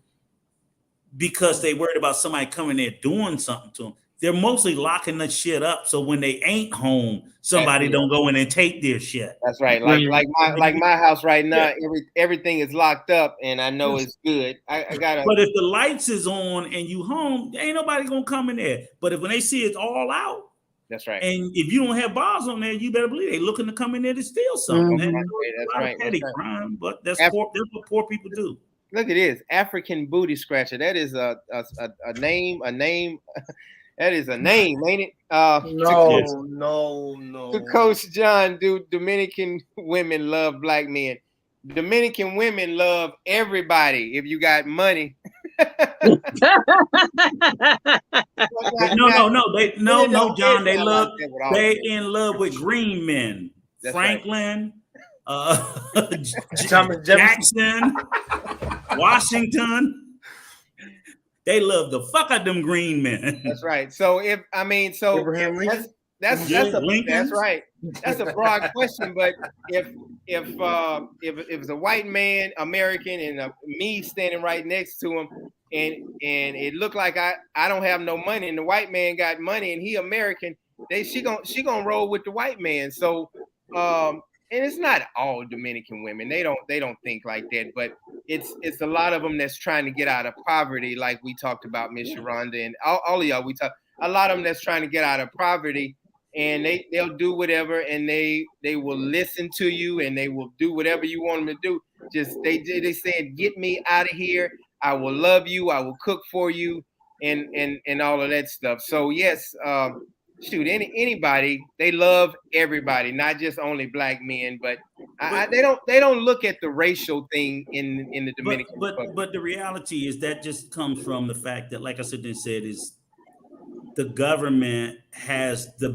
because they worried about somebody coming there doing something to them. They're mostly locking the shit up, so when they ain't home, somebody don't go in and take their shit. That's right. Like my house right now, everything is locked up, and I know it's good. I gotta. But if the lights is on and you home, ain't nobody gonna come in there. But if when they see it's all out, that's right. And if you don't have bars on there, you better believe they looking to come in there to steal something. That's That's petty crime, but that's what poor people do. Look at this African booty scratcher. That is a name. That is a name, ain't it? No. To Coach John, dude, Dominican women love black men. Dominican women love everybody if you got money. No, John. They in love with green men. That's Franklin, Jackson, Washington. They love the fuck out them green men. That's right. So Abraham Lincoln. That's right. That's a broad question, but if it's a white man, American, and me standing right next to him, and it looked like I don't have no money, and the white man got money, and he American, she gonna roll with the white man. So and it's not all Dominican women. They don't think like that, but it's a lot of them that's trying to get out of poverty, like we talked about, Miss Sharonda, and all of y'all. A lot of them that's trying to get out of poverty, and they'll do whatever, and they will listen to you, and they will do whatever you want them to do. Just they said, get me out of here. I will love you. I will cook for you, and all of that stuff. So yes. Shoot, anybody, they love everybody, not just only black men, but they don't look at the racial thing in the Dominican Republic. But the reality is that just comes from the fact that, like I said, is the government has the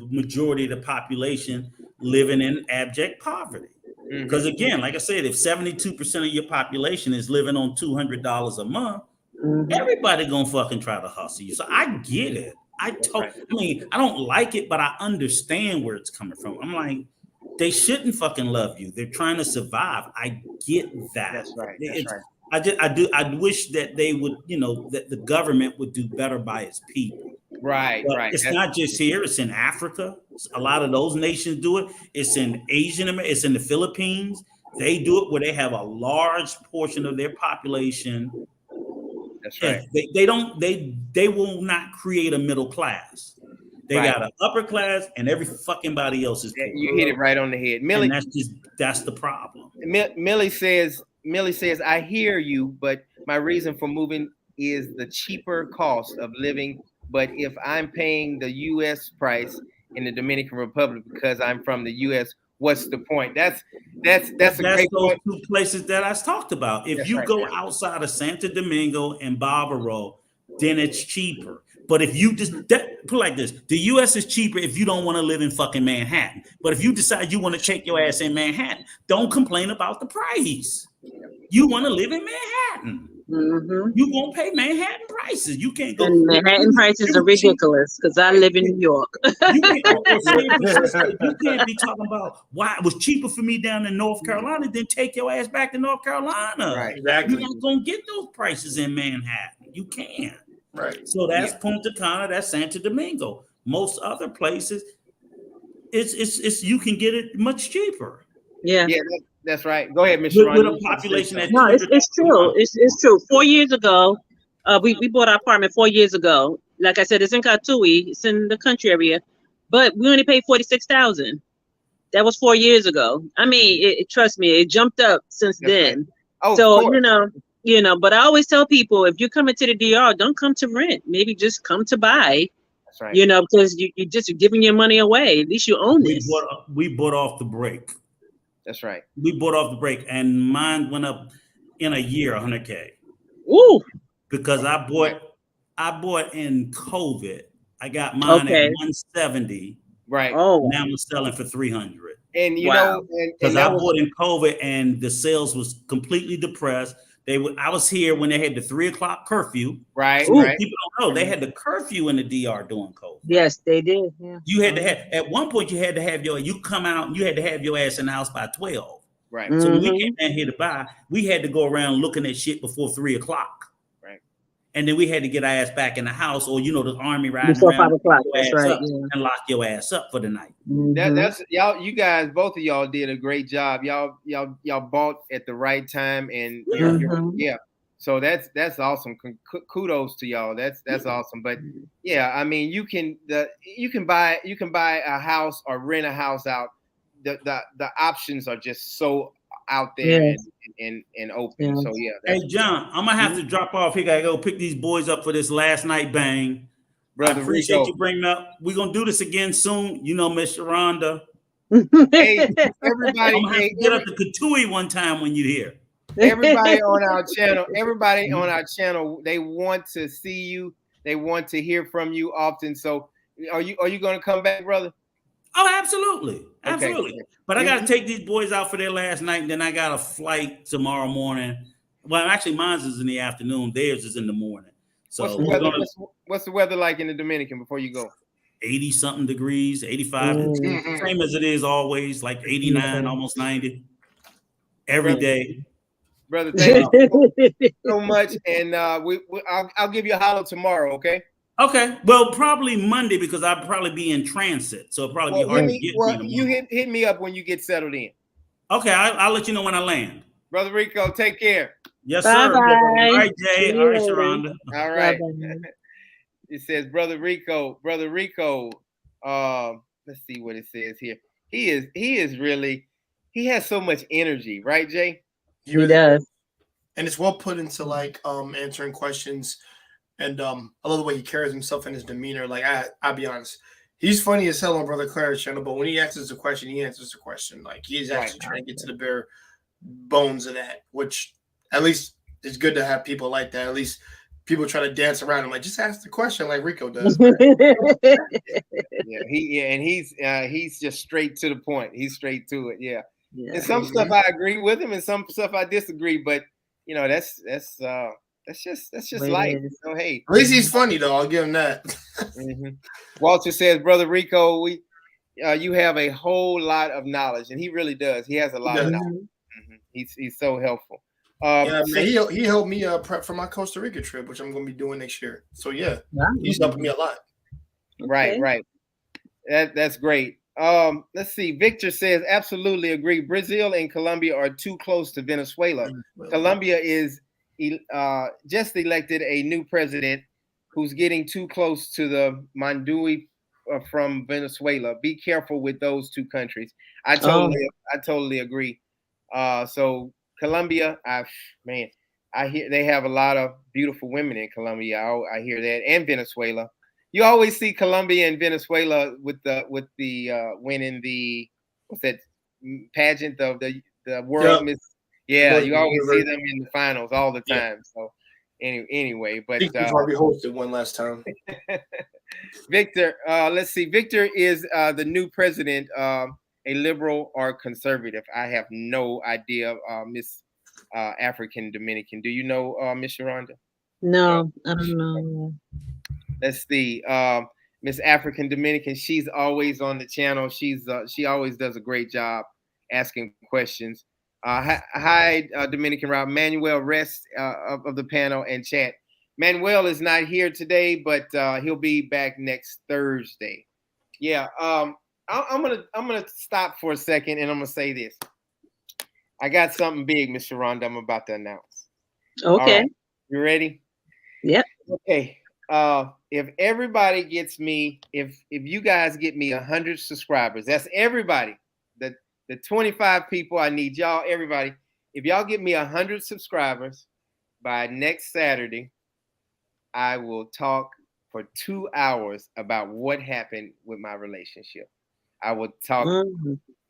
majority of the population living in abject poverty. Because again, like I said, if 72% of your population is living on $200 a month, everybody gonna fucking try to hustle you. So I get it. I don't like it, but I understand where it's coming from. I'm like, they shouldn't fucking love you. They're trying to survive. I get that. That's right. I wish that they would, that the government would do better by its people. Right. It's not just here. It's in Africa. A lot of those nations do it. It's in it's in the Philippines. They do it where they have a large portion of their population. That's right. They will not create a middle class. They got an upper class, and every fucking body else is poor. You hit it right on the head, Millie. And that's the problem. Millie says, I hear you, but my reason for moving is the cheaper cost of living. But if I'm paying the U.S. price in the Dominican Republic because I'm from the U.S., what's the point? That's a That's great those point. two places that I talked about. If That's you right. go outside of Santo Domingo and Barbaro, then it's cheaper. But if you just put it like this, the US is cheaper if you don't want to live in fucking Manhattan. But if you decide you want to check your ass in Manhattan, don't complain about the price. You want to live in Manhattan. Mm-hmm. You won't pay Manhattan prices. You can't go. And Manhattan prices are ridiculous because I live in New York. You can't be talking about why it was cheaper for me down in North Carolina than take your ass back to North Carolina. Right. Exactly. You're not gonna get those prices in Manhattan. You can't. Right. So that's Punta Cana, that's Santo Domingo. Most other places, it's you can get it much cheaper. Yeah. Yeah, that's right. Go ahead, Miss With Sharonda. a population that No, it's true. It's true. 4 years ago, we bought our apartment 4 years ago. Like I said, it's in Katui. It's in the country area, but we only paid $46,000. That was 4 years ago. I mean, trust me, it jumped up since That's then. right. Oh, So of course. you know. But I always tell people, if you're coming to the DR, don't come to rent. Maybe just come to buy. That's right. You know, because you're just giving your money away. At least you own this. We bought off the break. That's right. We bought off the break, and mine went up in a year $100K. Ooh. Because I bought in COVID. I got mine at 170. Right. Oh. Now I'm selling for 300. And you Wow. know, Because and I that was bought in COVID and the sales was completely depressed. I was here when they had the 3 o'clock curfew. right, So right. people don't know they had the curfew in the DR during COVID. Yes, they did. Yeah. You had to have at one point you had to have you come out and you had to have your ass in the house by 12. Right. So when we came down here to buy, we had to go around looking at shit before 3 o'clock. Right. And then we had to get our ass back in the house, or the army riding Before around 5 o'clock. your That's ass right. up and lock your ass up for the night. That's y'all. You guys, both of y'all did a great job. Y'all bought at the right time, and yeah. So that's awesome. Kudos to y'all. That's awesome. But yeah, I mean, you can buy a house or rent a house out. The options are just so out there and open. Yeah. So yeah. Hey John, I'm gonna have to drop off here. I gotta go pick these boys up for this last night bang. Brother I appreciate Rico. you bringing up. We're gonna do this again soon. You know, Miss Sharonda. Hey, everybody, I'm gonna have to get up to Katui one time when you're here. everybody on our channel, they want to see you. They want to hear from you often. So are you going to come back, brother? Oh, absolutely. Absolutely. Okay. But I got to take these boys out for their last night, and then I got a flight tomorrow morning. Well, actually, mine's is in the afternoon. Theirs is in the morning. So what's the weather like in the Dominican before you go? 80-something degrees, 85. Same as it is always, like 89, almost 90. Every day. Brother, thank you so much. And I'll give you a holler tomorrow, okay? Okay. Well, probably Monday because I'll probably be in transit. So it'll probably be hard to get me. You hit me up when you get settled in. Okay, I'll let you know when I land. Brother Rico, take care. Yes, Bye-bye. sir. All right, Jay. All right, Sharonda. All right. Bye-bye. It says, Brother Rico. Let's see what it says here. He is really, he has so much energy, right, Jay? He does. And it's well put into like answering questions. And I love the way he carries himself and his demeanor. Like I'll be honest, he's funny as hell on Brother Claire's channel, but when he answers a question, he answers the question. Like he's actually trying to get to the bare bones of that, which at least is good to have people like that. At least people try to dance around him, like just ask the question, like Rico does. Yeah, he's just straight to the point. He's straight to it. Yeah. And some stuff I agree with him, and some stuff I disagree. But you know, that's just life. So hey, at least he's funny though. I'll give him that. Walter says, Brother Rico, you have a whole lot of knowledge, and he really does. He has a lot of knowledge. He's so helpful. Yeah, man, he helped me prep for my Costa Rica trip, which I'm going to be doing next year. So yeah, he's helping me a lot. Right. That's great. Let's see. Victor says, absolutely agree. Brazil and Colombia are too close to Venezuela. Colombia is just elected a new president who's getting too close to the Mandui from Venezuela. Be careful with those two countries. I totally agree. So Colombia, I hear they have a lot of beautiful women in Colombia. I hear that, and Venezuela. You always see Colombia and Venezuela with the winning the pageant of the world Miss. Yeah, North you always see Universe. them in the finals all the Yeah. time. So anyway, I but think we've already hosted one last time. Victor, let's see. Victor is the new president, a liberal or conservative. I have no idea, Miss African Dominican. Do you know Miss Sharonda? No, I don't know. Let's see. Miss African Dominican. She's always on the channel. She always does a great job asking questions. Hi, Dominican Rob. Manuel rest of the panel and chat. Manuel is not here today, but he'll be back next Thursday. Yeah. I'm gonna stop for a second and I'm gonna say this. I got something big, Miss Sharonda, I'm about to announce. Okay. Right. You ready? Yep. Okay. If everybody gets me, if you guys get me 100 subscribers, that's everybody. The 25 people, I need y'all, everybody. If y'all get me 100 subscribers by next Saturday, I will talk for 2 hours about what happened with my relationship. I will talk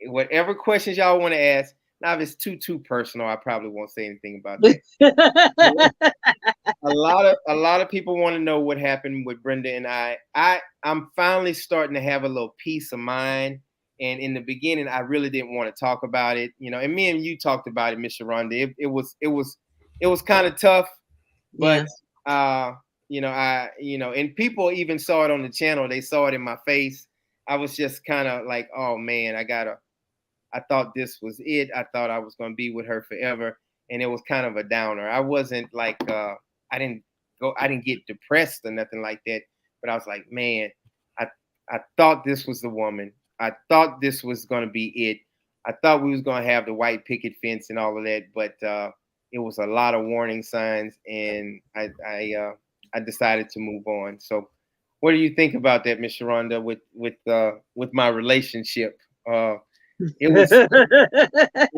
whatever questions y'all want to ask. Now, if it's too personal, I probably won't say anything about that. A lot of people want to know what happened with Brenda and I. I'm finally starting to have a little peace of mind. And in the beginning, I really didn't want to talk about it, and me and you talked about it, Miss Sharonda. It was kind of tough, but and people even saw it on the channel. They saw it in my face. I was just kind of like, oh man, I thought this was it. I thought I was going to be with her forever. And it was kind of a downer. I wasn't like, I didn't get depressed or nothing like that. But I was like, man, I thought this was the woman. I thought this was going to be it. I thought we was going to have the white picket fence and all of that. But it was a lot of warning signs. And I decided to move on. So what do you think about that, Miss Sharonda, with my relationship? It was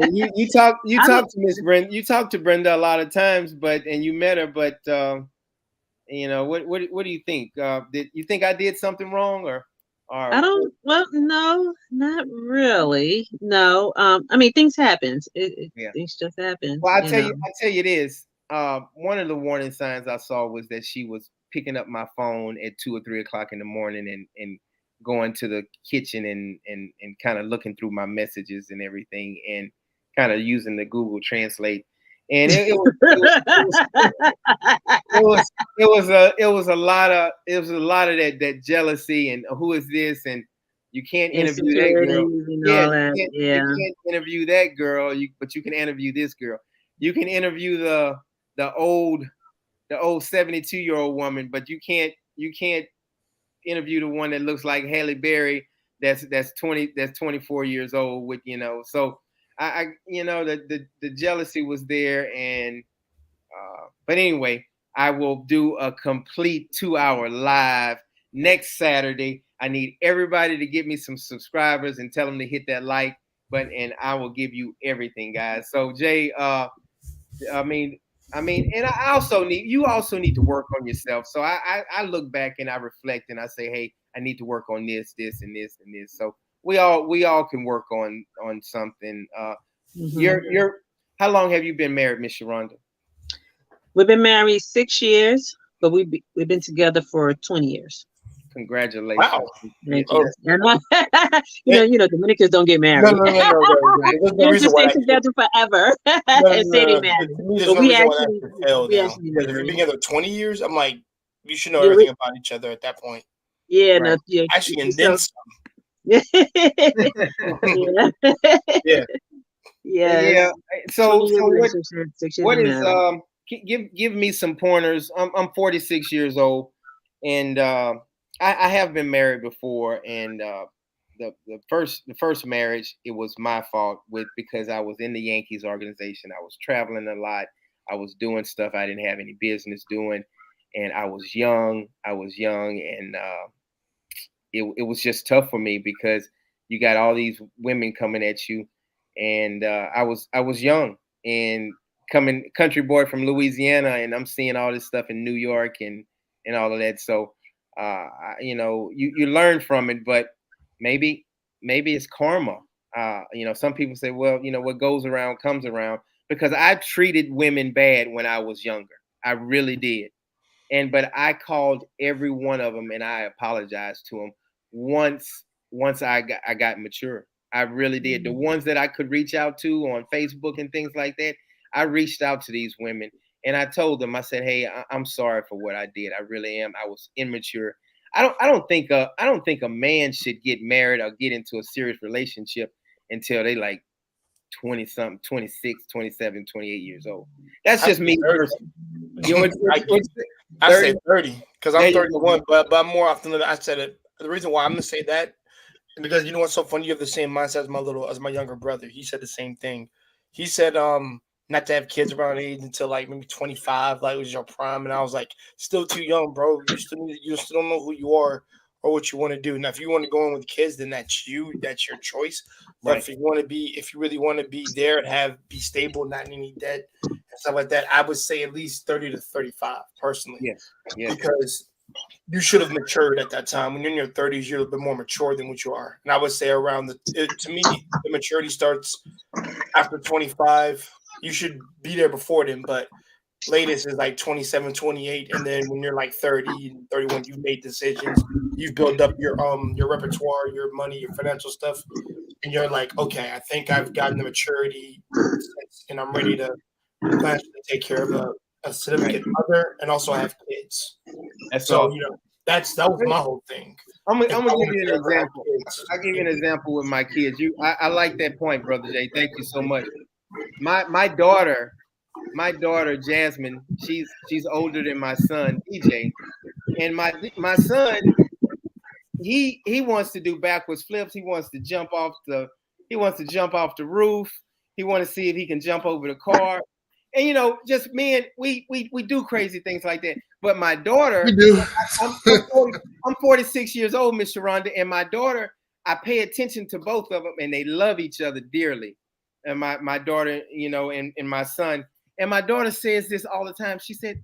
you talk to Miss Brenda. You talk to Brenda a lot of times, and you met her, but what do you think? Did you think I did something wrong or I don't. Well, no, not really. No. I mean, things happen. Things just happen. Well, I tell you this. One of the warning signs I saw was that she was picking up my phone at 2 or 3 o'clock in the morning and going to the kitchen and kind of looking through my messages and everything and kind of using the Google Translate. And it was a lot of that jealousy and who is this and you can't interview that girl. You can't interview that girl, but you can interview this girl. You can interview the old 72-year-old woman, but you can't interview the one that looks like Halle Berry that's 24 years old with so I the jealousy was there and but anyway, I will do a complete 2-hour live next Saturday. I need everybody to give me some subscribers and tell them to hit that like button and I will give you everything, guys. So Jay, I mean, and you also need to work on yourself. So I look back and I reflect and I say, hey, I need to work on this, and this, and this. So we all can work on something. You're how long have you been married, Miss Sharonda? We've been married 6 years, but we've been together for 20 years. Congratulations. Wow. Thank you. Dominicans don't get married. No. They just stay together forever and say they married. But we actually if you've been together 20 years, I'm like, you should know everything about each other at that point. Yeah, right. Actually, and then some. Yeah. So what is married. give me some pointers. I'm 46 years old, and I have been married before, and the first marriage, it was my fault because I was in the Yankees organization. I was traveling a lot. I was doing stuff I didn't have any business doing, and I was young, and it was just tough for me because you got all these women coming at you, and I was young and coming country boy from Louisiana, and I'm seeing all this stuff in New York and all of that. So you learn from it, but maybe it's karma. Some people say, well, what goes around comes around, because I treated women bad when I was younger. I really did. But I called every one of them and I apologized to them once I got mature. I really did. The ones that I could reach out to on Facebook and things like that, I reached out to these women and I told them, I said, hey, I'm sorry for what I did. I really am. I was immature. I don't think a man should get married or get into a serious relationship until they like 20 something, 26, 27, 28 years old. That's just me personally. I say 30 because I'm 31, but more often than I said it. The reason why I'm gonna say that is because you know what's so funny? You have the same mindset as my younger brother. He said the same thing. He said not to have kids around age until like maybe 25, like was your prime. And I was like, still too young, bro. You still don't know who you are or what you want to do. Now, if you want to go in with kids, then that's your choice. But right. if you really want to be there and be stable, not in any debt and stuff like that, I would say at least 30 to 35 personally. Yes. Because you should have matured at that time. When you're in your 30s, you're a bit more mature than what you are. And I would say to me, the maturity starts after 25. You should be there before then, but latest is like 27, 28. And then when you're like 30, 31, you've made decisions. You've built up your repertoire, your money, your financial stuff. And you're like, okay, I think I've gotten the maturity and I'm ready to financially take care of a significant other and also have kids. That was my whole thing. I'm gonna give you an example. I'll give you an example with my kids. I like that point, Brother Jay. Thank you so much. My daughter Jasmine, she's older than my son DJ, and my son, he wants to do backwards flips. He wants to jump off the roof. He wants to see if he can jump over the car. And just men, we do crazy things like that. But my daughter, we do. I'm 46 years old, Miss Sharonda, and my daughter, I pay attention to both of them, and they love each other dearly. And my daughter, and my son, and my daughter says this all the time. She said,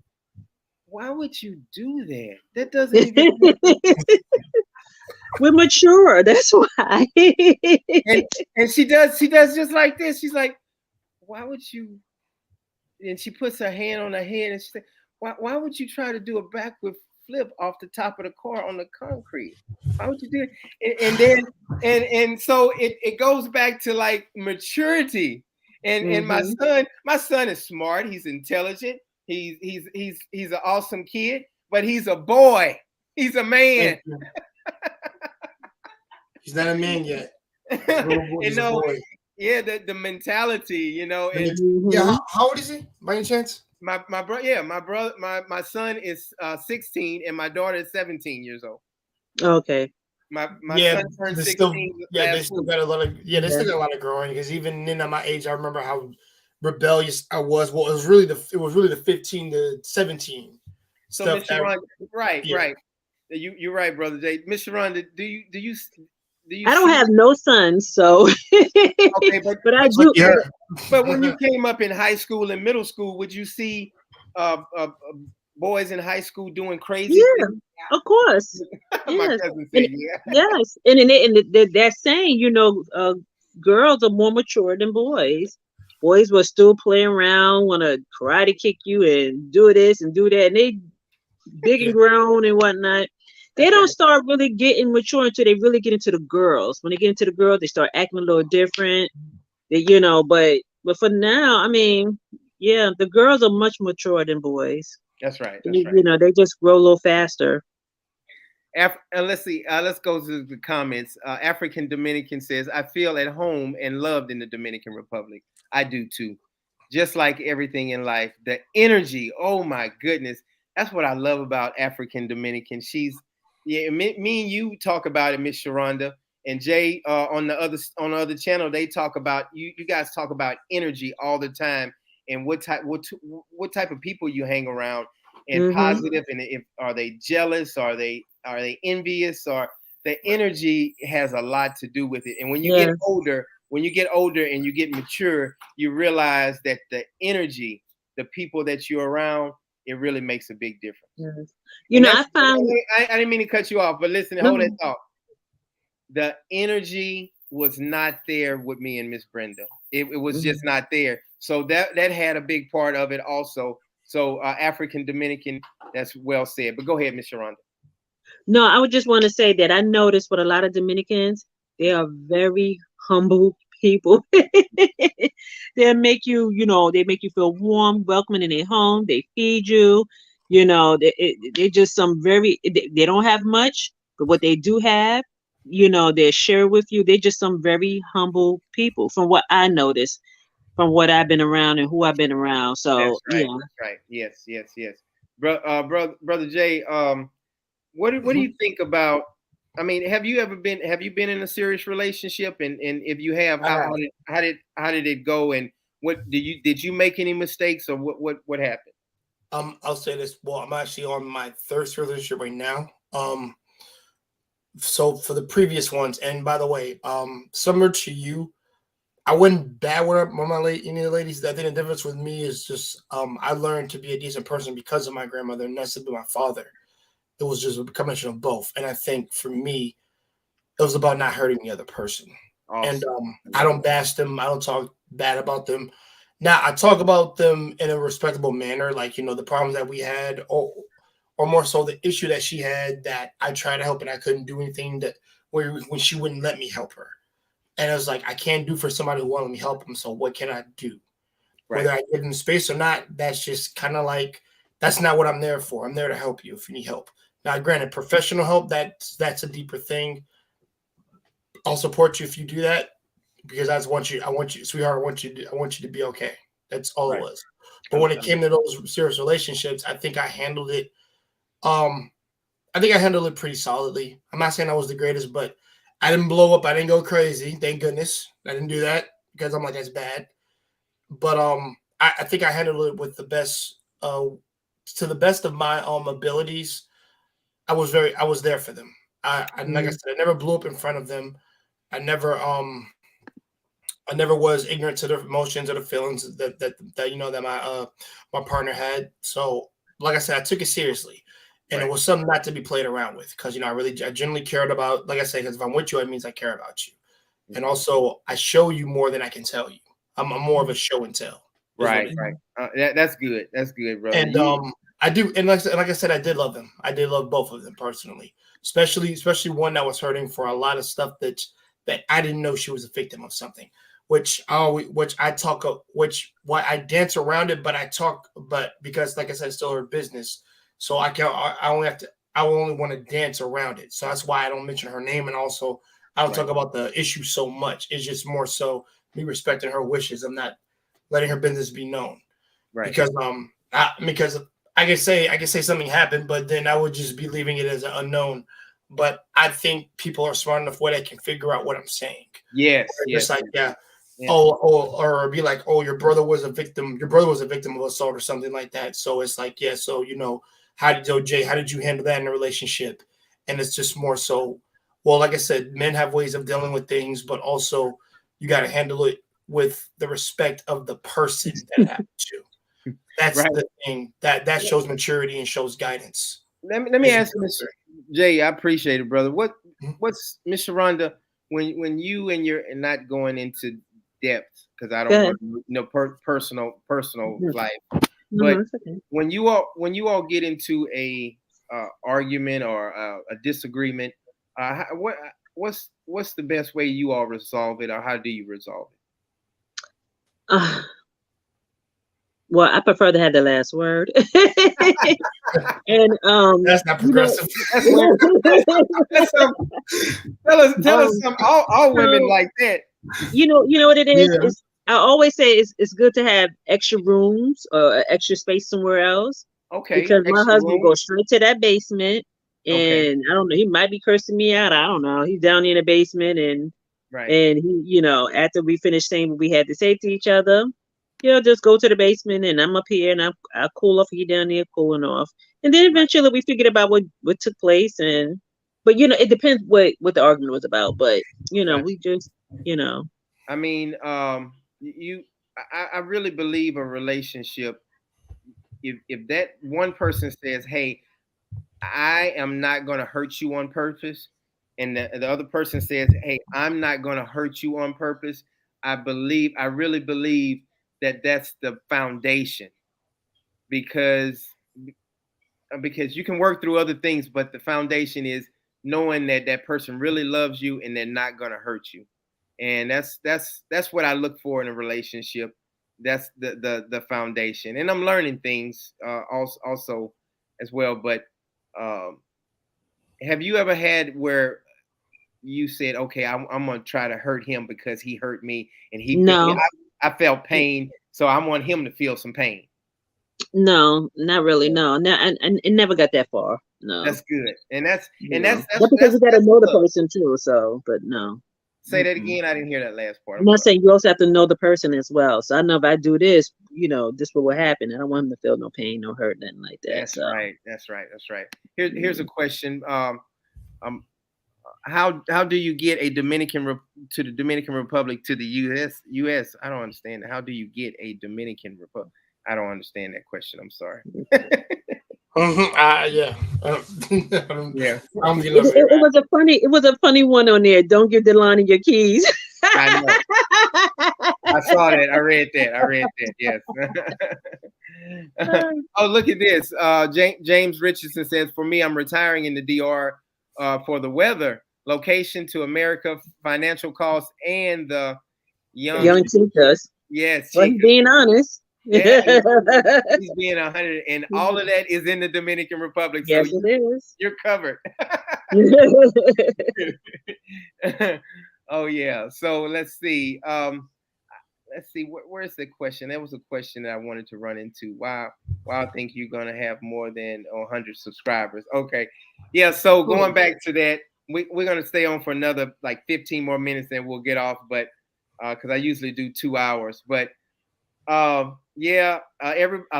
"Why would you do that? That doesn't even." We're mature. That's why. and she does just like this. She's like, "Why would you?" And she puts her hand on her head and she said, why would you try to do a backward flip off the top of the car on the concrete? Why would you do it? And so it goes back to like maturity. And my son is smart. He's intelligent. He's an awesome kid, but he's a boy. He's a man. He's not a man yet. He's a boy. Yeah, the mentality, And, yeah, how old is he, by any chance? My son is 16 and my daughter is 17 years old. Okay. My son turned 16. They still got a lot of still got a lot of growing, because even in my age, I remember how rebellious I was. Well, it was really the 15 to 17 so stuff. Sharonda, right. You're right, Brother Jay. Miss Sharonda, do you I don't have no sons, so okay, but I do. But when you came up in high school and middle school, would you see boys in high school doing crazy things? Of course. My cousin said, yes, and they're saying, girls are more mature than boys. Boys will still play around, want to karate kick you and do this and do that, and they big and grown and whatnot. They don't start really getting mature until they really get into the girls. When they get into the girls, they start acting a little different. But for now, I mean, the girls are much mature than boys. That's right. They just grow a little faster. And let's see. Let's go to the comments. African Dominican says, "I feel at home and loved in the Dominican Republic. I do too. Just like everything in life, the energy. Oh my goodness, that's what I love about African Dominican. Me and you talk about it, Miss Sharonda, and Jay on the other channel. They talk about you guys talk about energy all the time, and what type of people you hang around, and positive, and are they jealous? Are they envious? Or the energy has a lot to do with it. And when you get older and you get mature, you realize that the energy, the people that you're around, it really makes a big difference. I found I didn't mean to cut you off, but listen, hold that thought. The energy was not there with me and Miss Brenda. It was just not there. So that had a big part of it also. So African Dominican, that's well said. But go ahead, Miss Sharonda. No, I would just want to say that I noticed with a lot of Dominicans, they are very humble people. They make you, they make you feel warm, welcoming in their home. They feed you. They just some they don't have much, but what they do have, they share with you. They're just some very humble people from what I noticed, from what I've been around and who I've been around. That's So, right. yeah. That's right. Yes, yes, yes. Brother Jay, what do you think about? I mean, have you been in a serious relationship? And if you have, how did it go? And what did you make any mistakes, or what happened? I'll say this. Well, I'm actually on my third relationship right now. So for the previous ones, and by the way, similar to you, I wasn't bad with any of the ladies. I think the difference with me is just I learned to be a decent person because of my grandmother, and that's to be my father. It was just a combination of both. And I think for me, it was about not hurting the other person. Awesome. And I don't bash them. I don't talk bad about them. Now I talk about them in a respectable manner, like the problems that we had, or more so the issue that she had that I tried to help and I couldn't do anything that when she wouldn't let me help her. And I was like, I can't do for somebody who won't let me help them. So what can I do? Right. Whether I give them space or not, that's just kind of like that's not what I'm there for. I'm there to help you if you need help. Now, granted, professional help, that's a deeper thing. I'll support you if you do that because I want you, sweetheart, I want you to be okay. That's all it was. But when it came to those serious relationships, I think I handled it. I think I handled it pretty solidly. I'm not saying I was the greatest, but I didn't blow up. I didn't go crazy. Thank goodness. I didn't do that because I'm like, that's bad. But I think I handled it with the best, to the best of my abilities. I was there for them. Like I said, I never blew up in front of them. I never was ignorant to the emotions or the feelings that my partner had. So like I said, I took it seriously. And it was something not to be played around with because, I genuinely cared about, like I said, because if I'm with you, it means I care about you. And also I show you more than I can tell you. I'm more of a show and tell. Right. That's good. That's good, brother. And I do. And like I said, I did love them. I did love both of them personally, especially one that was hurting for a lot of stuff that I didn't know she was a victim of something, which I dance around it, but because like I said, it's still her business. So I only want to dance around it. So that's why I don't mention her name. And also I don't talk about the issue so much. It's just more so me respecting her wishes. I'm not letting her business be known. Right. Because I can say something happened, but then I would just be leaving it as an unknown. But I think people are smart enough where they can figure out what I'm saying. Yes. It's like, or be like, oh, your brother was a victim. Your brother was a victim of assault or something like that. So it's like, yeah. So, how did you handle that in a relationship? And it's just more so, well, like I said, men have ways of dealing with things, but also you got to handle it with the respect of the person that happened to. That's the thing that shows maturity and shows guidance. Let me ask you, Mr. Jay. I appreciate it, brother. What's Miss Sharonda, when you and you're not going into depth because I don't want personal life, but when you all get into a argument or a disagreement, what's the best way you all resolve it, or how do you resolve it? Well, I prefer to have the last word. And that's not progressive. Tell us some. All women like that. You know what it is? Yeah. I always say it's good to have extra rooms or extra space somewhere else. Okay. Because my husband goes straight to that basement, and I don't know, he might be cursing me out. I don't know. He's down in the basement, and he, after we finish saying what we had to say to each other, just go to the basement, and I'm up here, and I cool off. He down there cooling off, and then eventually we figured about what took place, but it depends what the argument was about. But we just I mean, I really believe a relationship. If that one person says, "Hey, I am not going to hurt you on purpose," and the other person says, hey, I'm not going to hurt you on purpose, I really believe that that's the foundation, because you can work through other things, but the foundation is knowing that that person really loves you and they're not going to hurt you. And that's what I look for in a relationship. That's the foundation. And I'm learning things also as well. But have you ever had where you said, okay, I'm going to try to hurt him because he hurt me, and No. I felt pain, so I want him to feel some pain? No, not really. No, and it never got that far. No. That's good. And that's Because you got to know the person too. So, but no. Say that again. I didn't hear that last part. I'm not saying you also have to know the person as well. So I know if I do this, this what will happen. I don't want him to feel no pain, no hurt, nothing like that. That's right. That's right. Here's a question. How do you get a Dominican to the Dominican Republic to the U.S.? I don't understand. How do you get a Dominican Republic? I don't understand that question. I'm sorry. Yeah. Yeah. It was a funny one on there. Don't give Delani your keys. I know. I saw that. I read that. Yes. Oh, look at this. James Richardson says, for me, I'm retiring in the DR for the weather, location to America, financial costs, and the young chicas. Yes. Well, he's being honest. Yeah, he's being 100, and all of that is in the Dominican Republic. So yes, it is. You're covered. Oh yeah. So let's see. Where's the question? That was a question that I wanted to run into. Why I think you're gonna have more than 100 subscribers? Okay. Yeah. So going back to that, we're gonna stay on for another like 15 more minutes, and we'll get off. But because I usually do 2 hours, but. A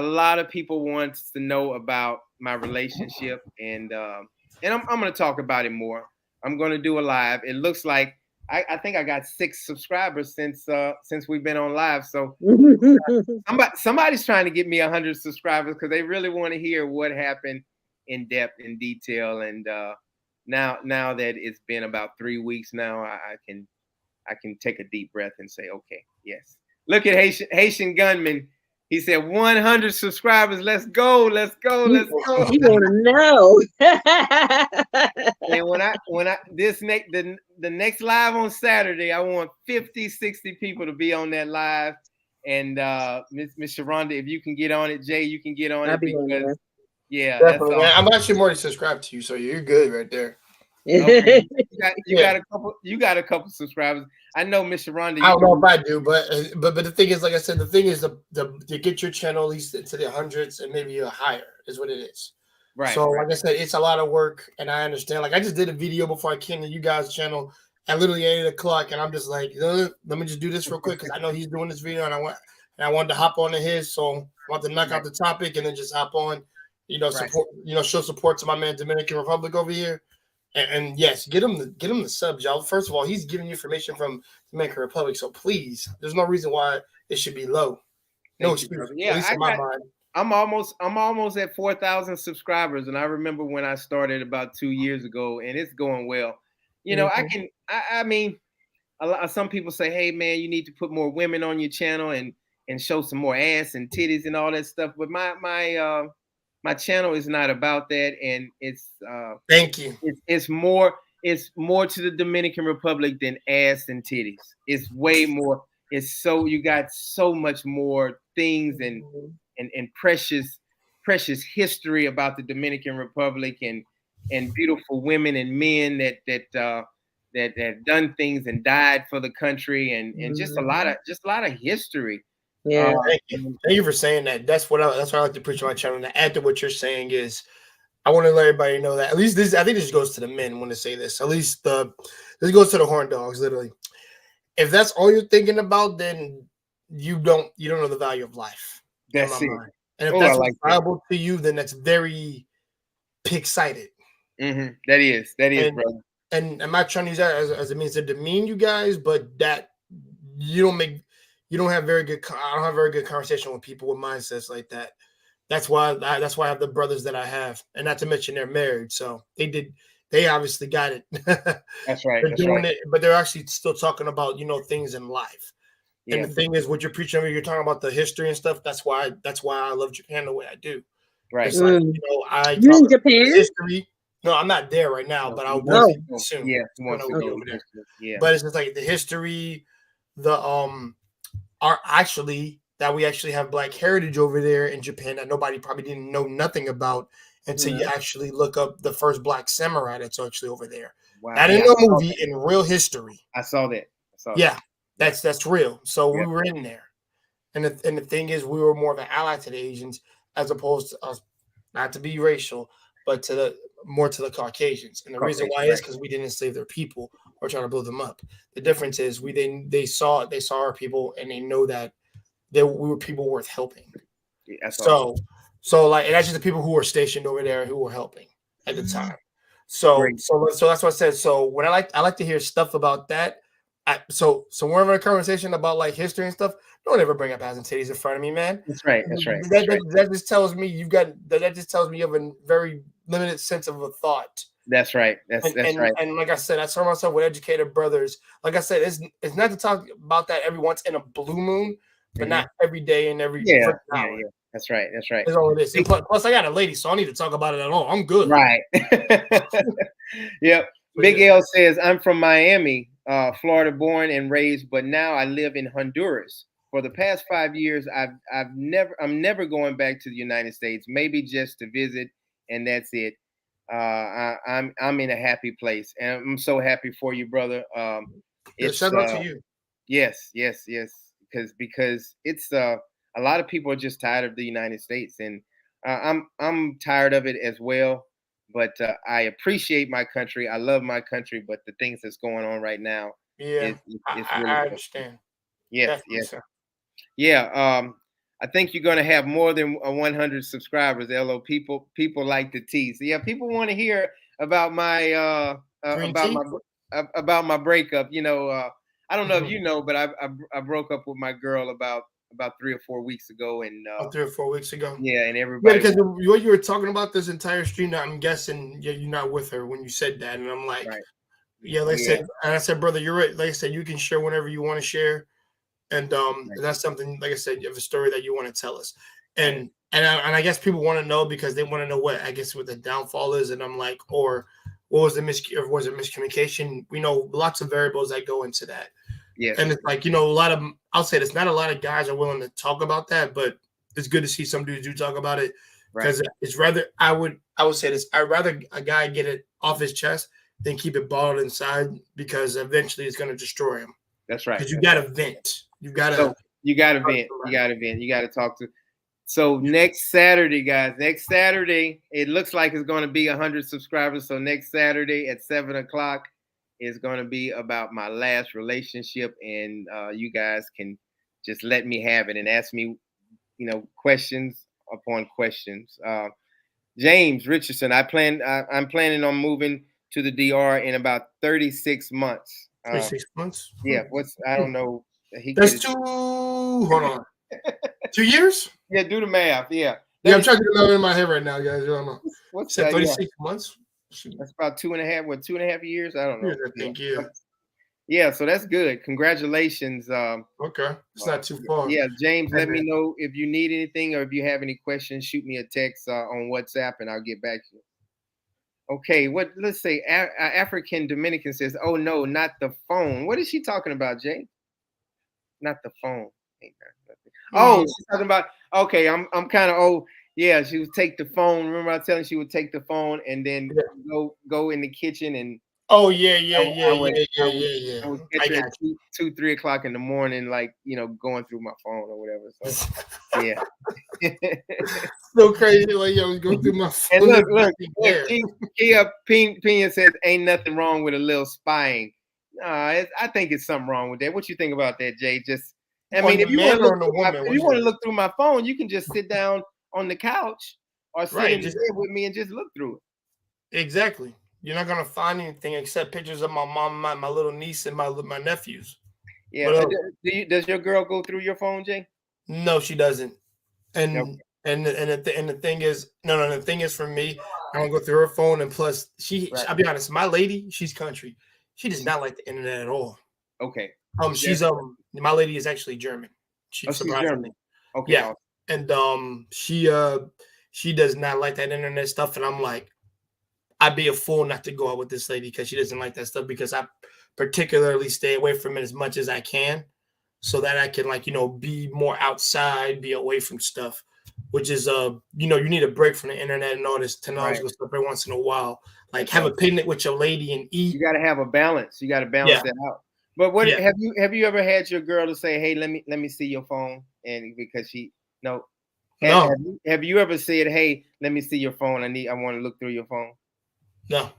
lot of people wants to know about my relationship, and I'm going to talk about it more. I'm going to do a live. It looks like I think I got 6 subscribers since we've been on live. So somebody's trying to get me 100 subscribers because they really want to hear what happened in depth, in detail. And now that it's been about 3 weeks now, I can take a deep breath and say, okay, yes. Look at Haitian Gunman. He said 100 subscribers. Let's go. You want to know? And the next live on Saturday, I want 50, 60 people to be on that live. And Miss Sharonda, if you can get on it, Jay, you can get on it because yeah, definitely. That's I'm actually more subscribed to you, so you're good right there. Okay. You got a couple subscribers. I know Miss Sharonda. I don't know if I do, but the thing is, like I said, the thing is to get your channel at least into the hundreds and maybe higher is what it is. Right. So like I said, it's a lot of work, and I understand. Like I just did a video before I came to you guys' channel at literally 8 o'clock, and I'm just like, let me just do this real quick because I know he's doing this video, and I wanted to hop on to his, so I want to knock out the topic and then just hop on, support, show support to my man Dominican Republic over here. And yes, get him the subs, y'all. First of all, he's giving you information from Dominican Republic, so please, there's no reason why it should be low. No excuse. Yeah, at least in my mind. I'm almost at 4,000 subscribers, and I remember when I started about 2 years ago, and it's going well. I mean, some people say, hey man, you need to put more women on your channel and show some more ass and titties and all that stuff. But my channel is not about that, and it's thank you. It's more to the Dominican Republic than ass and titties. It's way more. You got so much more things and precious history about the Dominican Republic and beautiful women and men that have done things and died for the country and just a lot of history. Yeah, thank you for saying that. That's what I like to preach on my channel. And to add to what you're saying is, I want to let everybody know that at least this. I think this goes to the men when to say this. At least this goes to the horn dogs. Literally, if that's all you're thinking about, then you don't know the value of life. That's it. Mind. And if that's valuable to you, then that's very pig-sided. Mm-hmm. That is, brother. And I'm not trying to use that as a means to demean you guys, but that you don't have very good. I don't have very good conversation with people with mindsets like that. That's why I have the brothers that I have, and not to mention they're married, so they they obviously got it. That's right. They're That's doing right. it, but they're actually still talking about, things in life. And Yeah. the thing is, what you're preaching, you're talking about the history and stuff. That's why I love Japan the way I do. Right. It's like, Mm. I You talk in about Japan? history. No, I'm not there right now, but I will Oh, be soon. Yeah. He wants When to I go. over there. Yeah. But it's just like the history, the are actually that we actually have Black heritage over there in Japan that nobody probably didn't know nothing about until you actually look up the first Black samurai that's actually over there. Wow. That Yeah, ain't no movie in real history. I saw that. I saw Yeah, that. that's real. So Yeah. we were in there, and the thing is, we were more of an ally to the Asians as opposed to us, not to be racial, but more to the Caucasians. And the reason why is because we didn't enslave their people or try to build them up. The difference is they saw our people and they know that we were people worth helping. Yeah, that's So awesome. like, and that's just the people who were stationed over there who were helping at the time. So Great. so that's what I said. So when I like to hear stuff about that. So when we're having a conversation about like history and stuff, don't ever bring up ass and titties in front of me, man. That's right. That's right. That just tells me that just tells me you have a very limited sense of a thought. That's right. That's right. And like I said, I surround myself with educated brothers. Like I said, it's not to talk about that every once in a blue moon, but not every day and every hour. Yeah. That's right. That's right. That's all it is. And plus, I got a lady, so I need to talk about it at all. I'm good. Right. Yep. Big L says, I'm from Miami, Florida, born and raised, but now I live in Honduras. For the past 5 years, I'm never going back to the United States. Maybe just to visit, and that's it. I'm in a happy place, and I'm so happy for you, brother. It's shout out to you. Yes. Because it's a lot of people are just tired of the United States, and I'm tired of it as well. But I appreciate my country. I love my country, but the things that's going on right now is really I understand. Yes, Definitely, yes, sir. yeah. I think you're gonna have more than 100 subscribers. LO people like the tease. So yeah, people want to hear about my about my breakup. I don't know if you know, but I broke up with my girl about 3 or 4 weeks ago, and 3 or 4 weeks ago. yeah, and everybody. Yeah, because what you were talking about this entire stream, I'm guessing you're not with her when you said that, and I'm like, Right. yeah, like I said, and I said, brother, you're right. Like I said, you can share whenever you want to share, and that's something. Like I said, you have a story that you want to tell us, and I guess people want to know because they want to know what the downfall is, and I'm like, or what was was it miscommunication? We know lots of variables that go into that. Yes. And it's like, a lot of, I'll say this, not a lot of guys are willing to talk about that, but it's good to see some dudes do talk about it because it's rather, I would say this, I'd rather a guy get it off his chest than keep it bottled inside because eventually it's going to destroy him. That's right. Because you got to vent. You got to vent. You got to vent. You got to talk to. So next Saturday, guys, it looks like it's going to be 100 subscribers. So next Saturday at 7:00 is going to be about my last relationship, and you guys can just let me have it and ask me, questions upon questions. James Richardson, I'm planning on moving to the DR in about 36 months. 36 months? Yeah, I don't know. That's hold on. 2 years? Yeah, do the math. Yeah. Yeah, I'm trying to do the math in my head right now, guys. I don't know. What's that? 36 months? That's about 2.5 years? I don't know. I think, yeah. Yeah, so that's good. Congratulations. Okay. It's not too far. Yeah, James, let me know if you need anything or if you have any questions, shoot me a text on WhatsApp and I'll get back to you. Okay, let's say African Dominican says, oh no, not the phone. What is she talking about, Jay? Not the phone. Oh, she's talking about, okay, I'm kind of old. Yeah, she would take the phone. Remember I was telling you she would take the phone and then go in the kitchen and I would catch her at 2, 3 o'clock in the morning, like, going through my phone or whatever. So yeah. So crazy, like, I was going through my phone. And look, Kia Pena says ain't nothing wrong with a little spying. I think it's something wrong with that. What you think about that, Jay? Just if you want to look through my phone, you can just sit down on the couch or sit in the bed with me and just look through it. Exactly. You're not gonna find anything except pictures of my mom, my little niece, and my nephews. Yeah. Does your girl go through your phone, Jay? No, she doesn't. And the thing is, the thing is for me, I don't go through her phone, and plus, Right. I'll be honest, my lady, she's country. She does not like the internet at all. Okay. She's my lady is actually German. Oh, she's German. Okay. Yeah, and she does not like that internet stuff, and I'm like, I'd be a fool not to go out with this lady because she doesn't like that stuff, because I particularly stay away from it as much as I can, so that I can, like, be more outside, be away from stuff, which is you need a break from the internet and all this technological stuff every once in a while. Like, have a picnic with your lady and eat. You got to have a balance. You got to balance that out. But what have you ever had your girl to say, "Hey, let me see your phone," and because no. Have you ever said, "Hey, let me see your phone. I want to look through your phone"? No.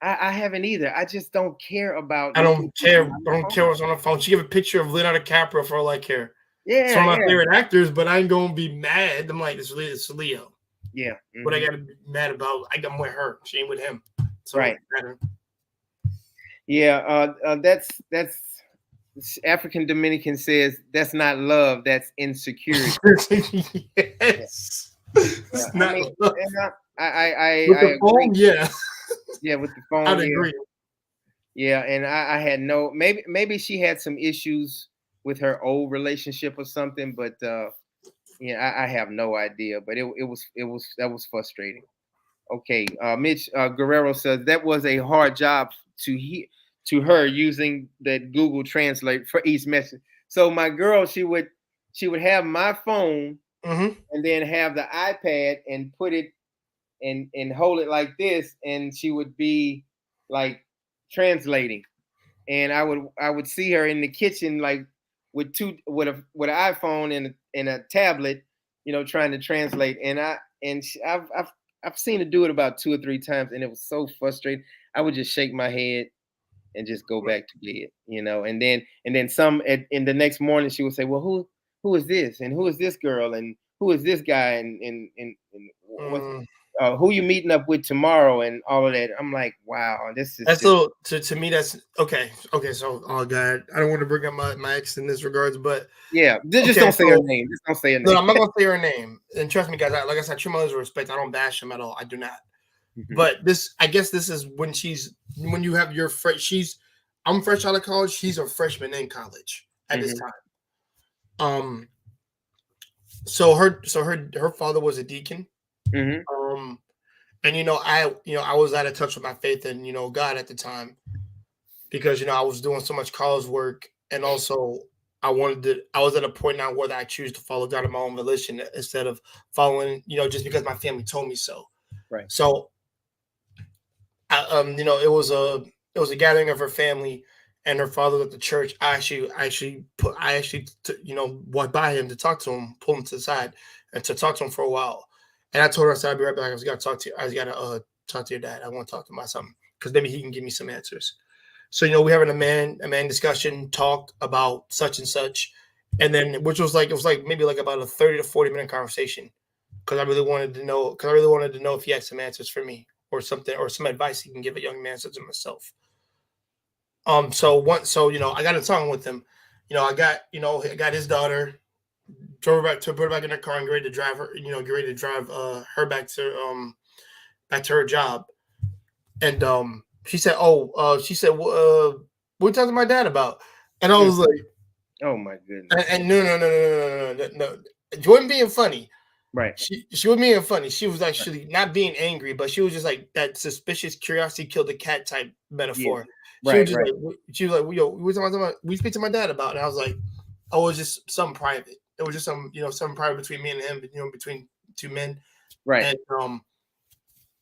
I haven't either. I just don't care about. I don't care. I don't care what's on her phone. She gave a picture of Leonardo DiCaprio for all I care. Yeah, it's one of my favorite actors, but I ain't gonna be mad. I'm like, it's Leo. Yeah. Mm-hmm. What I gotta be mad about? I'm with her. She ain't with him. So right. Yeah. That's African Dominican says that's not love. That's insecurity. Yes. It's not love. I with the phone, agree. yeah. Yeah, with the phone. I'd agree. Yeah, and I had maybe she had some issues with her old relationship or something, but I have no idea. But that was frustrating. Okay, Mitch Guerrero says that was a hard job to her using that Google Translate for each message. So my girl, she would have my phone and then have the iPad and put it and hold it like this, and she would be like translating, and I would see her in the kitchen like with an iPhone and a tablet, trying to translate, and I've seen her do it about 2 or 3 times, and it was so frustrating. I would just shake my head and just go back to bed, and then in the next morning she would say, well, who is this, and who is this girl, and who is this guy, and who you meeting up with tomorrow, and all of that. I'm like, wow, this is to me, that's okay. So, oh God, I don't want to bring up my ex in this regards, but yeah, just don't say her name. Just don't say her name. No, I'm not gonna say her name. And trust me, guys, like I said, treat my others with respect. I don't bash them at all. I do not. But I guess this is when you have your I'm fresh out of college. She's a freshman in college at this time. So her father was a deacon. And I was out of touch with my faith and God at the time, because I was doing so much college work, and also I was at a point now where I choose to follow God of my own volition instead of following just because my family told me so. Right. So it was a gathering of her family and her father at the church. I actually walked by him to talk to him, pull him to the side, and to talk to him for a while. And I told her, I said, I'll be right back. I just got to talk to you. I just got to talk to your dad. I want to talk to him about something, because maybe he can give me some answers. So, we're having a man discussion, talk about such and such. And then, it was like maybe like about a 30 to 40 minute conversation, because I really wanted to know if he had some answers for me or something, or some advice he can give a young man such as myself. So I got to talking with him. I got his daughter, put her back in her car and get ready to drive her, her back to her job. And she said, what are you talking to my dad about? And I was like, oh my goodness. And no. She wasn't being funny. Right. She wasn't being funny. She was actually not being angry, but she was just like that suspicious curiosity killed the cat type metaphor. Yeah. She was like, yo, we speak to my dad about, and I was like, oh, it was just something private. It was just something private between me and him, between two men. Right.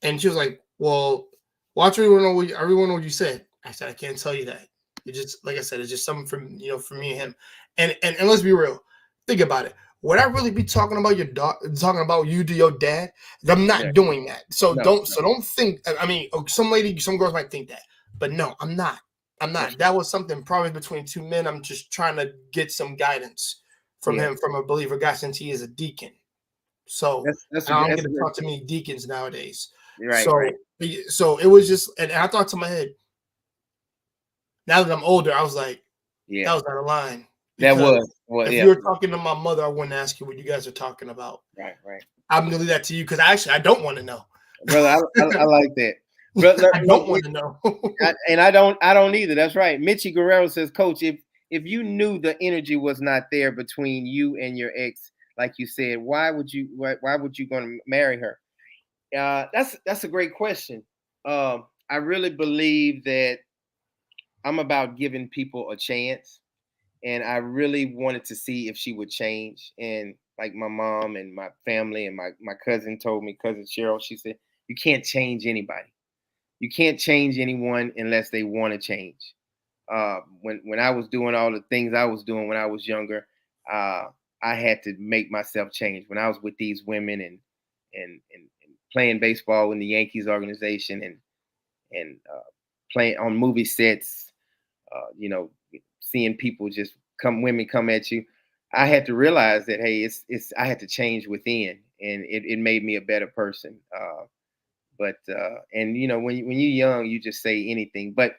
And she was like, well, watch everyone know what you said. I said, I can't tell you that. It just, like I said, it's just something from me and him. And let's be real. Think about it. Would I really be talking about talking about you to your dad? I'm not doing that. So don't think. I mean, some girls might think that, but no, I'm not. That was something probably between two men. I'm just trying to get some guidance from him, from a believer guy, since he is a deacon. So I don't get to talk to many deacons nowadays. Right. So it was just, and I thought to my head, now that I'm older, I was like, that was out of line. That was. If you were talking to my mother, I wouldn't ask you what you guys are talking about. Right. I'm gonna leave that to you, because I don't want to know. brother. I like that. Brother, I don't want to know. I don't either. That's right. Mitchie Guerrero says, Coach, if you knew the energy was not there between you and your ex, like you said, why would you going to marry her? That's a great question. I really believe that I'm about giving people a chance, and I really wanted to see if she would change. And like my mom and my family and my cousin told me, cousin Cheryl, she said, you can't change anybody. You can't change anyone unless they want to change. When I was doing all the things I was doing when I was younger, I had to make myself change. When I was with these women and playing baseball in the Yankees organization and playing on movie sets, seeing people women come at you, I had to realize that hey, I had to change within, and it made me a better person. But and when you're young, you just say anything. But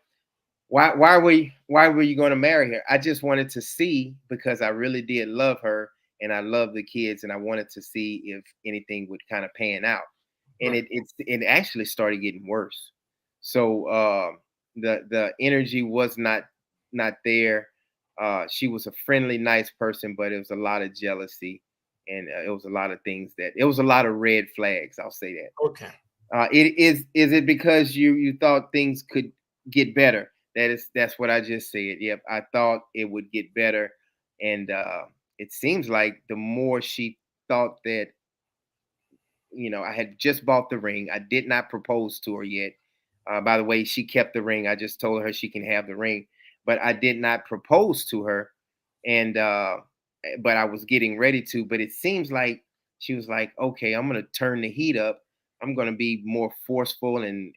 why were you going to marry her? I just wanted to see, because I really did love her and I love the kids, and I wanted to see if anything would kind of pan out. And Right. it actually started getting worse. So the energy was not there. She was a friendly, nice person, but it was a lot of jealousy, and it was a lot of things it was a lot of red flags. I'll say that. Okay. Is it because you thought things could get better? That's what I just said. Yep, I thought it would get better, and it seems like the more she thought that, I had just bought the ring. I did not propose to her yet. By the way, she kept the ring. I just told her she can have the ring, but I did not propose to her, and but I was getting ready to. But it seems like she was like, okay, I'm gonna turn the heat up. I'm gonna be more forceful and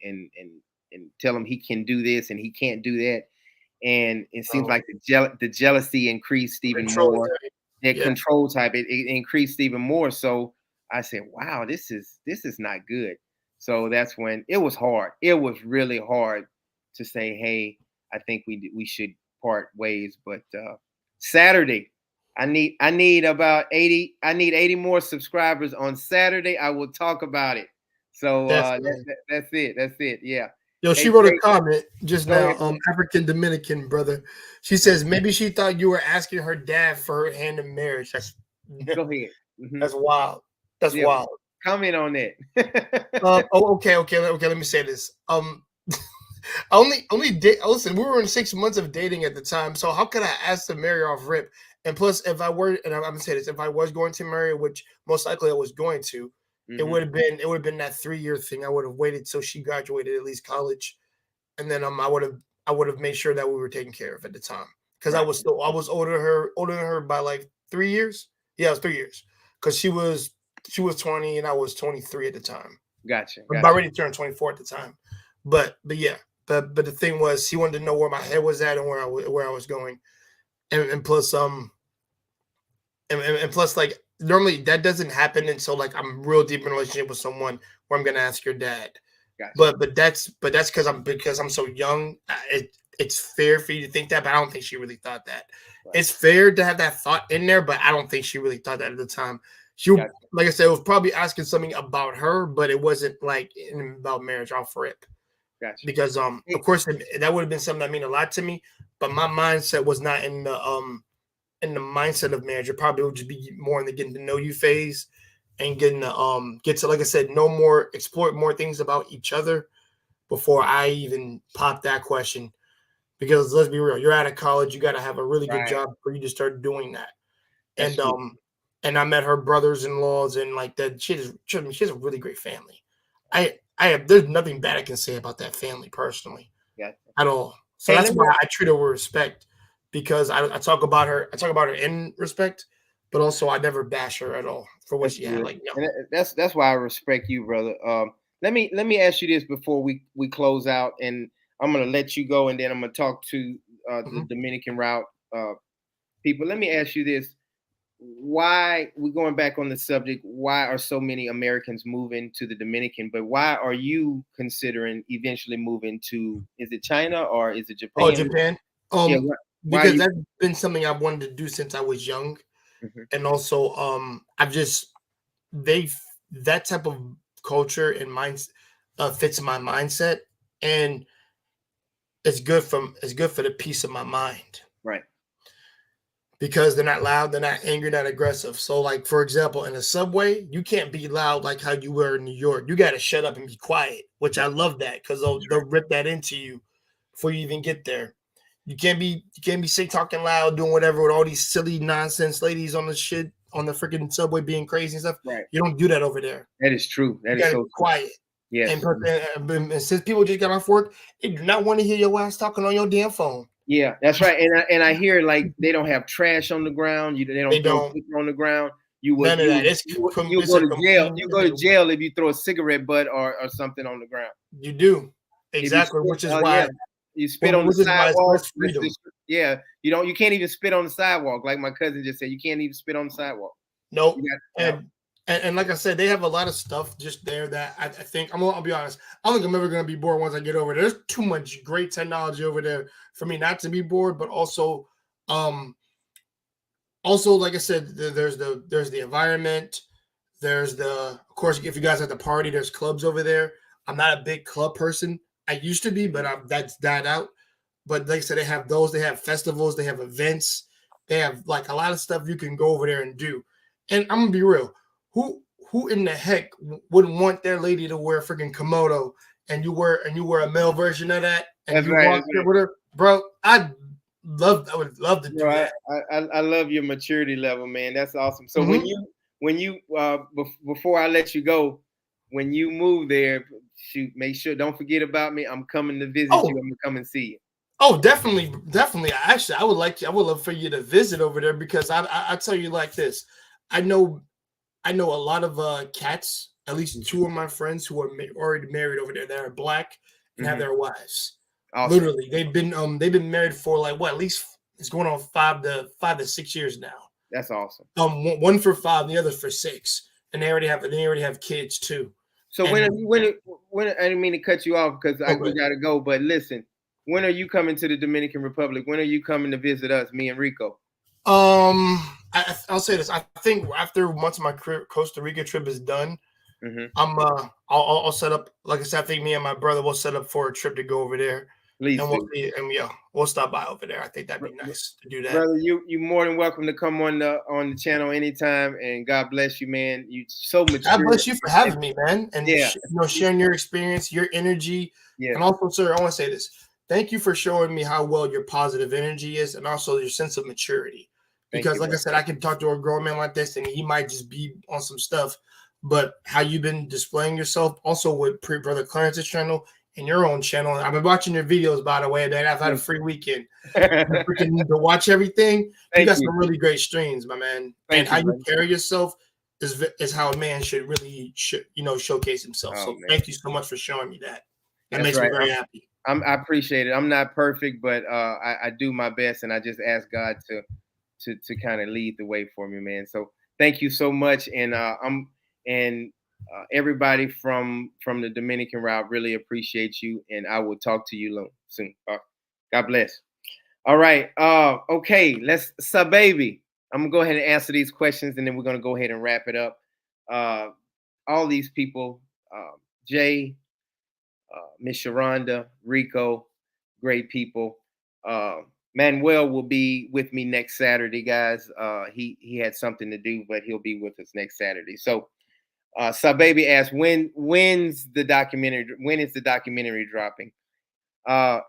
tell him he can do this and he can't do that. And it seems Oh. like the jealousy increased even Control more. type. That Yeah. control type, it increased even more. So I said, wow, this is not good. So that's when it was hard. It was really hard to say, hey, I think we should part ways. But Saturday, I need about 80. I need 80 more subscribers on Saturday. I will talk about it. So Definitely. that's it. That's it. Yeah. Yo, Hey, she wrote a Jay, comment just go now. ahead. African Dominican brother. She says maybe she thought you were asking her dad for her hand in marriage. That's Go ahead. Mhm. that's wild. That's Yeah. wild. Comment on that. Okay. Let me say this. Only date. Listen, we were in 6 months of dating at the time. So how could I ask to marry her off rip? And plus, if I were, and I'm gonna say this, if I was going to marry, which most likely I was going to, it Mhm. would have been that 3-year thing. I would have waited till she graduated at least college, and then I would have made sure that we were taken care of at the time, because I Right. was older than her by like 3 years. Yeah, it was 3 years, because she was 20 and I was 23 at the time. Gotcha. I Gotcha. already turned 24 at the time, but yeah, but the thing was, he wanted to know where my head was at and where I was going, and plus and plus, like, normally that doesn't happen until like I'm real deep in a relationship with someone where I'm gonna ask your dad. Gotcha. But that's because I'm so young. It's fair for you to think that, but I don't think she really thought that. Right. It's fair to have that thought in there, but I don't think she really thought that at the time. She, Gotcha. like I said, was probably asking something about her, but it wasn't like about marriage off rip. Gotcha. Because of course that would have been something that mean a lot to me, but my mindset was not in the mindset of marriage. It probably would just be more in the getting to know you phase, and getting to get to, like I said, explore more things about each other before I even pop that question. Because let's be real, you're out of college, you got to have a really good Right. job for you to start doing that. That's And true. and I met her brothers-in-laws, and like that, she has a really great family. There's nothing bad I can say about that family personally Gotcha. at all. So Hey, that's let me why I treat her with respect, because I talk about her. I talk about her in respect, but also I never bash her at all for what That's she had. good. Like, no. And that's why I respect you, brother. Let me ask you this before we close out, and I'm gonna let you go, and then I'm gonna talk to the Mhm. Dominican route people. Let me ask you this: why we're going back on the subject? Why are so many Americans moving to the Dominican? But why are you considering eventually moving to? Is it China or is it Oh, Japan? Japan. Yeah. Why are Because you? that's been something I've wanted to do since I was young, Mhm. and also I've just they that type of culture and mind fits my mindset, and it's good for the peace of my mind. Right. Because they're not loud, they're not angry, not aggressive. So, like, for example, in a subway, you can't be loud like how you were in New York. You got to shut up and be quiet, which I love that, because they'll rip that into you before you even get there. You can't be sick talking loud, doing whatever with all these silly nonsense ladies on the shit on the freaking subway being crazy and stuff. Right. You don't do that over there. That is true. That You is gotta so be quiet. Yes. And since people just got off work, they do not want to hear your ass talking on your damn phone. Yeah, that's right. And I hear like they don't have trash on the ground. They don't throw on the ground. None of that. You go to jail. You go to jail if you throw a cigarette butt or something on the ground. You do. Exactly, which is why you spit on the sidewalk. Yeah, you can't even spit on the sidewalk. Like my cousin just said, you can't even spit on the sidewalk. Nope. And like I said, they have a lot of stuff just there that I think I'll be honest. I don't think I'm ever gonna be bored once I get over there. There's too much great technology over there for me not to be bored, but also like I said, there's the environment. There's of course, if you guys at the party, there's clubs over there. I'm not a big club person. I used to be, but that's died out. But like I said, they have those. They have festivals. They have events. They have like a lot of stuff you can go over there and do. And I'm gonna be real. Who in the heck wouldn't want their lady to wear a freaking kimono and you wear a male version of that and that's you right, walk there with her, bro? I would love to do that. I love your maturity level, man. That's awesome. So when you before I let you go, when you move there, make sure don't forget about me. I'm coming to visit you. I'm gonna come and see you. Oh, definitely. Actually, I would love for you to visit over there, because I tell you like this. I know a lot of cats, at least two of my friends who are already married over there that are Black and have their wives. Awesome. Literally, they've been married for like what, at least it's going on 5 to 6 years now. That's awesome. One for 5, and the other for 6, and they already have kids too. So when I didn't mean to cut you off because we gotta go, but listen, when are you coming to the Dominican Republic? When are you coming to visit us, me and Rico? I'll say this. I think after once my Costa Rica trip is done, I'll set up. Like I said, I think me and my brother will set up for a trip to go over there. Please, we'll stop by over there. I think that'd be nice to do that. Brother, you more than welcome to come on the channel anytime. And God bless you, man. You so much. God bless you for having me, man. And sharing your experience, your energy, and also, sir, I want to say this. Thank you for showing me how well your positive energy is, and also your sense of maturity. Because, like I said, I can talk to a grown man like this, and he might just be on some stuff. But how you've been displaying yourself, also with Brother Clarence's channel and your own channel. I've been watching your videos, by the way, man. I've had a free weekend. I freaking need to watch everything. You got some really great streams, my man. And how you carry yourself is how a man should really showcase himself. So thank you so much for showing me that. That makes me very happy. I appreciate it. I'm not perfect, but I do my best, and I just ask God to kind of lead the way for me, man. So thank you so much, and everybody from the Dominican route really appreciate you, and I will talk to you soon. God bless. All right. Okay. Let's baby. I'm gonna go ahead and answer these questions, and then we're gonna go ahead and wrap it up. All these people, Jay, Miss Sharonda, Rico, great people. Manuel will be with me next Saturday, guys. He had something to do, but he'll be with us next Saturday. So, Baby asked, when is the documentary dropping?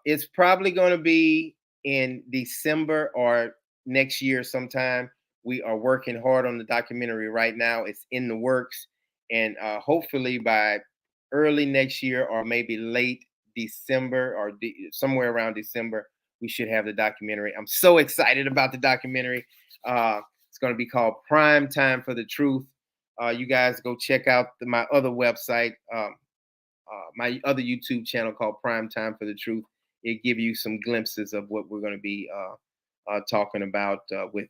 It's probably going to be in December or next year sometime. We are working hard on the documentary right now. It's in the works, and hopefully by early next year or maybe late December or somewhere around December, we should have the documentary. I'm so excited about the documentary. It's going to be called Prime Time for the Truth. You guys go check out my other website, my other YouTube channel called Prime Time for the Truth. It gives you some glimpses of what we're going to be talking about with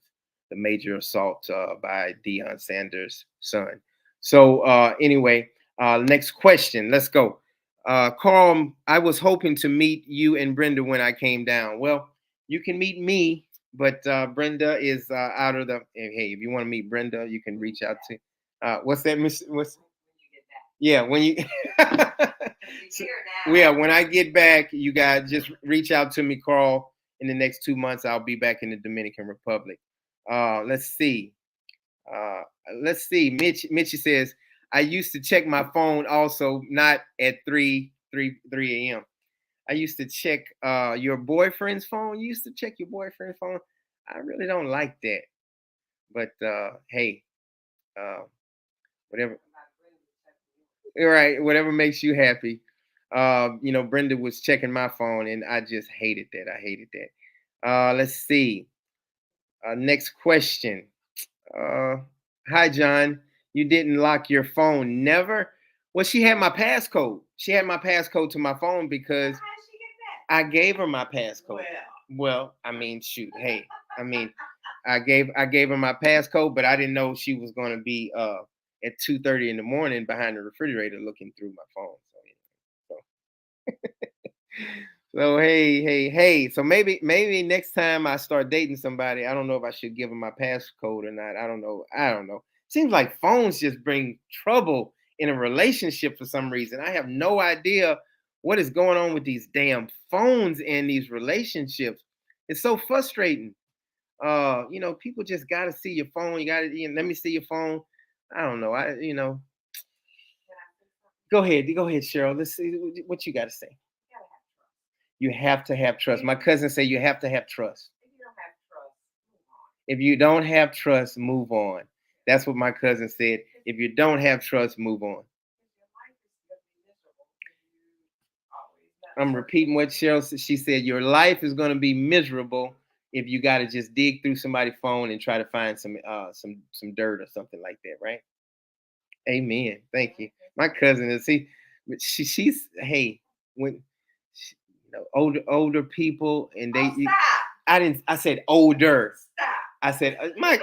the major assault by Deion Sanders' son. So anyway, next question. Let's go. Carl, I was hoping to meet you and Brenda when I came down. Well, you can meet me, but Brenda is out of the. Hey, if you want to meet Brenda, you can reach out to. What's that, Miss? Yeah, when you so, yeah, when I get back, you guys just reach out to me, Carl. In the next 2 months, I'll be back in the Dominican Republic. Let's see. Uh, let's see. Mitchie says, I used to check my phone also, not at 3 a.m. I used to check your boyfriend's phone. You used to check your boyfriend's phone. I really don't like that. But hey, uh, whatever. Right, whatever makes you happy. Brenda was checking my phone, and I just hated that. I hated that. Let's see. Next question. Hi, John. You didn't lock your phone. Never. Well, she had my passcode. She had my passcode to my phone because I gave her my passcode. Well, I mean, shoot. Hey, I mean, I gave her my passcode, but I didn't know she was going to be at 2:30 in the morning behind the refrigerator looking through my phone. So hey. So maybe next time I start dating somebody, I don't know if I should give them my passcode or not. I don't know. Seems like phones just bring trouble in a relationship for some reason. I have no idea what is going on with these damn phones and these relationships. It's so frustrating. People just gotta see your phone. You gotta let me see your phone. I don't know. Go ahead, Cheryl. Let's see what you got to say. You have to have trust. My cousin said you have to have trust. If you don't have trust, move on. That's what my cousin said. If you don't have trust, move on. I'm repeating what Cheryl said. She said your life is going to be miserable if you got to just dig through somebody's phone and try to find some dirt or something like that, right? Amen. Thank you. My cousin is she's hey when older people and they I said older. Stop. I said my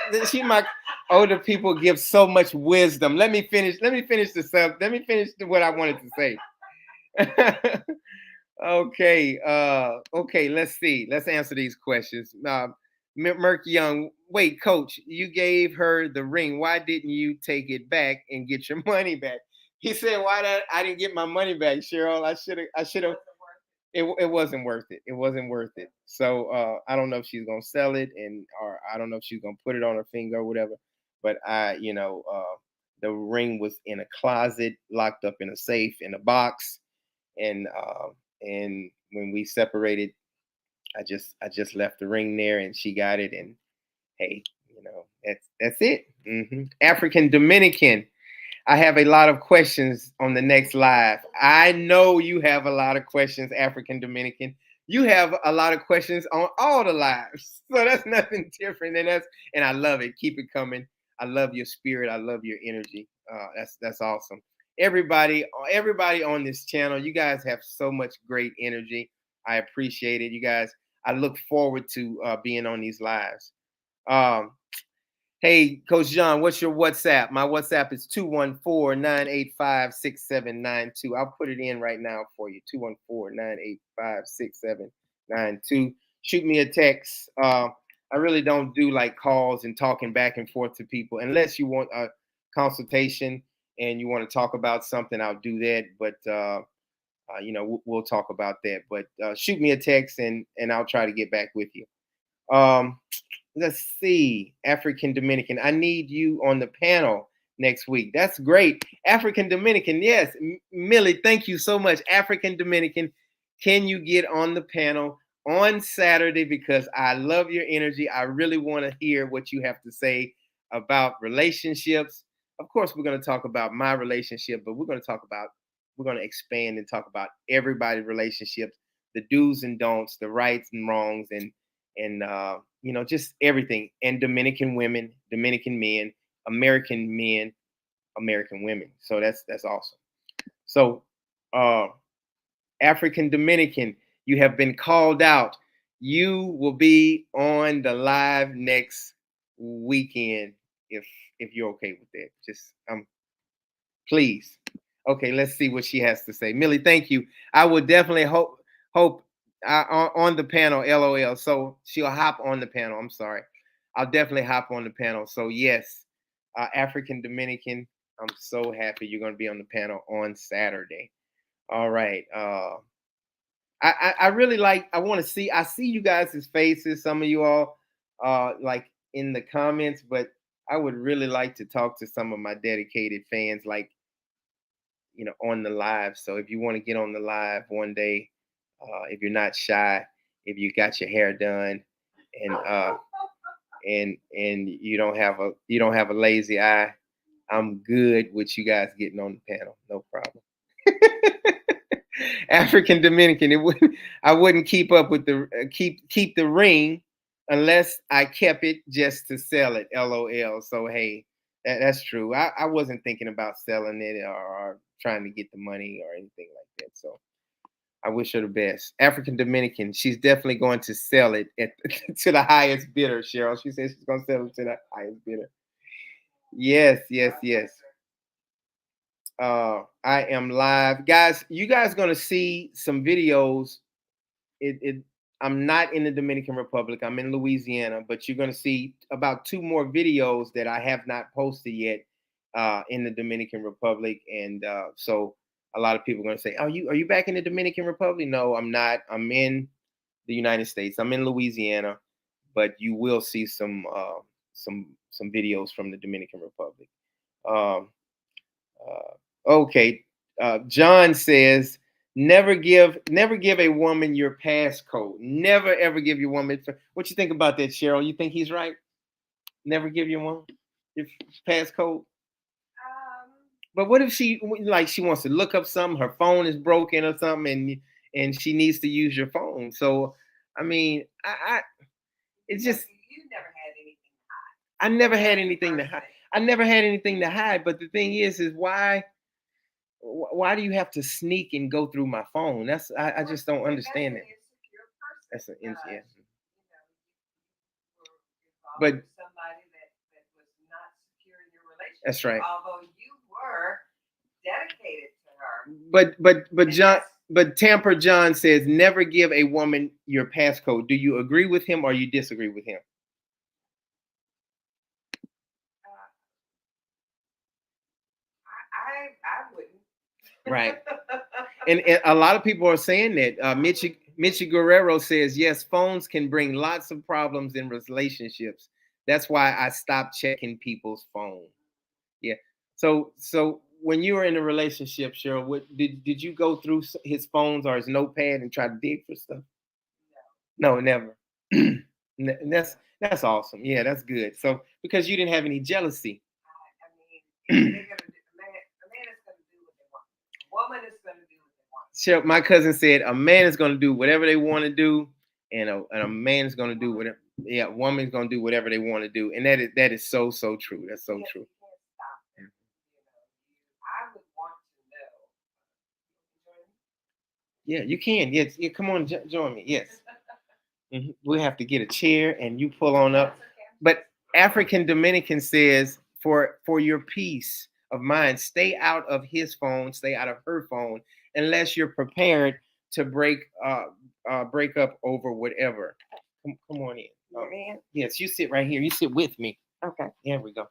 older people give so much wisdom. Let me finish what I wanted to say. Okay. Okay. Let's see. Let's answer these questions. Merk Young. Wait, Coach. You gave her the ring. Why didn't you take it back and get your money back? He said, "Why I didn't get my money back, Cheryl? I should have. It wasn't worth it. It wasn't worth it. So I don't know if she's gonna sell it or I don't know if she's gonna put it on her finger or whatever. But the ring was in a closet, locked up in a safe, in a box, and when we separated, I just left the ring there, and she got it. And hey, that's it. African Dominican. I have a lot of questions on the next live. I know you have a lot of questions, African Dominican. You have a lot of questions on all the lives. So that's nothing different. And I love it. Keep it coming. I love your spirit. I love your energy. That's awesome. Everybody on this channel, you guys have so much great energy. I appreciate it. You guys, I look forward to being on these lives. Hey, Coach John, what's your WhatsApp? My WhatsApp is 214-985-6792. I'll put it in right now for you, 214-985-6792. Shoot me a text. I really don't do like calls and talking back and forth to people unless you want a consultation and you want to talk about something. I'll do that, but we'll talk about that. But shoot me a text and I'll try to get back with you. Let's see, African Dominican. I need you on the panel next week. That's great. African Dominican, yes. Millie, thank you so much. African Dominican, can you get on the panel on Saturday? Because I love your energy. I really want to hear what you have to say about relationships. Of course, we're going to talk about my relationship, but we're going to expand and talk about everybody's relationships, the do's and don'ts, the rights and wrongs, and just everything. And Dominican women, Dominican men, American women. So that's awesome. So African Dominican, you have been called out. You will be on the live next weekend if you're okay with that. Just please. Okay, let's see what she has to say. Millie, thank you. I will definitely hope on the panel, LOL. So she'll hop on the panel. I'm sorry. I'll definitely hop on the panel. So yes, African Dominican, I'm so happy you're going to be on the panel on Saturday. All right. I really like. I want to see. I see you guys' faces. Some of you all, like in the comments, but I would really like to talk to some of my dedicated fans, like on the live. So if you want to get on the live one day, if you're not shy, if you got your hair done, and you don't have a lazy eye, I'm good with you guys getting on the panel. No problem. African Dominican, I wouldn't keep up with the keep the ring unless I kept it just to sell it. LOL. So hey, that's true. I wasn't thinking about selling it or trying to get the money or anything like that. So I wish her the best. African Dominican, she's definitely going to sell it to the highest bidder, Cheryl. She says she's going to sell it to the highest bidder. Yes. I am live, guys. You guys gonna see some videos. I'm not in the Dominican Republic. I'm in Louisiana, but you're gonna see about 2 more videos that I have not posted yet in the Dominican Republic, and so a lot of people are gonna say, "Oh, are you back in the Dominican Republic?" No, I'm not. I'm in the United States. I'm in Louisiana, but you will see some videos from the Dominican Republic. Um, Okay. John says, never give a woman your passcode. Never ever give your woman. What you think about that, Cheryl? You think he's right? Never give your woman your passcode. But what if she wants to look up something? Her phone is broken or something, and she needs to use your phone. So I mean, it's just You never had anything to hide. I never had anything to hide. I never had anything to hide. But the thing is why do you have to sneak and go through my phone? I just don't understand it. That's an yeah. But somebody that was not secure in your relationship. That's right. Although you were dedicated to her. But John, but Tamper John says never give a woman your passcode. Do you agree with him or you disagree with him? I wouldn't. Right. And a lot of people are saying that. Mitchie Guerrero says, yes, phones can bring lots of problems in relationships. That's why I stopped checking people's phones. Yeah. So when you were in a relationship, Cheryl, did you go through his phones or his notepad and try to dig for stuff? No, never. That's awesome. Yeah, that's good. So because you didn't have any jealousy. I mean, a man is going to do what they want. A woman is going to do what they want. Cheryl, my cousin said a man is going to do whatever they want to do, and a man is going to do whatever. Yeah, a woman's going to do whatever they want to do, and that is so true. That's so true. I would want to know. Yeah, you can. Yes, yeah, come on, join me. Yes. Mm-hmm. We have to get a chair and you pull on up. But African Dominican says, for your peace of mind, stay out of his phone, stay out of her phone, unless you're prepared to break up over whatever. Come on in. Yes, you sit right here. You sit with me. Okay. Here we go.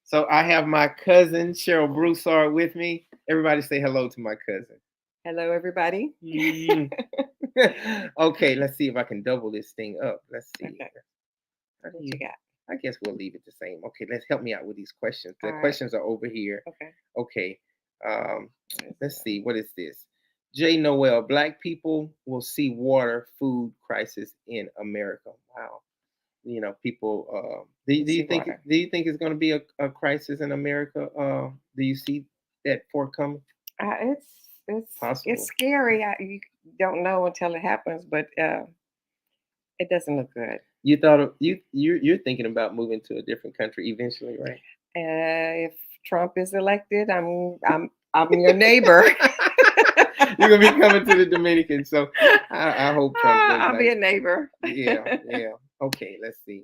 So I have my cousin Cheryl Broussard with me. Everybody say hello to my cousin. Hello, everybody. Okay, let's see if I can double this thing up. Let's see. Okay. What you got? I guess we'll leave it the same. Okay, let's help me out with these questions. The All questions are over here. Okay. Let's see. What is this? J. Noel, Black people will see water food crisis in America. Wow. People. Do you think it's going to be a crisis in America? Do you see that forthcoming? It's possible. It's scary. You don't know until it happens, but it doesn't look good. You thought you're thinking about moving to a different country eventually, right? If Trump is elected, I'm your neighbor. You're gonna be coming to the Dominican, so I hope Trump does. I'll be a neighbor. Yeah. Okay, let's see.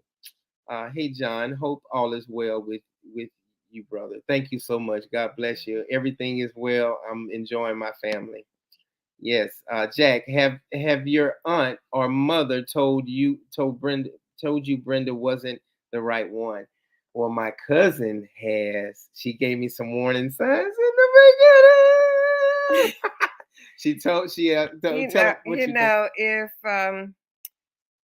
Hey John, hope all is well with you, brother. Thank you so much. God bless you. Everything is well. I'm enjoying my family. Yes. Jack, have your aunt or mother told you Brenda wasn't the right one? Well, my cousin has. She gave me some warning signs in the beginning. She told tell what you told. If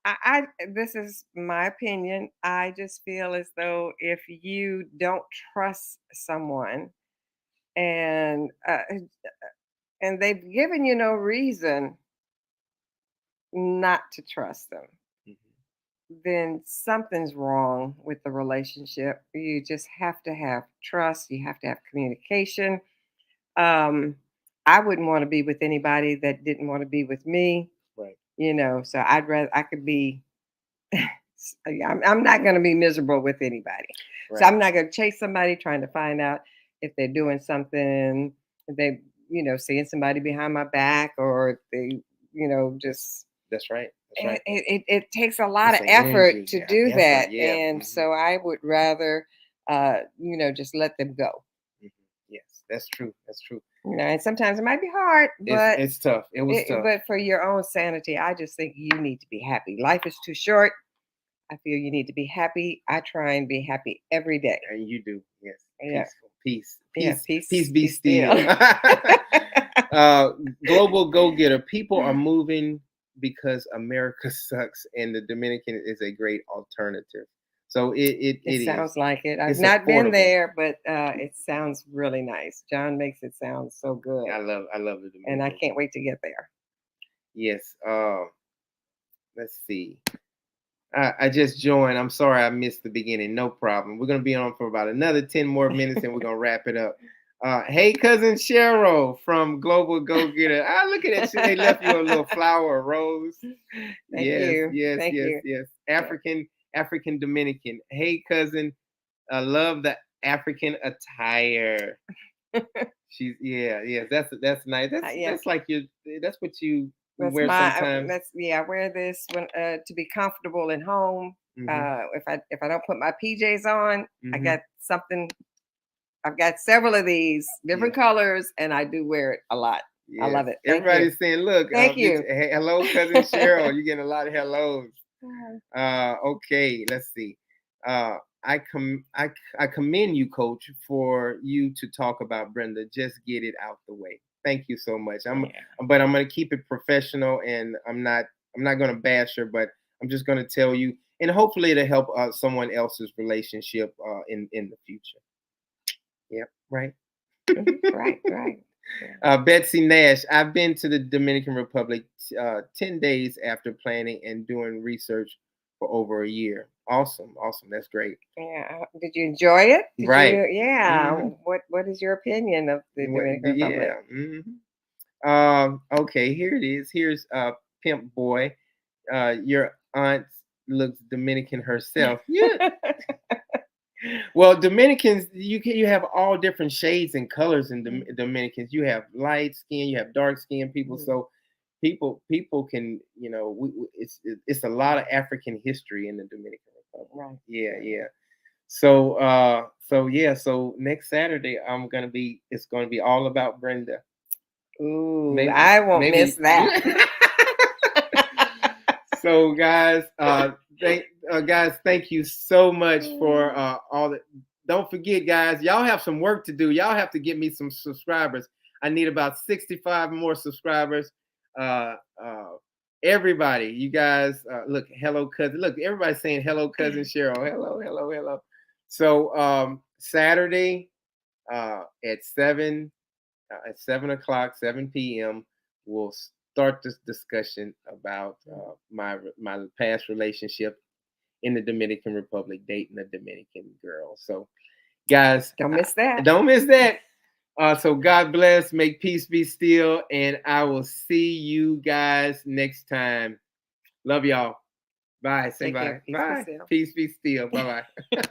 I this is my opinion. I just feel as though if you don't trust someone and they've given you no reason not to trust them, then something's wrong with the relationship. You just have to have trust. You have to have communication. I wouldn't want to be with anybody that didn't want to be with me. Right. So I could be. I'm not going to be miserable with anybody. Right. So I'm not going to chase somebody trying to find out if they're doing something. If they, seeing somebody behind my back, or if they, just. That's right. That's right. It takes a lot It's of the effort energy, to do that. yeah. And so I would rather, just let them go. Yes, that's true. That's true. And sometimes it might be hard, but it's tough. It was tough. But for your own sanity, I just think you need to be happy. Life is too short. I feel you need to be happy. I try and be happy every day. And you do, yes. Yeah. Peace. Yeah, Peace be still. Global go-getter. People are moving because America sucks, and the Dominican is a great alternative. So it sounds is. like it. I've It's not been affordable. there, but it sounds really nice. John makes it sound so good. I love the Dominican. And I can't wait to get there. Yes. Let's see. I just joined. I'm sorry I missed the beginning. No problem. We're gonna be on for about another 10 more minutes, and we're gonna wrap it up. Hey, cousin Cheryl from Global Go Getter. Look at that. They left you a little flower, a rose. Thank you. Yes. African Dominican. Hey, cousin. I love the African attire. She's That's nice. That's like that's what you wear sometimes. I wear this when to be comfortable at home. If I don't put my PJs on, I got something. I've got several of these different colors, and I do wear it a lot. Yes. I love it. Everybody's saying, "Look, thank you." Hello, cousin Cheryl. You're getting a lot of hellos. Okay, let's see. I commend you, Coach, for you to talk about Brenda. Just get it out the way. Thank you so much. But I'm gonna keep it professional, and I'm not gonna bash her, but I'm just gonna tell you, and hopefully it'll help someone else's relationship in the future. Yep, right. Right. Betsy Nash. I've been to the Dominican Republic 10 days after planning and doing research for over a year. Awesome. That's great. Yeah. Did you enjoy it? Right. What is your opinion of the Dominican Republic? Yeah. Okay, here it is. Here's Pimp Boy. Your aunt looks Dominican herself. Yeah. Well, Dominicans, you have all different shades and colors in Dominicans. You have light skin, you have dark skin people. So people can, it's a lot of African history in the Dominican Republic. Right. Yeah. So next Saturday it's gonna be all about Brenda. Ooh, I won't miss that. So guys, thank you so much for all that. Don't forget, guys, y'all have some work to do. Y'all have to get me some subscribers. I need about 65 more subscribers. Everybody, you guys, look, hello, cousin. Look, everybody's saying hello, cousin Cheryl. Hello. So Saturday at 7 o'clock, 7 p.m. we'll start this discussion about my past relationship in the Dominican Republic, dating a Dominican girl. So, guys, don't miss that. Don't miss that. So God bless. Make peace be still, and I will see you guys next time. Love y'all. Bye. Say bye. Bye. Peace be still. Bye bye.